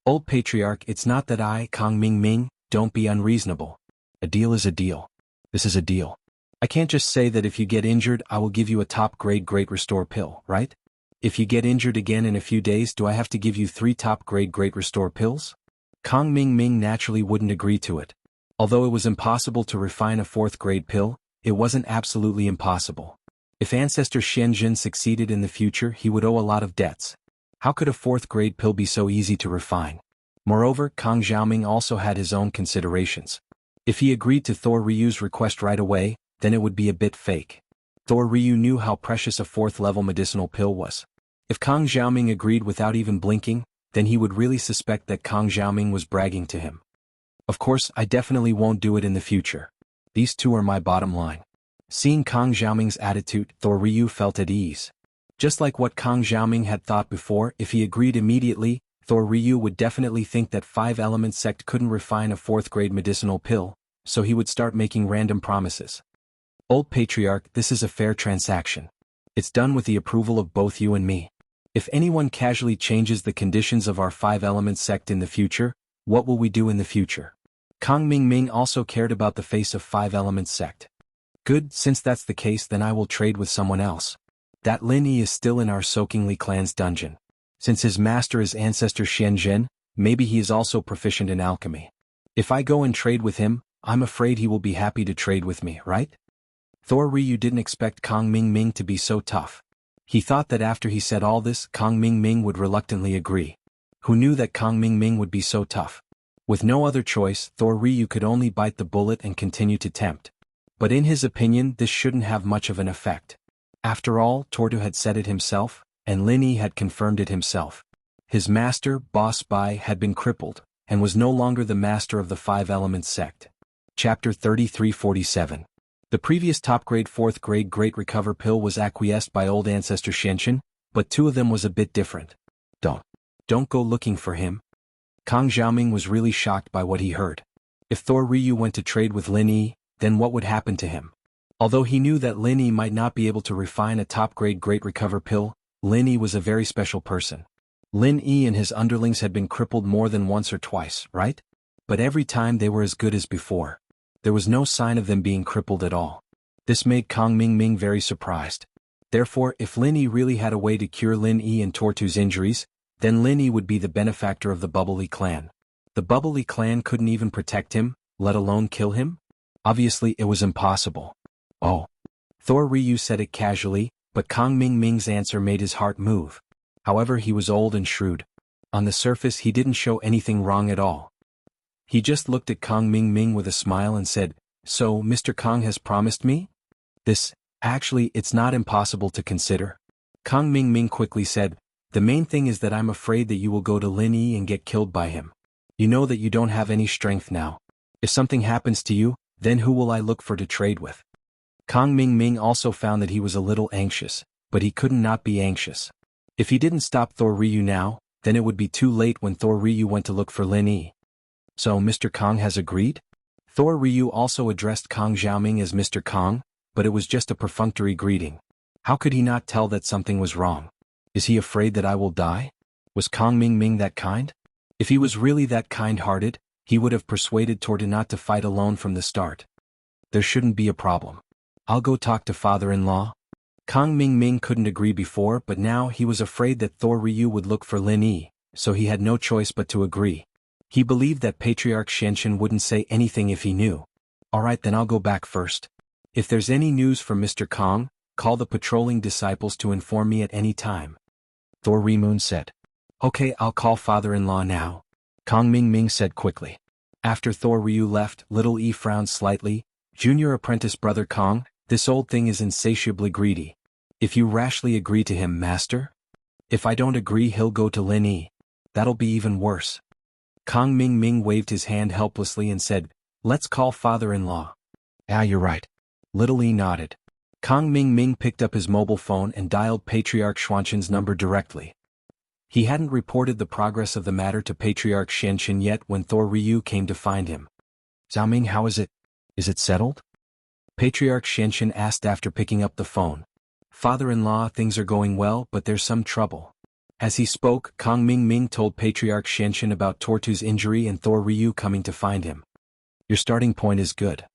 Old Patriarch, it's not that I, Kang Ming, don't be unreasonable. A deal is a deal. This is a deal. I can't just say that if you get injured I will give you a top-grade Great Restore pill, right? If you get injured again in a few days, do I have to give you 3 top-grade Great Restore pills? Kang Ming naturally wouldn't agree to it. Although it was impossible to refine a 4th-grade pill, it wasn't absolutely impossible. If Ancestor Shenzhen succeeded in the future, he would owe a lot of debts. How could a 4th-grade pill be so easy to refine? Moreover, Kang Xiaoming also had his own considerations. If he agreed to Thor Ryu's request right away, then it would be a bit fake. Thor Ryu knew how precious a 4th-level medicinal pill was. If Kang Xiaoming agreed without even blinking, then he would really suspect that Kang Xiaoming was bragging to him. Of course, I definitely won't do it in the future. These two are my bottom line. Seeing Kang Xiaoming's attitude, Thor Ryu felt at ease. Just like what Kang Xiaoming had thought before, if he agreed immediately, Thor Ryu would definitely think that 5-element sect couldn't refine a 4th-grade medicinal pill, so he would start making random promises. Old Patriarch, this is a fair transaction. It's done with the approval of both you and me. If anyone casually changes the conditions of our 5-element sect in the future, what will we do in the future? Kang Ming also cared about the face of 5-element sect. Good, since that's the case, then I will trade with someone else. That Lin Yi is still in our Soakingly clan's dungeon. Since his master is ancestor Xian Zhen, maybe he is also proficient in alchemy. If I go and trade with him, I'm afraid he will be happy to trade with me, right? Thor Ryu didn't expect Kang Ming to be so tough. He thought that after he said all this, Kang Ming would reluctantly agree. Who knew that Kang Ming would be so tough? With no other choice, Thor Ryu could only bite the bullet and continue to tempt. But in his opinion, this shouldn't have much of an effect. After all, Tortu had said it himself, and Lin Yi had confirmed it himself. His master, Boss Bai, had been crippled, and was no longer the master of the 5-element sect. Chapter 3347. The previous top-grade 4th-grade Great Recover pill was acquiesced by old ancestor Xianchen, but 2 of them was a bit different. Don't go looking for him. Kang Xiaoming was really shocked by what he heard. If Thor Ryu went to trade with Lin Yi, then what would happen to him? Although he knew that Lin Yi might not be able to refine a top-grade Great Recover pill, Lin Yi was a very special person. Lin Yi and his underlings had been crippled more than once or twice, right? But every time they were as good as before. There was no sign of them being crippled at all. This made Kang Ming very surprised. Therefore, if Lin Yi really had a way to cure Lin Yi and Tortu's injuries, then Lin Yi would be the benefactor of the Bubbly clan. The Bubbly clan couldn't even protect him, let alone kill him? Obviously it was impossible. Oh. Thor Ryu said it casually, but Kang Ming's answer made his heart move. However, he was old and shrewd. On the surface he didn't show anything wrong at all. He just looked at Kang Ming with a smile and said, "So, Mr. Kang has promised me? Actually, it's not impossible to consider." Kang Ming quickly said, "The main thing is that I'm afraid that you will go to Lin Yi and get killed by him. You know that you don't have any strength now. If something happens to you, then who will I look for to trade with?" Kang Ming also found that he was a little anxious, but he couldn't not be anxious. If he didn't stop Thor Ryu now, then it would be too late when Thor Ryu went to look for Lin Yi. So Mr. Kang has agreed? Thor Ryu also addressed Kang Xiaoming as Mr. Kang, but it was just a perfunctory greeting. How could he not tell that something was wrong? Is he afraid that I will die? Was Kang Ming that kind? If he was really that kind-hearted, he would have persuaded Tortu not to fight alone from the start. There shouldn't be a problem. I'll go talk to father-in-law. Kang Ming couldn't agree before, but now he was afraid that Thor Ryu would look for Lin Yi, so he had no choice but to agree. He believed that Patriarch Xianchen wouldn't say anything if he knew. Alright, then I'll go back first. If there's any news from Mr. Kang, call the patrolling disciples to inform me at any time. Thor Ryu said. Okay, I'll call father-in-law now. Kang Ming said quickly. After Thor Ryu left, Little E frowned slightly. Junior apprentice brother Kang, this old thing is insatiably greedy. If you rashly agree to him, master? If I don't agree, he'll go to Lin Yi. That'll be even worse. Kang Ming waved his hand helplessly and said, "Let's call father-in-law." "Ah, you're right." Little E nodded. Kang Ming picked up his mobile phone and dialed Patriarch Xuanchen's number directly. He hadn't reported the progress of the matter to Patriarch Xianchen yet when Thor Ryu came to find him. "Xiaoming, how is it? Is it settled?" Patriarch Xianchen asked after picking up the phone. "Father-in-law, things are going well, but there's some trouble." As he spoke, Kang Ming told Patriarch Xianchen about Tortu's injury and Thor Ryu coming to find him. "Your starting point is good."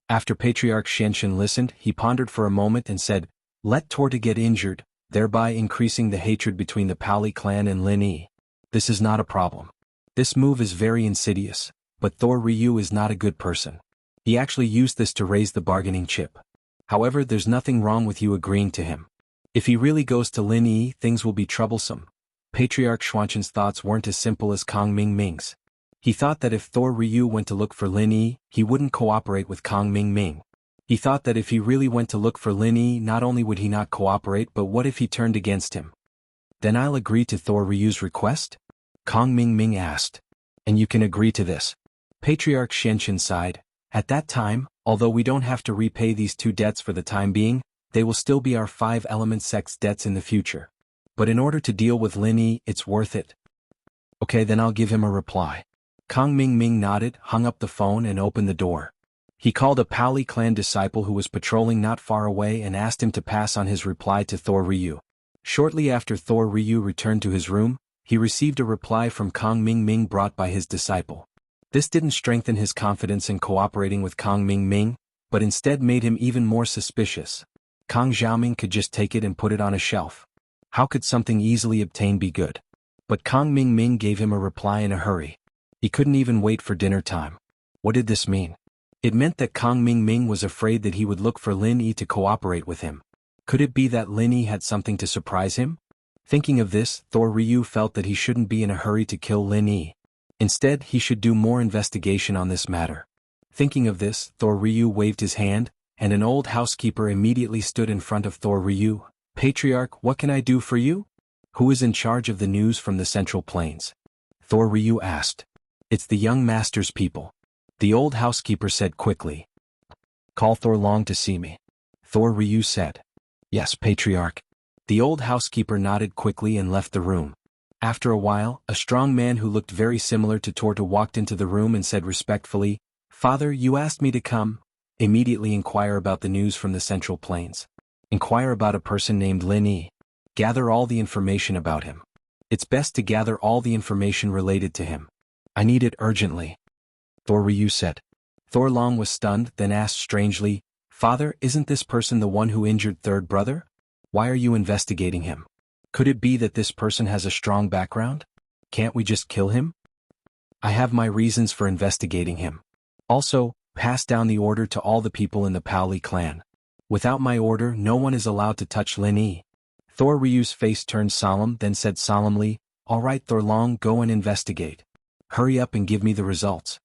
After Patriarch Xianchen listened, he pondered for a moment and said, "Let Tortu get injured, thereby increasing the hatred between the Paoli clan and Lin Yi. This is not a problem. This move is very insidious, but Thor Ryu is not a good person. He actually used this to raise the bargaining chip. However, there's nothing wrong with you agreeing to him. If he really goes to Lin Yi, things will be troublesome." Patriarch Xuanchen's thoughts weren't as simple as Kang Ming's. He thought that if Thor Ryu went to look for Lin Yi, he wouldn't cooperate with Kang Ming. He thought that if he really went to look for Lin Yi, not only would he not cooperate, but what if he turned against him? "Then I'll agree to Thor Ryu's request?" Kang Ming asked. "And you can agree to this?" Patriarch Xianchen sighed. "At that time, although we don't have to repay these 2 debts for the time being, they will still be our 5-element sect's debts in the future. But in order to deal with Lin Yi, it's worth it." Okay, then I'll give him a reply. Kang Ming nodded, hung up the phone and opened the door. He called a Paoli clan disciple who was patrolling not far away and asked him to pass on his reply to Thor Ryu. Shortly after Thor Ryu returned to his room, he received a reply from Kang Ming brought by his disciple. This didn't strengthen his confidence in cooperating with Kang Ming, but instead made him even more suspicious. Kang Xiaoming could just take it and put it on a shelf. How could something easily obtained be good? But Kang Ming gave him a reply in a hurry. He couldn't even wait for dinner time. What did this mean? It meant that Kang Ming was afraid that he would look for Lin Yi to cooperate with him. Could it be that Lin Yi had something to surprise him? Thinking of this, Thor Ryu felt that he shouldn't be in a hurry to kill Lin Yi. Instead, he should do more investigation on this matter. Thinking of this, Thor Ryu waved his hand, and an old housekeeper immediately stood in front of Thor Ryu. Patriarch, what can I do for you? Who is in charge of the news from the Central Plains? Thor Ryu asked. It's the young master's people. The old housekeeper said quickly. Call Thor Long to see me. Thor Ryu said. Yes, Patriarch. The old housekeeper nodded quickly and left the room. After a while, a strong man who looked very similar to Torta walked into the room and said respectfully, Father, you asked me to come. Immediately inquire about the news from the Central Plains. Inquire about a person named Lin Yi. Gather all the information about him. It's best to gather all the information related to him. I need it urgently. Thor Ryu said. Thor Long was stunned, then asked strangely, Father, isn't this person the one who injured third brother? Why are you investigating him? Could it be that this person has a strong background? Can't we just kill him? I have my reasons for investigating him. Also, pass down the order to all the people in the Paoli clan. Without my order, no one is allowed to touch Lin Yi. Thor Ryu's face turned solemn, then said solemnly, All right, Thor Long, go and investigate. Hurry up and give me the results.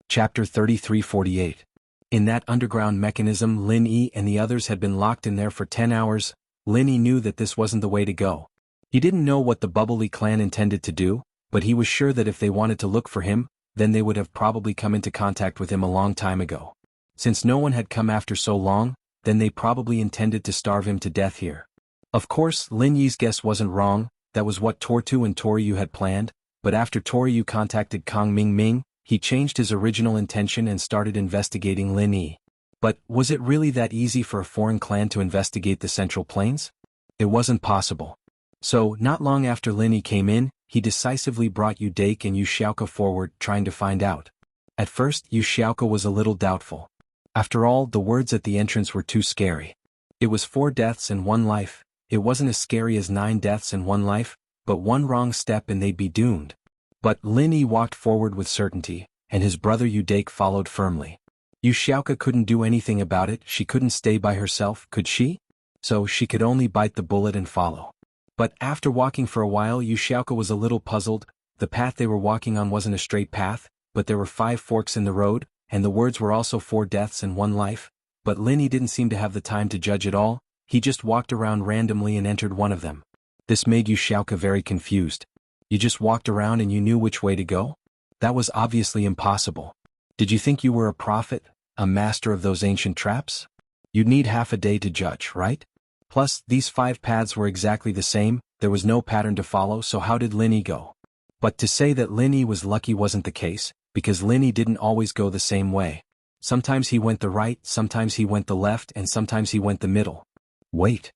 Chapter 3348. In that underground mechanism, Lin Yi and the others had been locked in there for 10 hours. Lin Yi knew that this wasn't the way to go. He didn't know what the Bubbly clan intended to do, but he was sure that if they wanted to look for him, then they would have probably come into contact with him a long time ago. Since no one had come after so long, then they probably intended to starve him to death here. Of course, Lin Yi's guess wasn't wrong, that was what Tortu and Toryu had planned, but after Toryu contacted Kang Ming, he changed his original intention and started investigating Lin Yi. But, was it really that easy for a foreign clan to investigate the Central Plains? It wasn't possible. So, not long after Lin Yi came in, he decisively brought Yu Dake and Yu Xiaoka forward, trying to find out. At first, Yu Xiaoka was a little doubtful. After all, the words at the entrance were too scary. It was 4 deaths and 1 life. It wasn't as scary as 9 deaths and 1 life, but one wrong step and they'd be doomed. But Lin Yi walked forward with certainty, and his brother Yu Dake followed firmly. Yu Xiaoka couldn't do anything about it, she couldn't stay by herself, could she? So she could only bite the bullet and follow. But after walking for a while, Yu Xiaoka was a little puzzled. The path they were walking on wasn't a straight path, but there were 5 forks in the road, and the words were also 4 deaths and 1 life. But Lin Yi didn't seem to have the time to judge it all, he just walked around randomly and entered one of them. This made Yu Xiaoka very confused. You just walked around and you knew which way to go? That was obviously impossible. Did you think you were a prophet, a master of those ancient traps? You'd need half a day to judge, right? Plus, these 5 paths were exactly the same, there was no pattern to follow, so how did Lin Yi go? But to say that Lin Yi was lucky wasn't the case, because Lin Yi didn't always go the same way. Sometimes he went the right, sometimes he went the left, and sometimes he went the middle. Wait.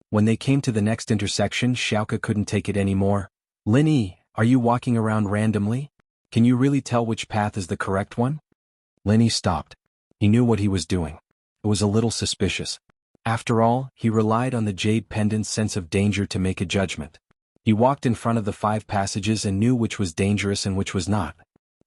When they came to the next intersection, Xiaoka couldn't take it anymore. Lin Yi, are you walking around randomly? Can you really tell which path is the correct one? Lin Yi stopped. He knew what he was doing. It was a little suspicious. After all, he relied on the jade pendant's sense of danger to make a judgment. He walked in front of the 5 passages and knew which was dangerous and which was not.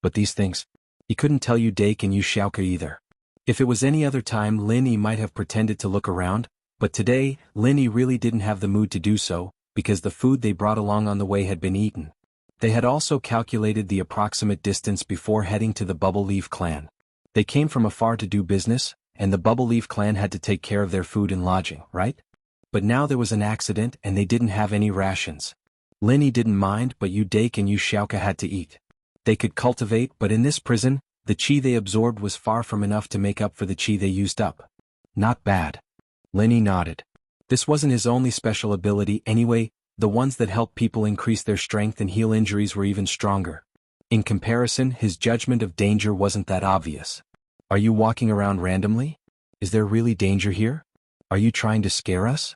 But these things, he couldn't tell Yu Dake and Yu Xiaoka either. If it was any other time, Lin Yi might have pretended to look around, but today, Lin Yi really didn't have the mood to do so, because the food they brought along on the way had been eaten. They had also calculated the approximate distance before heading to the Bubble Leaf clan. They came from afar to do business, and the Bubble Leaf clan had to take care of their food and lodging, right? But now there was an accident and they didn't have any rations. Lin Yi didn't mind, but Yu Dake and Yu Xiaoka had to eat. They could cultivate, but in this prison, the chi they absorbed was far from enough to make up for the chi they used up. Not bad. Lin Yi nodded. This wasn't his only special ability anyway, The ones that help people increase their strength and heal injuries were even stronger. In comparison, his judgment of danger wasn't that obvious. Are you walking around randomly? Is there really danger here? Are you trying to scare us?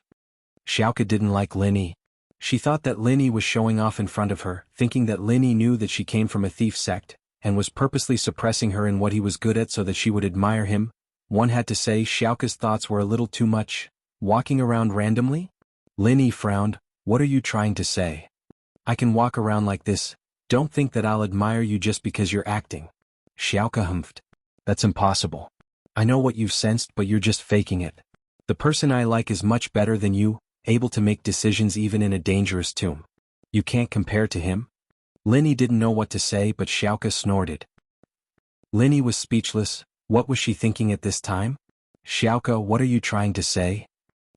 Xiaoke didn't like Lin Yi. She thought that Lin Yi was showing off in front of her, thinking that Lin Yi knew that she came from a thief sect, and was purposely suppressing her in what he was good at so that she would admire him. One had to say Xiaoke's thoughts were a little too much. Walking around randomly? Lin Yi frowned. What are you trying to say? I can walk around like this. Don't think that I'll admire you just because you're acting. Xiaoke humphed. That's impossible. I know what you've sensed, but you're just faking it. The person I like is much better than you, able to make decisions even in a dangerous tomb. You can't compare to him? Lin Yi didn't know what to say, but Xiaoke snorted. Lin Yi was speechless. What was she thinking at this time? Xiaoke, what are you trying to say?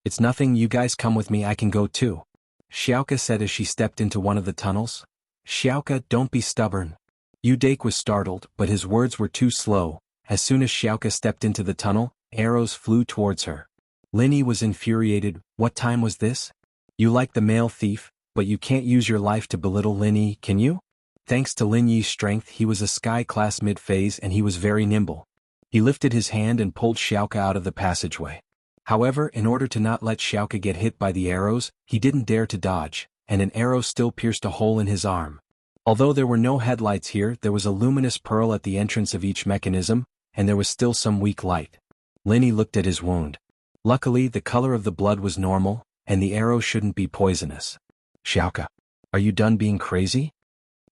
It's nothing, you guys come with me, I can go too. Xiaoke said as she stepped into one of the tunnels. Xiaoke, don't be stubborn. Yu Dake was startled, but his words were too slow. As soon as Xiaoke stepped into the tunnel, arrows flew towards her. Lin Yi was infuriated. What time was this? You like the male thief, but you can't use your life to belittle Lin Yi, can you? Thanks to Lin Yi's strength, he was a sky-class mid-phase and he was very nimble. He lifted his hand and pulled Xiaoke out of the passageway. However, in order to not let Xiaoke get hit by the arrows, he didn't dare to dodge, and an arrow still pierced a hole in his arm. Although there were no headlights here, there was a luminous pearl at the entrance of each mechanism, and there was still some weak light. Lin Yi looked at his wound. Luckily, the color of the blood was normal, and the arrow shouldn't be poisonous. Xiaoke, are you done being crazy?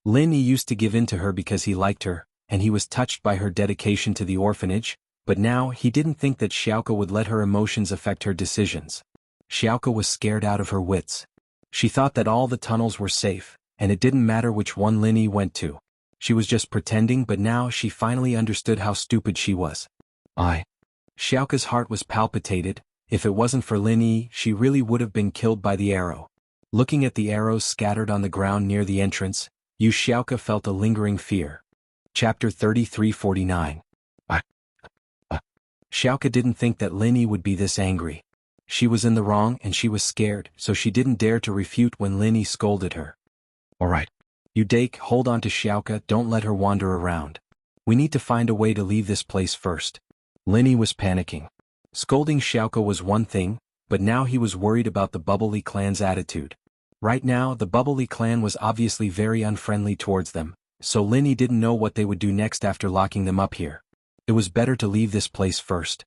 Lin Yi used to give in to her because he liked her, and he was touched by her dedication to the orphanage, but now he didn't think that Xiaoke would let her emotions affect her decisions. Xiaoke was scared out of her wits. She thought that all the tunnels were safe, and it didn't matter which one Lin Yi went to. She was just pretending, but now she finally understood how stupid she was. Xiaoke's heart was palpitated. If it wasn't for Lin Yi, she really would have been killed by the arrow. Looking at the arrows scattered on the ground near the entrance, Xiaoke felt a lingering fear. Chapter 33:49. Xiaoke didn't think that Lin Yi would be this angry. She was in the wrong and she was scared, so she didn't dare to refute when Lin Yi scolded her. Alright. Yu Dake, hold on to Xiaoke, don't let her wander around. We need to find a way to leave this place first. Lin Yi was panicking. Scolding Xiaoke was one thing, but now he was worried about the Bubbly clan's attitude. Right now, the Bubbly clan was obviously very unfriendly towards them, so Lin Yi didn't know what they would do next after locking them up here. It was better to leave this place first.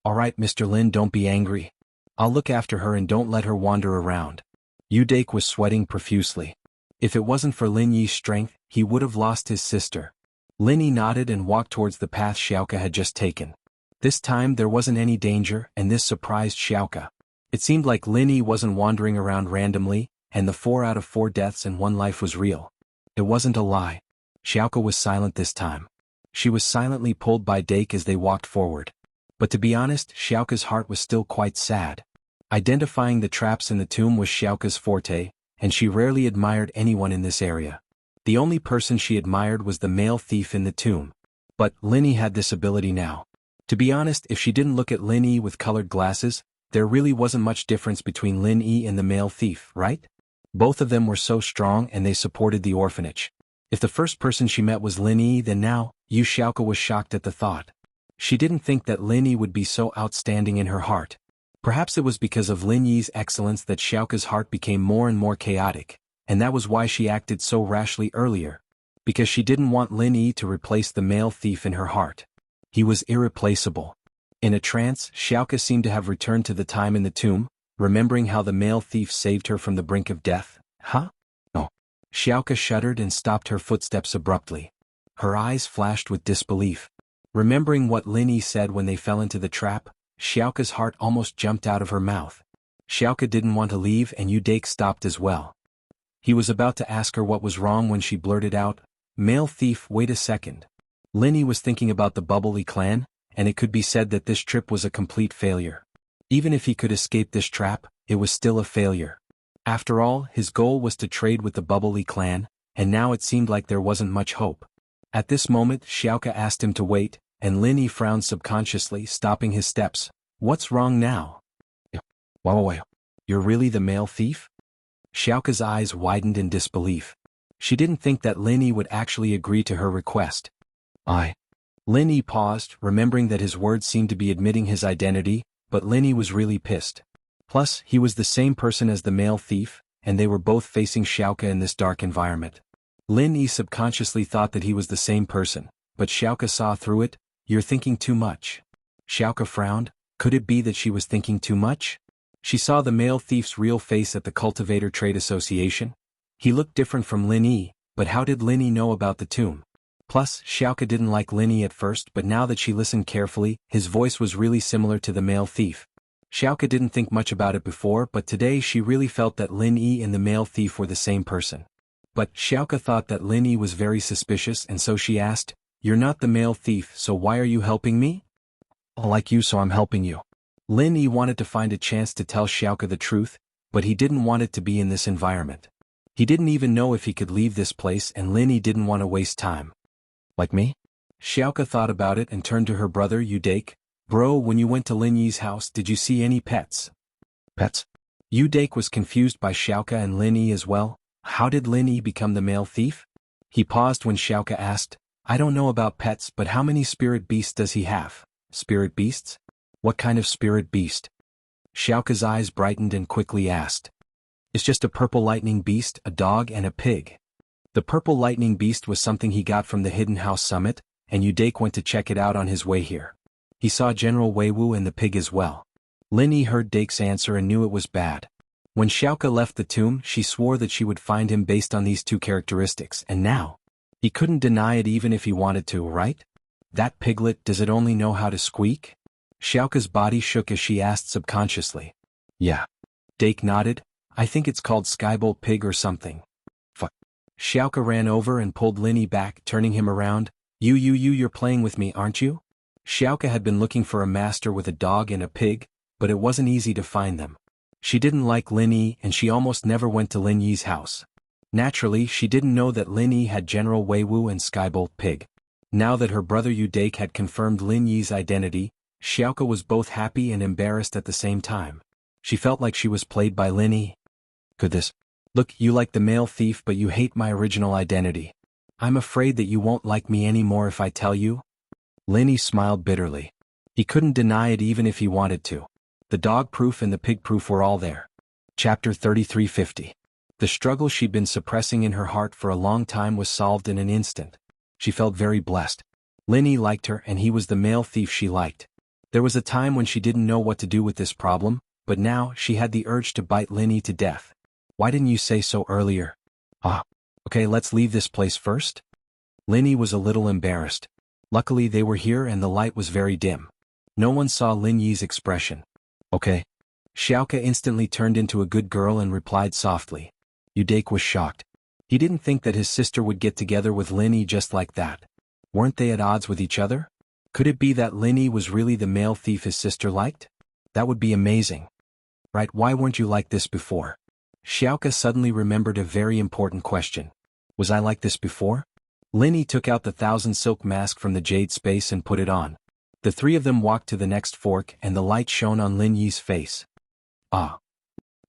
Alright, Mr. Lin, don't be angry. I'll look after her and don't let her wander around. Yu Dake was sweating profusely. If it wasn't for Lin Yi's strength, he would have lost his sister. Lin Yi nodded and walked towards the path Xiaoke had just taken. This time there wasn't any danger, and this surprised Xiaoke. It seemed like Lin Yi wasn't wandering around randomly, and the 4 out of 4 deaths and 1 life was real. It wasn't a lie. Xiaoke was silent this time. She was silently pulled by Dake as they walked forward. But to be honest, Xiaoke's heart was still quite sad. Identifying the traps in the tomb was Xiaoke's forte, and she rarely admired anyone in this area. The only person she admired was the male thief in the tomb. But Lin Yi had this ability now. To be honest, if she didn't look at Lin Yi with colored glasses, there really wasn't much difference between Lin Yi and the male thief, right? Both of them were so strong and they supported the orphanage. If the first person she met was Lin Yi, then now, Xiaoke was shocked at the thought. She didn't think that Lin Yi would be so outstanding in her heart. Perhaps it was because of Lin Yi's excellence that Xiaoke's heart became more and more chaotic, and that was why she acted so rashly earlier. Because she didn't want Lin Yi to replace the male thief in her heart. He was irreplaceable. In a trance, Xiaoke seemed to have returned to the time in the tomb, remembering how the male thief saved her from the brink of death. Huh? No. Xiaoke shuddered and stopped her footsteps abruptly. Her eyes flashed with disbelief. Remembering what Lin Yi said when they fell into the trap, Xiaoke's heart almost jumped out of her mouth. Xiaoke didn't want to leave and Yu Dake stopped as well. He was about to ask her what was wrong when she blurted out, "Male thief, wait a second." Lin Yi was thinking about the Bubbly clan, and it could be said that this trip was a complete failure. Even if he could escape this trap, it was still a failure. After all, his goal was to trade with the Bubbly clan, and now it seemed like there wasn't much hope. At this moment, Xiaoke asked him to wait, and Lin Yi frowned subconsciously, stopping his steps. What's wrong now? Wow, you're really the male thief? Xiaoka's eyes widened in disbelief. She didn't think that Lin Yi would actually agree to her request. Lin Yi paused, remembering that his words seemed to be admitting his identity, but Lin Yi was really pissed. Plus, he was the same person as the male thief, and they were both facing Xiaoka in this dark environment. Lin Yi subconsciously thought that he was the same person, but Xiaoka saw through it. You're thinking too much. Xiaoka frowned. Could it be that she was thinking too much? She saw the male thief's real face at the Cultivator Trade Association. He looked different from Lin Yi, but how did Lin Yi know about the tomb? Plus, Xiaoka didn't like Lin Yi at first, but now that she listened carefully, his voice was really similar to the male thief. Xiaoka didn't think much about it before, but today she really felt that Lin Yi and the male thief were the same person. But Xiaoka thought that Lin Yi was very suspicious, and so she asked, "You're not the male thief, so why are you helping me?" "I like you, so I'm helping you." Lin Yi wanted to find a chance to tell Xiaoka the truth, but he didn't want it to be in this environment. He didn't even know if he could leave this place, and Lin Yi didn't want to waste time. "Like me?" Xiaoka thought about it and turned to her brother Udake. "Bro, when you went to Lin Yi's house, did you see any pets?" "Pets?" Udake was confused by Xiaoka and Lin Yi as well. How did Lin Yi become the male thief? He paused when Xiaoka asked, "I don't know about pets, but how many spirit beasts does he have?" "Spirit beasts? What kind of spirit beast?" Xiaoka's eyes brightened and quickly asked. "It's just a purple lightning beast, a dog and a pig." The purple lightning beast was something he got from the Hidden House Summit, and Udake went to check it out on his way here. He saw General Weiwu and the pig as well. Lin Yi heard Dake's answer and knew it was bad. When Xiaoka left the tomb, she swore that she would find him based on these two characteristics, and now, he couldn't deny it even if he wanted to, right? "That piglet, does it only know how to squeak?" Xiaoka's body shook as she asked subconsciously. "Yeah." Dake nodded. "I think it's called Skybolt Pig or something." "Fuck." Xiaoka ran over and pulled Lin Yi back, turning him around. You're playing with me, aren't you?" Xiaoka had been looking for a master with a dog and a pig, but it wasn't easy to find them. She didn't like Lin Yi, and she almost never went to Lin Yi's house. Naturally, she didn't know that Lin Yi had General Weiwu and Skybolt Pig. Now that her brother Udake had confirmed Lin Yi's identity, Xiaoka was both happy and embarrassed at the same time. She felt like she was played by Lin Yi. Could this? "Look, you like the male thief, but you hate my original identity. I'm afraid that you won't like me anymore if I tell you." Lin Yi smiled bitterly. He couldn't deny it even if he wanted to. The dog proof and the pig proof were all there. Chapter 3350. The struggle she'd been suppressing in her heart for a long time was solved in an instant. She felt very blessed. Lin Yi liked her, and he was the male thief she liked. There was a time when she didn't know what to do with this problem, but now she had the urge to bite Lin Yi to death. "Why didn't you say so earlier?" Okay, let's leave this place first." Lin Yi was a little embarrassed. Luckily they were here and the light was very dim. No one saw Lin Yi's expression. "Okay." Xiaoka instantly turned into a good girl and replied softly. Udake was shocked. He didn't think that his sister would get together with Lin Yi just like that. Weren't they at odds with each other? Could it be that Lin Yi was really the male thief his sister liked? That would be amazing. Right, why weren't you like this before? Xiaoka suddenly remembered a very important question. Was I like this before? Lin Yi took out the 1,000 silk mask from the jade space and put it on. The three of them walked to the next fork and the light shone on Lin Yi's face. "Ah."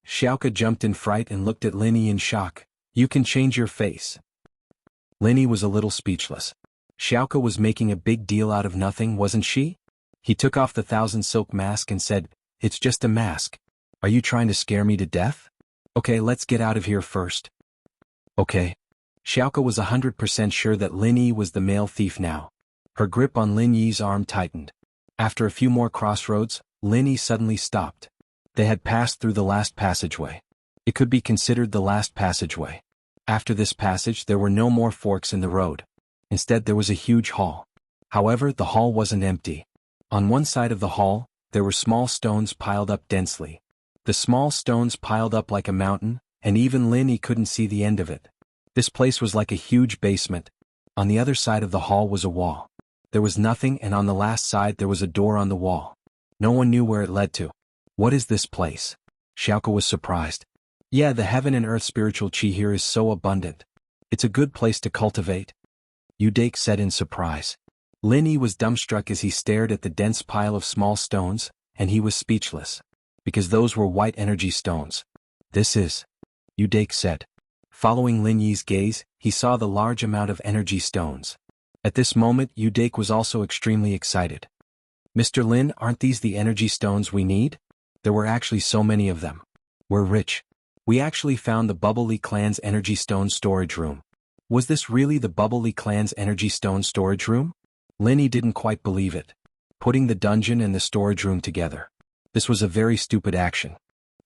Xiaoka jumped in fright and looked at Lin Yi in shock. "You can change your face." Lin Yi was a little speechless. Xiaoka was making a big deal out of nothing, wasn't she? He took off the 1,000 silk mask and said, "It's just a mask. Are you trying to scare me to death? Okay, let's get out of here first." "Okay." Xiaoka was 100% sure that Lin Yi was the male thief now. Her grip on Lin Yi's arm tightened. After a few more crossroads, Lin Yi suddenly stopped. They had passed through the last passageway. It could be considered the last passageway. After this passage there were no more forks in the road. Instead there was a huge hall. However, the hall wasn't empty. On one side of the hall, there were small stones piled up densely. The small stones piled up like a mountain, and even Lin Yi couldn't see the end of it. This place was like a huge basement. On the other side of the hall was a wall. There was nothing, and on the last side there was a door on the wall. No one knew where it led to. "What is this place?" Xiaoka was surprised. "Yeah, the heaven and earth spiritual chi here is so abundant. It's a good place to cultivate," Udake said in surprise. Lin Yi was dumbstruck as he stared at the dense pile of small stones, and he was speechless. Because those were white energy stones. This is Udake said. Following Lin Yi's gaze, he saw the large amount of energy stones. At this moment, Udake was also extremely excited. Mr. Lin, aren't these the energy stones we need? There were actually so many of them. We're rich. We actually found the Bubbly Clan's energy stone storage room. Was this really the Bubbly Clan's energy stone storage room? Lin Yi didn't quite believe it. Putting the dungeon and the storage room together. This was a very stupid action.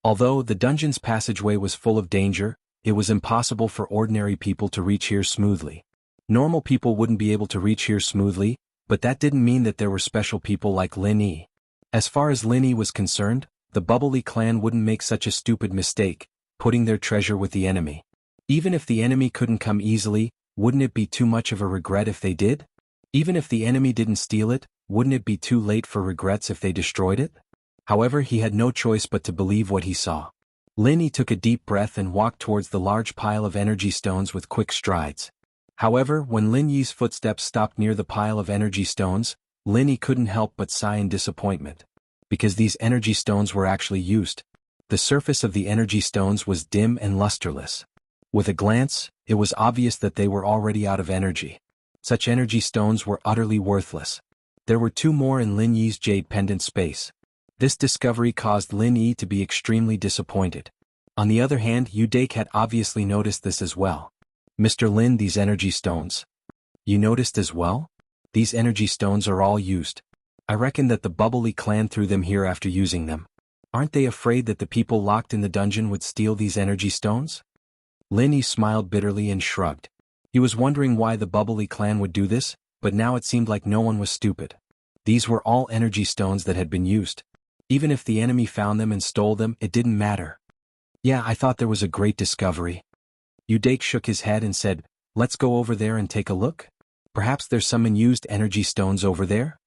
Although the dungeon's passageway was full of danger, it was impossible for ordinary people to reach here smoothly. Normal people wouldn't be able to reach here smoothly, but that didn't mean that there were special people like Lin Yi. As far as Lin Yi was concerned, the Bubbly Clan wouldn't make such a stupid mistake, putting their treasure with the enemy. Even if the enemy couldn't come easily, wouldn't it be too much of a regret if they did? Even if the enemy didn't steal it, wouldn't it be too late for regrets if they destroyed it? However, he had no choice but to believe what he saw. Lin Yi took a deep breath and walked towards the large pile of energy stones with quick strides. However, when Lin Yi's footsteps stopped near the pile of energy stones, Lin Yi couldn't help but sigh in disappointment. Because these energy stones were actually used. The surface of the energy stones was dim and lusterless. With a glance, it was obvious that they were already out of energy. Such energy stones were utterly worthless. There were 2 more in Lin Yi's jade pendant space. This discovery caused Lin Yi to be extremely disappointed. On the other hand, Udake had obviously noticed this as well. Mr. Lin, these energy stones. You noticed as well? These energy stones are all used. I reckon that the Bubbly Clan threw them here after using them. Aren't they afraid that the people locked in the dungeon would steal these energy stones? Lin Yi smiled bitterly and shrugged. He was wondering why the Bubbly Clan would do this, but now it seemed like no one was stupid. These were all energy stones that had been used. Even if the enemy found them and stole them, it didn't matter. Yeah, I thought there was a great discovery. Udake shook his head and said, let's go over there and take a look. Perhaps there's some unused energy stones over there?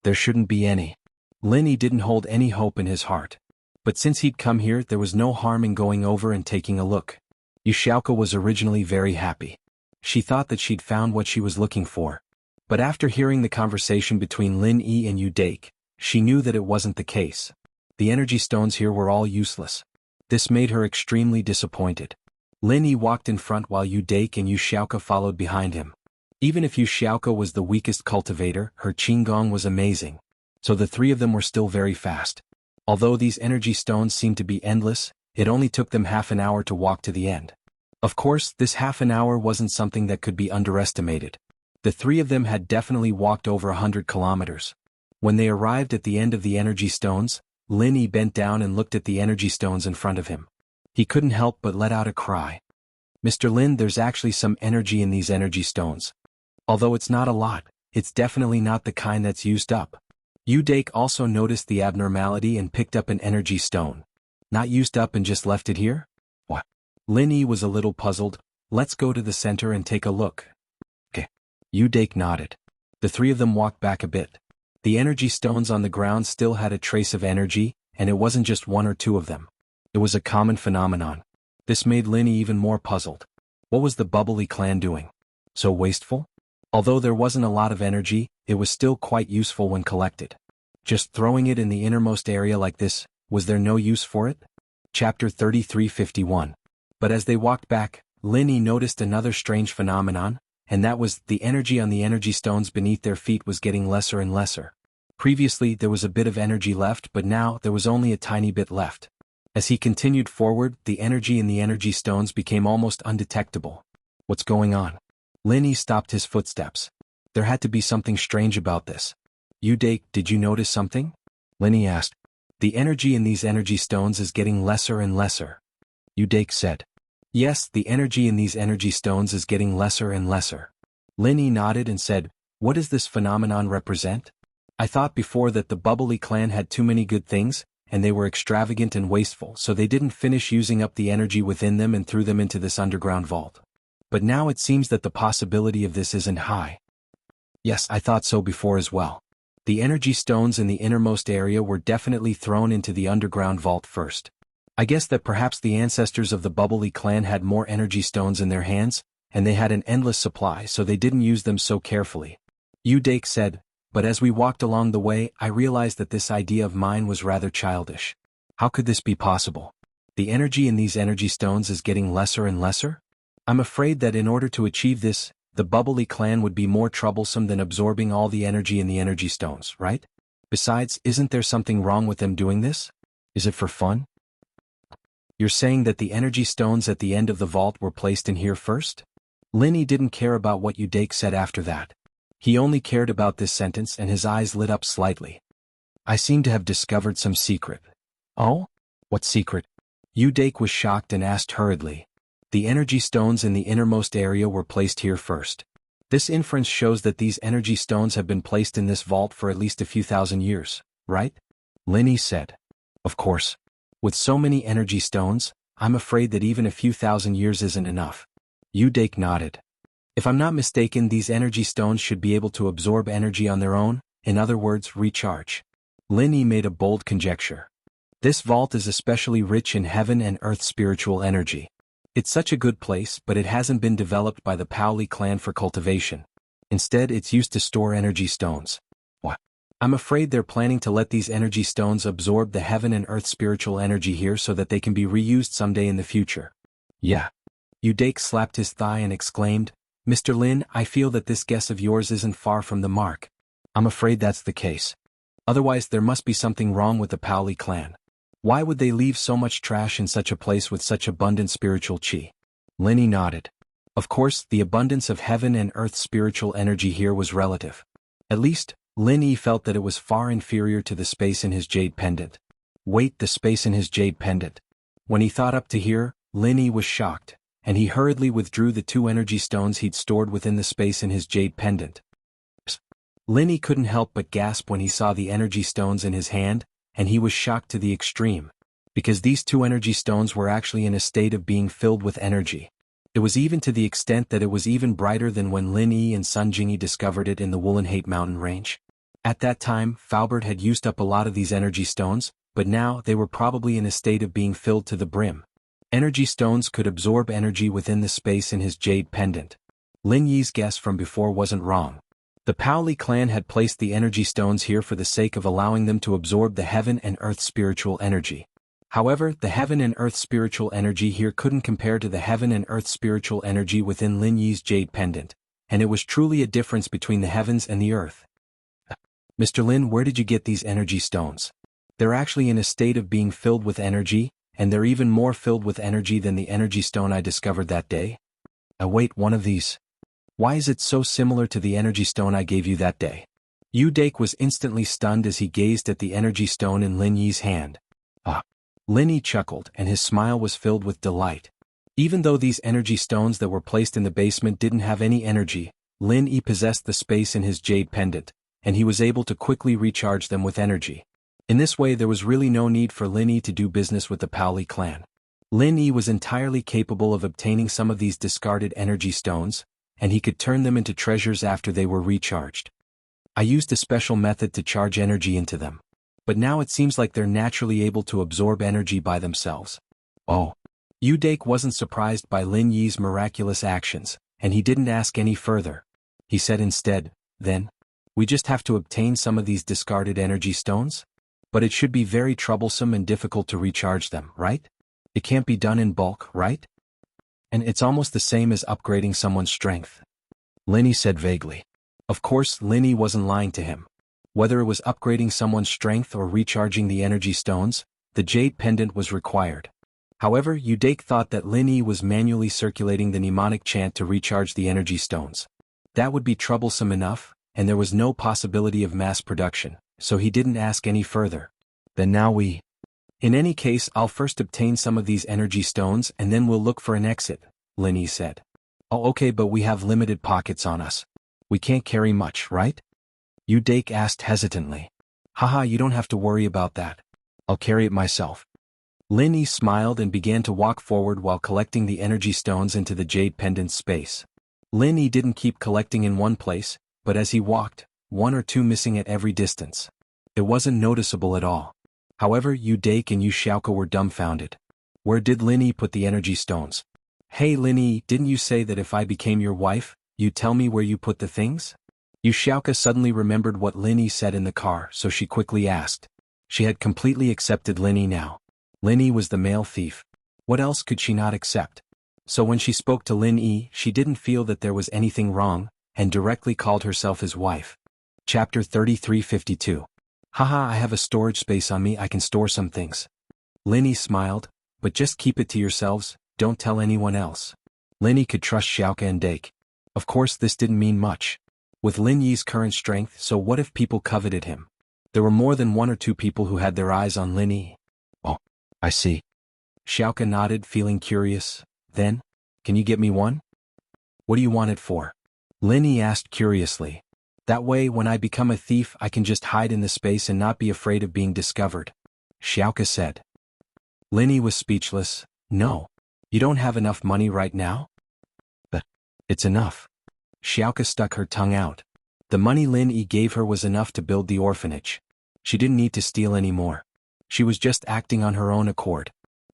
There shouldn't be any. Lin Yi didn't hold any hope in his heart. But since he'd come here, there was no harm in going over and taking a look. Xiaoka was originally very happy. She thought that she'd found what she was looking for. But after hearing the conversation between Lin Yi and Udake, she knew that it wasn't the case. The energy stones here were all useless. This made her extremely disappointed. Lin Yi walked in front while Udake and Xiaoka followed behind him. Even if Xiaoka was the weakest cultivator, her qigong was amazing. So the 3 of them were still very fast. Although these energy stones seemed to be endless, it only took them half an hour to walk to the end. Of course, this half an hour wasn't something that could be underestimated. The 3 of them had definitely walked over 100 kilometers. When they arrived at the end of the energy stones, Lin Yi bent down and looked at the energy stones in front of him. He couldn't help but let out a cry. Mr. Lin, there's actually some energy in these energy stones. Although it's not a lot, it's definitely not the kind that's used up. Udake also noticed the abnormality and picked up an energy stone. Not used up and just left it here? What? Lin Yi was a little puzzled. Let's go to the center and take a look. Okay. Udake nodded. The 3 of them walked back a bit. The energy stones on the ground still had a trace of energy, and it wasn't just 1 or 2 of them. It was a common phenomenon. This made Lin Yi even more puzzled. What was the Bubbly Clan doing? So wasteful? Although there wasn't a lot of energy, it was still quite useful when collected. Just throwing it in the innermost area like this, was there no use for it? Chapter 33:51. But as they walked back, Lin Yi noticed another strange phenomenon, and that was the energy on the energy stones beneath their feet was getting lesser and lesser. Previously there was a bit of energy left, but now there was only a tiny bit left. As he continued forward, the energy in the energy stones became almost undetectable. What's going on? Lin Yi stopped his footsteps. There had to be something strange about this. Udake, did you notice something? Lin Yi asked. The energy in these energy stones is getting lesser and lesser. Udake said. Yes, the energy in these energy stones is getting lesser and lesser. Lin Yi nodded and said, what does this phenomenon represent? I thought before that the Bubbly Clan had too many good things, and they were extravagant and wasteful, so they didn't finish using up the energy within them and threw them into this underground vault. But now it seems that the possibility of this isn't high. Yes, I thought so before as well. The energy stones in the innermost area were definitely thrown into the underground vault first. I guess that perhaps the ancestors of the Bubbly Clan had more energy stones in their hands, and they had an endless supply, so they didn't use them so carefully. Udake said, but as we walked along the way, I realized that this idea of mine was rather childish. How could this be possible? The energy in these energy stones is getting lesser and lesser? I'm afraid that in order to achieve this, the bubbly clan would be more troublesome than absorbing all the energy in the energy stones, right? Besides, isn't there something wrong with them doing this? Is it for fun? You're saying that the energy stones at the end of the vault were placed in here first? Linny didn't care about what Udake said after that. He only cared about this sentence, and his eyes lit up slightly. I seem to have discovered some secret. Oh? What secret? Udake was shocked and asked hurriedly. The energy stones in the innermost area were placed here first. This inference shows that these energy stones have been placed in this vault for at least a few thousand years, right? Linny said. Of course. With so many energy stones, I'm afraid that even a few thousand years isn't enough. Udake nodded. If I'm not mistaken, these energy stones should be able to absorb energy on their own, in other words, recharge. Linny made a bold conjecture. This vault is especially rich in heaven and earth spiritual energy. It's such a good place, but it hasn't been developed by the Paoli clan for cultivation. Instead, it's used to store energy stones. What? I'm afraid they're planning to let these energy stones absorb the heaven and earth spiritual energy here so that they can be reused someday in the future. Yeah. Udake slapped his thigh and exclaimed, Mr. Lin, I feel that this guess of yours isn't far from the mark. I'm afraid that's the case. Otherwise, there must be something wrong with the Paoli clan. Why would they leave so much trash in such a place with such abundant spiritual chi? Linny nodded. Of course, the abundance of heaven and earth spiritual energy here was relative. At least, Linny felt that it was far inferior to the space in his jade pendant. Wait, the space in his jade pendant. When he thought up to here, Linny was shocked, and he hurriedly withdrew the 2 energy stones he'd stored within the space in his jade pendant. Linny couldn't help but gasp when he saw the energy stones in his hand, and he was shocked to the extreme, because these 2 energy stones were actually in a state of being filled with energy. It was even to the extent that it was even brighter than when Lin Yi and Sun Jingyi discovered it in the Woolenhate mountain range. At that time, Faubert had used up a lot of these energy stones, but now they were probably in a state of being filled to the brim. Energy stones could absorb energy within the space in his jade pendant. Lin Yi's guess from before wasn't wrong. The Paoli clan had placed the energy stones here for the sake of allowing them to absorb the heaven and earth spiritual energy. However, the heaven and earth spiritual energy here couldn't compare to the heaven and earth spiritual energy within Lin Yi's jade pendant, and it was truly a difference between the heavens and the earth. Mr. Lin, where did you get these energy stones? They're actually in a state of being filled with energy, and they're even more filled with energy than the energy stone I discovered that day. Wait, one of these. Why is it so similar to the energy stone I gave you that day? Udake was instantly stunned as he gazed at the energy stone in Lin Yi's hand. Lin Yi chuckled, and his smile was filled with delight. Even though these energy stones that were placed in the basement didn't have any energy, Lin Yi possessed the space in his jade pendant, and he was able to quickly recharge them with energy. In this way, there was really no need for Lin Yi to do business with the Paoli clan. Lin Yi was entirely capable of obtaining some of these discarded energy stones, and he could turn them into treasures after they were recharged. I used a special method to charge energy into them. But now it seems like they're naturally able to absorb energy by themselves. Oh. Udake wasn't surprised by Lin Yi's miraculous actions, and he didn't ask any further. He said instead, then, we just have to obtain some of these discarded energy stones? But it should be very troublesome and difficult to recharge them, right? It can't be done in bulk, right? And it's almost the same as upgrading someone's strength. Lin Yi said vaguely. Of course, Lin Yi wasn't lying to him. Whether it was upgrading someone's strength or recharging the energy stones, the jade pendant was required. However, Udake thought that Lin Yi was manually circulating the mnemonic chant to recharge the energy stones. That would be troublesome enough, and there was no possibility of mass production, so he didn't ask any further. Then now we... In any case, I'll first obtain some of these energy stones and then we'll look for an exit, Lin Yi said. Oh, okay, but we have limited pockets on us. We can't carry much, right? Udake asked hesitantly. Haha, you don't have to worry about that. I'll carry it myself. Lin Yi smiled and began to walk forward while collecting the energy stones into the jade pendant space. Lin Yi didn't keep collecting in one place, but as he walked, 1 or 2 missing at every distance. It wasn't noticeable at all. However, Udake and Yu Xiaoke were dumbfounded. Where did Lin Yi put the energy stones? Hey Lin Yi, didn't you say that if I became your wife, you'd tell me where you put the things? Yu Xiaoke suddenly remembered what Lin Yi said in the car, so she quickly asked. She had completely accepted Lin Yi now. Lin Yi was the male thief, What else could she not accept? So when she spoke to Lin Yi, she didn't feel that there was anything wrong, and directly called herself his wife. Chapter 3352. Haha, I have a storage space on me, I can store some things. Lin Yi smiled, but just keep it to yourselves, don't tell anyone else. Lin Yi could trust Xiaoke and Dake. Of course this didn't mean much. With Lin Yi's current strength, so what if people coveted him? There were more than one or two people who had their eyes on Lin Yi. Oh, I see. Xiaoke nodded, feeling curious. Then, can you get me one? What do you want it for? Lin Yi asked curiously. That way when I become a thief I can just hide in the space and not be afraid of being discovered. Xiaoke said. Lin Yi was speechless. No. You don't have enough money right now? But it's enough. Xiaoke stuck her tongue out. The money Lin Yi gave her was enough to build the orphanage. She didn't need to steal any more. She was just acting on her own accord.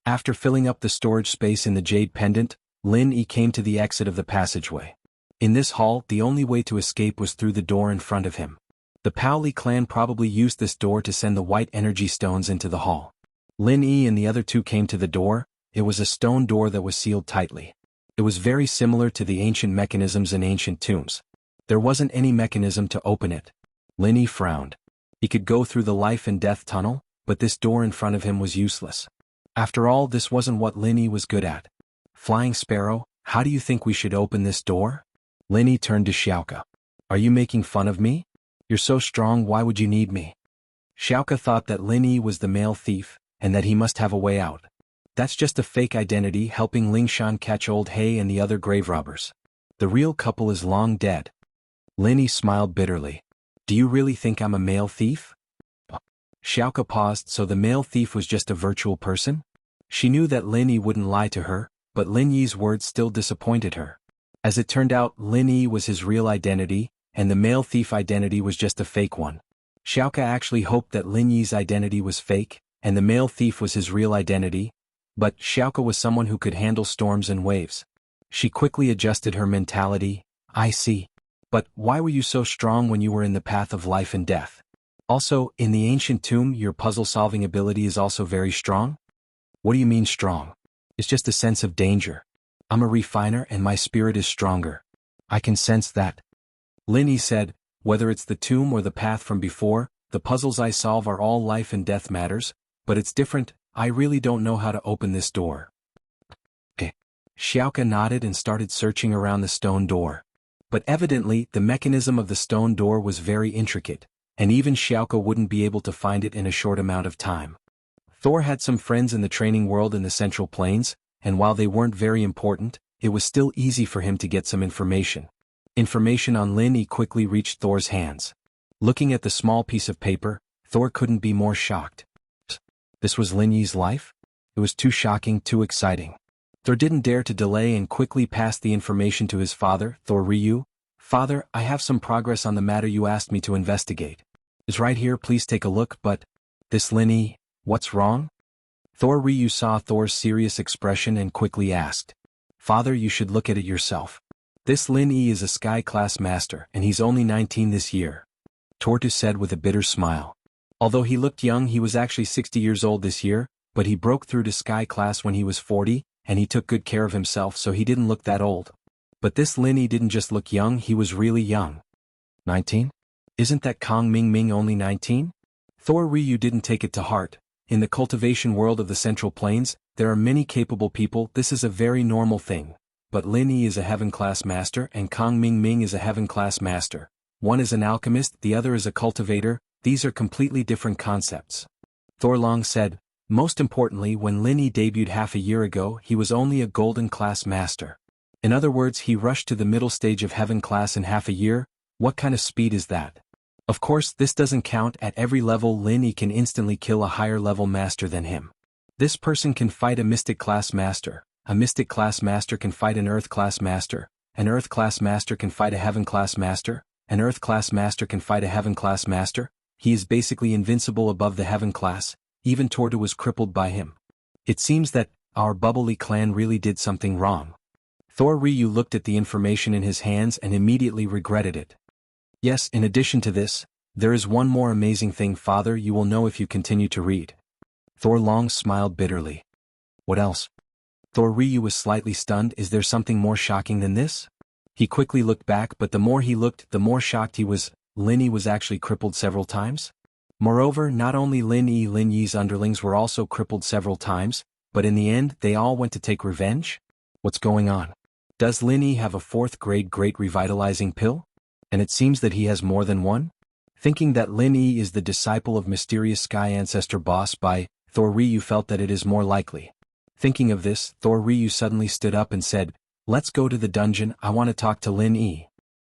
After filling up the storage space in the jade pendant, Lin Yi came to the exit of the passageway. In this hall, the only way to escape was through the door in front of him. The Paoli clan probably used this door to send the white energy stones into the hall. Lin Yi and the other two came to the door. It was a stone door that was sealed tightly. It was very similar to the ancient mechanisms in ancient tombs. There wasn't any mechanism to open it. Lin Yi frowned. He could go through the life and death tunnel, but this door in front of him was useless. After all, this wasn't what Lin Yi was good at. Flying Sparrow, how do you think we should open this door? Lin Yi turned to Xiaoke. Are you making fun of me? You're so strong, why would you need me? Xiaoke thought that Lin Yi was the male thief, and that he must have a way out. That's just a fake identity helping Lingshan catch Old Hay and the other grave robbers. The real couple is long dead. Lin Yi smiled bitterly. Do you really think I'm a male thief? Xiaoke paused, so the male thief was just a virtual person? She knew that Lin Yi wouldn't lie to her, but Lin Yi's words still disappointed her. As it turned out, Lin Yi was his real identity, and the male thief identity was just a fake one. Xiaoke actually hoped that Lin Yi's identity was fake, and the male thief was his real identity, but Xiaoke was someone who could handle storms and waves. She quickly adjusted her mentality. I see. But why were you so strong when you were in the path of life and death? Also, in the ancient tomb, your puzzle-solving ability is also very strong? What do you mean strong? It's just a sense of danger. I'm a refiner and my spirit is stronger. I can sense that. Lin Yi said, whether it's the tomb or the path from before, the puzzles I solve are all life and death matters, but it's different. I really don't know how to open this door. Okay. Xiaoke nodded and started searching around the stone door. But evidently, the mechanism of the stone door was very intricate, and even Xiaoke wouldn't be able to find it in a short amount of time. Thor had some friends in the training world in the Central Plains, and while they weren't very important, it was still easy for him to get some information. Information on Lin Yi quickly reached Thor's hands. Looking at the small piece of paper, Thor couldn't be more shocked. This was Lin Yi's life? It was too shocking, too exciting. Thor didn't dare to delay and quickly passed the information to his father, Thor Ryu. Father, I have some progress on the matter you asked me to investigate. It's right here, please take a look, but this Lin Yi, what's wrong? Thor Ryu saw Thor's serious expression and quickly asked. Father, you should look at it yourself. This Lin Yi is a Sky Class Master and he's only 19 this year. Tortoise said with a bitter smile. Although he looked young, he was actually 60 years old this year, but he broke through to Sky Class when he was 40, and he took good care of himself so he didn't look that old. But this Lin Yi didn't just look young, he was really young. 19? Isn't that Kong Ming Ming only 19? Thor Ryu didn't take it to heart. In the cultivation world of the Central Plains, there are many capable people, this is a very normal thing. But Lin Yi is a Heaven-class master and Kong Ming Ming is a Heaven-class master. One is an alchemist, the other is a cultivator, these are completely different concepts. Thor Long said, most importantly, when Lin Yi debuted half a year ago, he was only a Golden-class master. In other words, he rushed to the middle stage of Heaven-class in half a year. What kind of speed is that? Of course, this doesn't count. At every level Lin Yi can instantly kill a higher level master than him. This person can fight a Mystic-class master. A Mystic-class master can fight an Earth-class master. An Earth-class master can fight a Heaven-class master. An Earth-class master can fight a Heaven-class master. He is basically invincible above the Heaven class. Even Torta was crippled by him. It seems that our Bubbly clan really did something wrong. Thor Ryu looked at the information in his hands and immediately regretted it. Yes, in addition to this, there is one more amazing thing, Father, you will know if you continue to read. Thor Long smiled bitterly. What else? Thor Ryu was slightly stunned. Is there something more shocking than this? He quickly looked back, but the more he looked, the more shocked he was. Lin Yi was actually crippled several times. Moreover, not only Lin Yi's underlings were also crippled several times, but in the end they all went to take revenge? What's going on? Does Lin Yi have a 4th grade great revitalizing pill? And it seems that he has more than one? Thinking that Lin Yi is the disciple of mysterious sky ancestor boss Bai, Thor Ryu felt that it is more likely. Thinking of this, Thor Ryu suddenly stood up and said, "Let's go to the dungeon, I want to talk to Lin Yi."